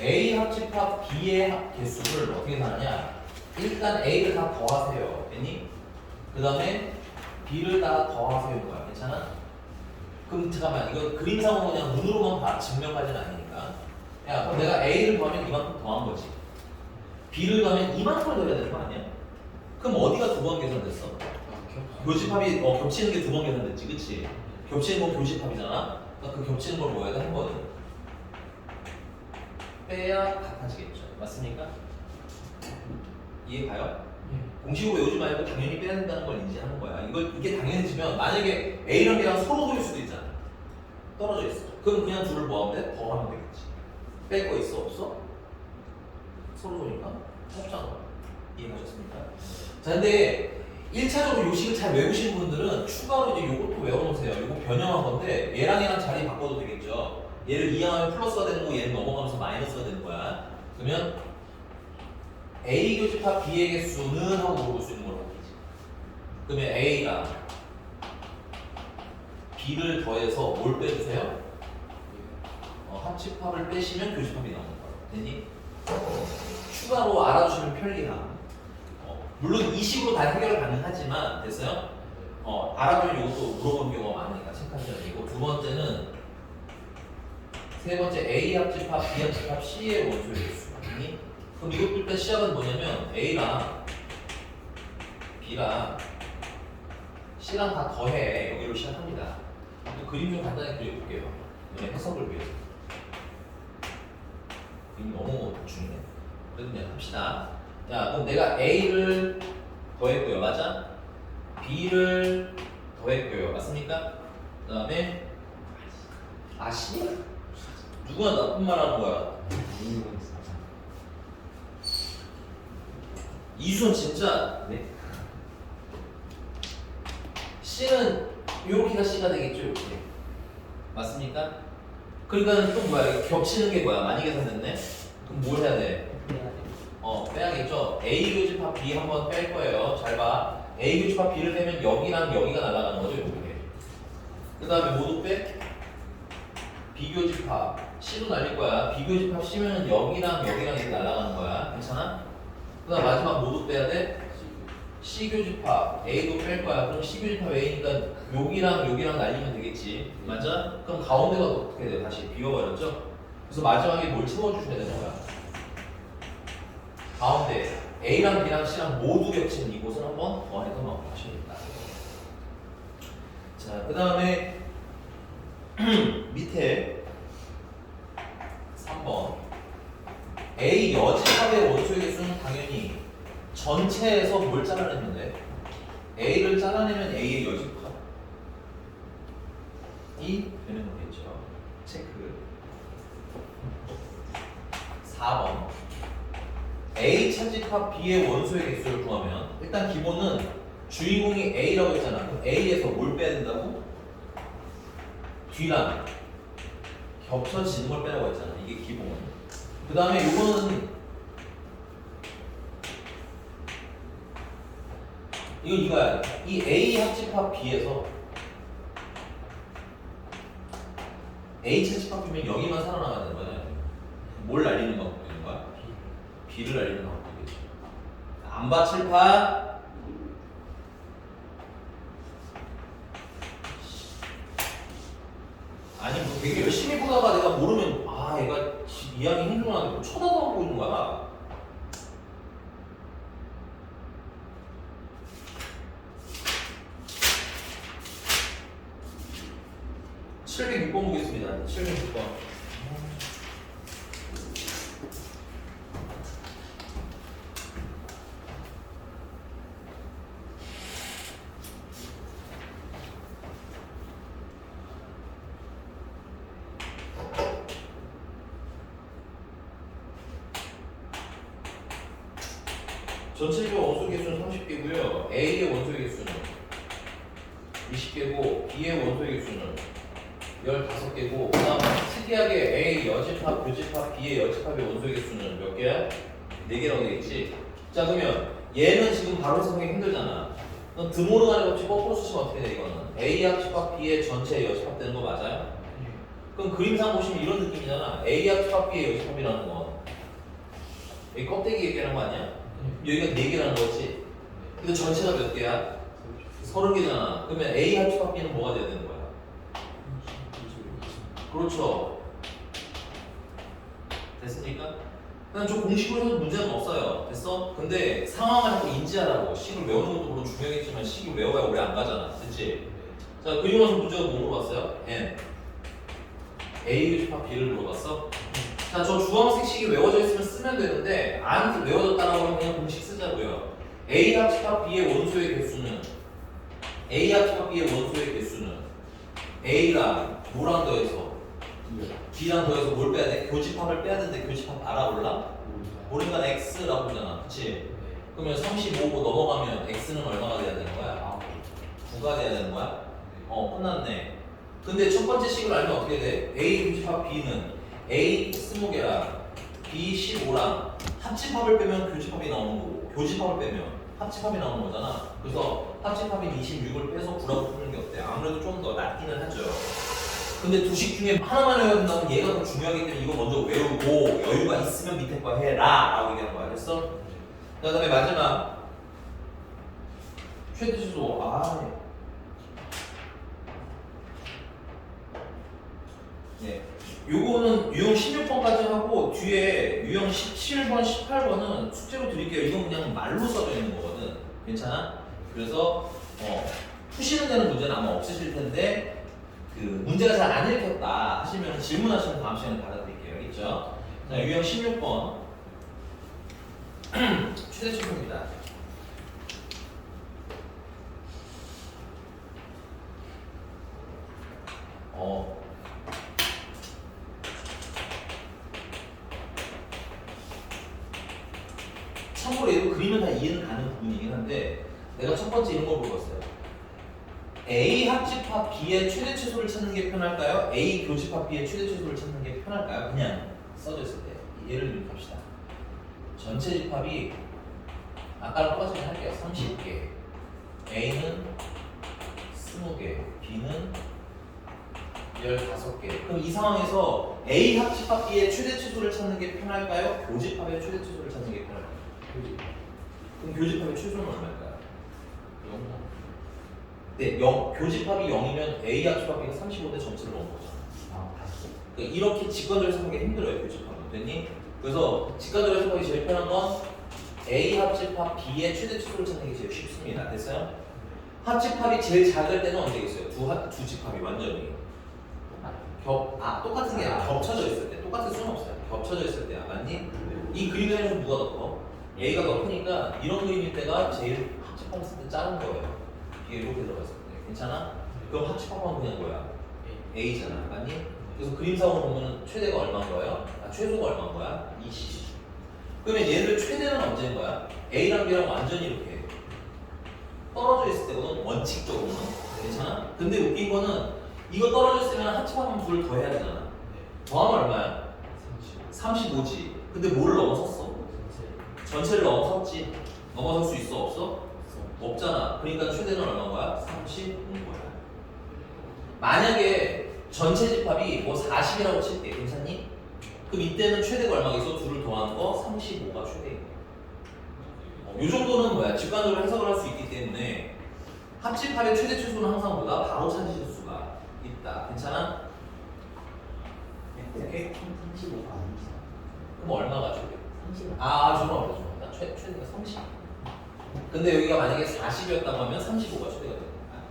A 합집합 B의 개수를 어떻게 계산하냐? 일단 A를 다 더하세요. 됐니? 그 다음에 B를 다 더하세요. 거야. 괜찮아? 그럼 잠깐만 이거 그림상으로 그냥 눈으로만 봐. 증명까지는 아니니까. 야, 그럼 내가 A를 더하면 이만큼 더한 거지. B를 더하면 이만큼을 더해야 되는 거 아니야? 그럼 어디가 2번 계산됐어? 교집합이 겹치는 게 2번 계산됐지, 그치? 겹치는 건 교집합이잖아. 그러니까 그 겹치는 걸 뭐야? 한 번은 빼야 같아지겠죠. 맞습니까? 이해 가요? 공식으로 외우지 말고 당연히 빼야 된다는 걸 인지하는 거야. 이게 당연해지면 만약에 A랑 B랑 서로 돌릴 수도 있잖아. 떨어져 있어. 그럼 그냥 둘을 뭐 하면 돼? 더하면 되겠지. 뺄 거 있어? 없어? 서로 도니까 없잖아. 이해가셨습니까? 자, 근데 1차적으로 요식을 잘 외우신 분들은 추가로 이제 요것도 외워놓으세요. 요거 변형한 건데 얘랑 자리 바꿔도 되겠죠. 얘를 이항하면 플러스가 되는 거 얘는 넘어가면서 마이너스가 되는 거야. 그러면 A 교집합 B의 개수는 하고 물어볼 수 있는 거라고 하지. 그러면 A가 B를 더해서 뭘 빼주세요? 합집합을 빼시면 교집합이 나오는 거야. 됐니? 추가로 알아주시면 편리함. 물론 이 식으로 다 해결 가능하지만 됐어요? 알아두면 이것도 물어보는 경우가 많으니까 체크하셔야 되고 두 번째는 세 번째 A 합집합, B 합집합, C의 원소의 개수. 아니? 그럼 이것도 일단 시작은 뭐냐면 A랑 B랑 C랑 다 더해. 여기로 시작합니다. 그림 좀 간단히 그려볼게요. 이번에 해석을 위해서. 그림 너무 중요해. 그래도 그냥 합시다. 자, 그럼 내가 A를 더했고요. 맞아? B를 더했고요. 맞습니까? 그 다음에 C? 누가 나쁜 말 하는 거야? 이수선 진짜 네? C는 요렇게가 C가 되겠죠, 이렇게. 맞습니까? 그러니까 또 뭐야? 겹치는 게 뭐야? 많이 계산됐네? 그럼 뭘 해야 돼? 빼야겠죠? A 교집합 B 한번 뺄 거예요. 잘 봐. A 교집합 B를 빼면 여기랑 여기가 날아가는 거죠, 이렇게. 그 다음에 모두 빼? B 교집합 C도 날릴 거야. B 교집합 C면은 여기랑 여기랑 이렇게 날아가는 거야. 괜찮아? 그 다음 마지막 모두 빼야 돼? C 교집합 A도 뺄 거야. 그럼 C 교집합 A니까 여기랑 여기랑 날리면 되겠지. 맞아? 그럼 가운데가 어떻게 돼? 다시 비워버렸죠? 그래서 마지막에 뭘 채워주셔야 되는 거야? 가운데 A랑 B랑 C랑 모두 겹치는 이곳을 한번 더해서 넣어주십니다. 자, 그 다음에 밑에 3번 A 여집합의 원소의 개수는 당연히 전체에서 뭘 잘라내면 돼? A를 잘라내면 A의 여집합이 되는 거겠죠. 체크. 4번 A 차집합 B의 원소의 개수를 구하면 일단 기본은 주인공이 A라고 했잖아. 그럼 A에서 뭘 빼야 된다고? D랑 겹쳐지는 걸 빼라고 했잖아. 이게 기본. 그 다음에 이거는 이거야. 이 A 합집합 B에서 A 차집합 B면 여기만 살아나가는 거야. 뭘 날리는 거? B를 날리는 방법이겠죠. 안 봐, 칠파. 아니, 뭐 되게 열심히 보다가 내가 모르면, 얘가 이해하기 힘들구나. 뭐 쳐다도 안 보이는 거야. (706번) 보겠습니다. 706번. 전체적 원소 개수는 30개고요. A의 원소의 개수는 20개고 B의 원소의 개수는 15개고 그 다음 특이하게 A 여집합, 교집합, B의 여집합의 원소의 개수는 몇 개야? 4개라고 되겠지? 자 그러면 얘는 지금 바로 해석하기 힘들잖아. 그럼 드모르간의 법칙 거꾸로 쓰시면 어떻게 돼 이거는? A 합집합 B의 전체 여집합 되는 거 맞아요? 그럼 그림상 보시면 이런 느낌이잖아. A 합집합 B의 여집합이라는 건 여기 껍데기 얘기하는 거 아니야? 여기가 4개라는 거지. 근데 전체가 몇 개야? 30개잖아. 그러면 A 합집합 B는 뭐가 돼야 되는 거야? 그렇죠. 됐습니까? 그냥 저 공식으로 해도 문제는 없어요. 됐어? 근데 상황을 자꾸 인지하라고. 식을 외우는 것도 물론 중요하겠지만 식을 외워야 오래 안 가잖아. 됐지? 자, 그리고 나서 문제가 뭐 물어봤어요? N. A 교집합 B를 물어봤어? 자, 저 주황색 식이 외워져 있으면 쓰면 되는데 안 외워졌다라고 하면 그냥 공식 쓰자고요. A 합집합 B의 원소의 개수는 A 합집합 B의 원소의 개수는 A랑 뭐랑 더해서 B랑 더해서 뭘 빼야 돼? 교집합을 빼야 되는데 교집합 알아 몰라? 모르니까 X라고 하잖아. 그치? 그러면 35고 넘어가면 X는 얼마가 돼야 되는 거야? 9가 돼야 되는 거야? 끝났네. 근데 첫 번째 식을 알면 어떻게 돼? A 교집합 B는 A 20개랑 B 15랑 합집합을 빼면 교집합이 나오는 거고 교집합을 빼면 합집합이 나오는 거잖아. 그래서 합집합인 26을 빼서 9라고 푸는 게 어때? 아무래도 좀 더 낫기는 하죠. 근데 두 식 중에 하나만 외워야 된다면 얘가 더 중요하기 때문에 이거 먼저 외우고 여유가 있으면 밑에 거 해라 라고 얘기하는 거야. 됐어? 그 다음에 마지막 최대치수. 네. 요거는 유형 16번까지 하고 뒤에 유형 17번, 18번은 숙제로 드릴게요. 이건 그냥 말로 써져 있는 거거든. 괜찮아? 그래서 푸시는 데는 문제는 아마 없으실 텐데 그 문제가 잘 안 읽혔다 하시면 질문하시면 다음 시간에 받아드릴게요. 알겠죠? 자, 유형 16번 최대치수입니다. 참고로 얘도 그림은 다 이해는 가는 부분이긴 한데 내가 첫 번째 이런 걸 물어봤어요. A 합집합 B의 최대 최소를 찾는 게 편할까요? A 교집합 B의 최대 최소를 찾는 게 편할까요? 그냥 써져 있을 때 예를 들면 갑시다. 전체 집합이 아까랑 똑같이 할게요. 30개, A는 20개, B는 15개. 그럼 이 상황에서 A 합집합 B의 최대 최소를 찾는 게 편할까요? 교집합의 최대 최소를 찾는 게 편할까요? 그럼 교집합의 최소는 얼마일까요? 0. 네, 0. 교집합이 0이면 A 합집합 B가 35대 전체를 넣은 거잖아. 그러니까 이렇게 직관적으로 해석하기 힘들어요, 교집합은. 됐니? 그래서 직관적으로 해석하기 제일 편한 건 A 합집합 B의 최대 최소를 찾는 게 제일 쉽습니다. 됐어요? 합집합이 제일 작을 때는 언제겠어요? 두 집합이 완전히 똑같은 게 아니라 겹쳐져 있을 때. 똑같을 수는 없어요. 겹쳐져 있을 때야. 맞니? 이 그림에서 누가 더 커? A가 더 크니까 이런 그림일 때가 제일 합집합했을 때 작은 거예요. 이게 이렇게 들어갔을 때. 괜찮아? 그럼 합집합하면 그냥 뭐야? A잖아. 맞니? 그래서 그림상으로 보면 최대가 얼마인 거예요? 최소가 얼마인 거야? 20. 그러면 얘들 최대는 언제인 거야? A랑 B랑 완전히 이렇게 떨어져 있을 때거든. 원칙적으로는. 괜찮아? 근데 웃긴 거는 이거 떨어져 있으면 합집하면 둘을 더 해야 되잖아. 더하면 얼마야? 35지. 근데 뭐를 넘어섰어? 전체를 넘어섰지. 넘어설 수 있어? 없어? 없잖아. 그러니까 최대는 얼마인 거야? 30인 거야. 만약에 전체 집합이 뭐 40이라고 칠게. 괜찮니? 그럼 이때는 최대가 얼마겠어? 둘을 더한 거 35가 최대인 거야. 이 정도는 뭐야? 직관적으로 해석을 할 수 있기 때문에 합집합의 최대 최소는 항상 뭐다? 바로 찾으실 수가 있다. 괜찮아? 오케이? 35가 아니죠. 그럼 얼마가 최대? 30. 저는 어려워. 나 최대가 30. 근데 여기가 만약에 40이었다고 하면 35가 최대가 되는 거야.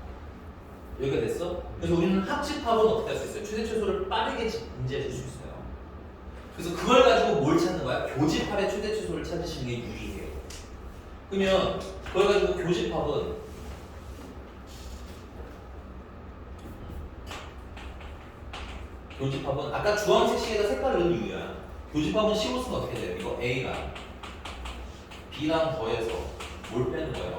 여기가 됐어? 그래서 우리는 합집합은 어떻게 할 수 있어요? 최대 최소를 빠르게 인지해 줄 수 있어요. 그래서 그걸 가지고 뭘 찾는 거야? 교집합의 최대 최소를 찾으시는 게 유리해요. 그러면 그걸 가지고 교집합은 아까 주황색 식에다 색깔을 넣은 이유야. 교집합은 시옷은 어떻게 돼요? 이거 A가 B랑 더해서 뭘 빼는 거예요?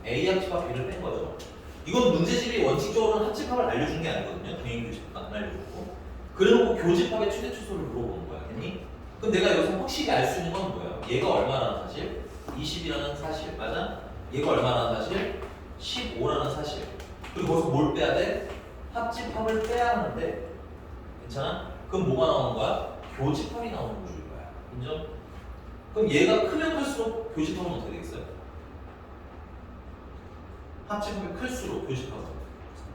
A 합집합 B를 뺀 거죠. 이건 문제집이 원칙적으로는 합집합을 알려준 게 아니거든요. 당연히 교집합 안 알려줬고. 그래놓고 교집합의 최대 최소를 물어보는 거야. 됐니? 그럼 내가 여기서 확실히 알 수 있는 건 뭐예요? 얘가 얼마라는 사실? 20이라는 사실. 맞아? 얘가 얼마라는 사실? 15라는 사실. 그리고 거기서 뭘 빼야 돼? 합집합을 빼야 하는데 괜찮아? 그럼 뭐가 나오는 거야? 교집합이 나오는 구조일 거야. 인정? 그럼 얘가 크면 클수록 교집합은 어떻게 되겠어요? 합집합이 클수록 교집합은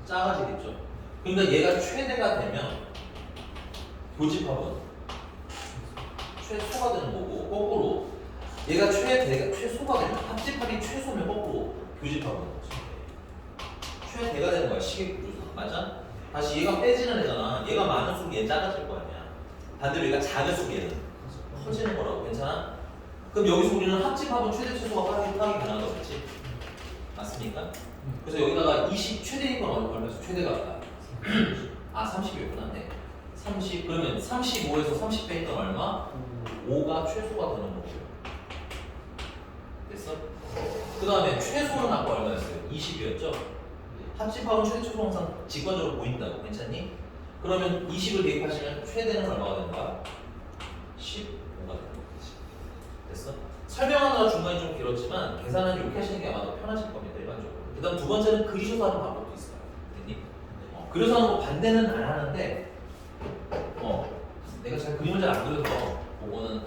작아지겠죠. 그러니까 얘가 최대가 되면 교집합은 최소가 되는 거고, 거꾸로 얘가 최소가 되면 합집합이 최소면 거꾸로 교집합은 최대가 되는 거야. 시계 구조상. 맞아? 다시 얘가 빼지는 애잖아. 얘가 많을수록 얘 작아질 거 아니야. 반대로 얘가 작을수록 얘는 커지는 거라고. 괜찮아? 그럼 여기서 우리는 합집합은 최대 최소가 파악이 가능한 거겠지? 맞습니까? 그래서 여기다가 20 최대인 건 얼마였어? 최대가 30이었구나. 네. 30 그러면 35에서 30 빼니까 얼마? 5가 최소가 되는 거고요. 됐어? 그 다음에 최소는 아까 얼마였어요? 20이었죠? 합집합은 최대 최소 항상 직관적으로 보인다고. 괜찮니? 그러면 20을 대입하시면 최대는 얼마가 되는 거야? 15가 되는 거지. 됐어? 설명하느라 중간이 좀 길었지만 계산은 이렇게 하시는 게 아마 더 편하실 겁니다. 일반적으로. 그 다음 두 번째는 그리셔서 하는 방법도 있어요. 됐니? 그래서 뭐 반대는 안 하는데 내가 잘 그림을 잘 안 그려서 그거는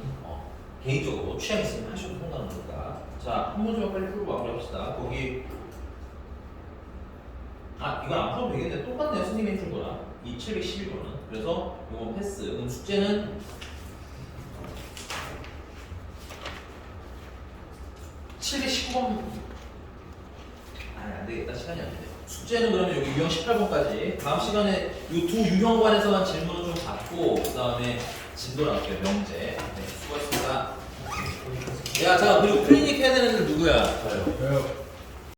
개인적으로 취향 있으면 하셔도 상관없으니까. 자, 한 문제만 빨리 풀고 마무리합시다. 거기 이건 안 풀어도 되겠네. 똑같네요. 선생님이 해준 거랑 이 711번은. 그래서 이건 패스. 그럼 숙제는 719번 안 되겠다. 시간이 안 되네. 숙제는 그러면 여기 유형 18번까지 다음 시간에 이 두 유형관에서만 질문을 좀 받고 그 다음에 진도 나올게요. 명제. 네, 수고하셨습니다. 야, 자, 그리고 클리닉 해야 되는 애들 누구야?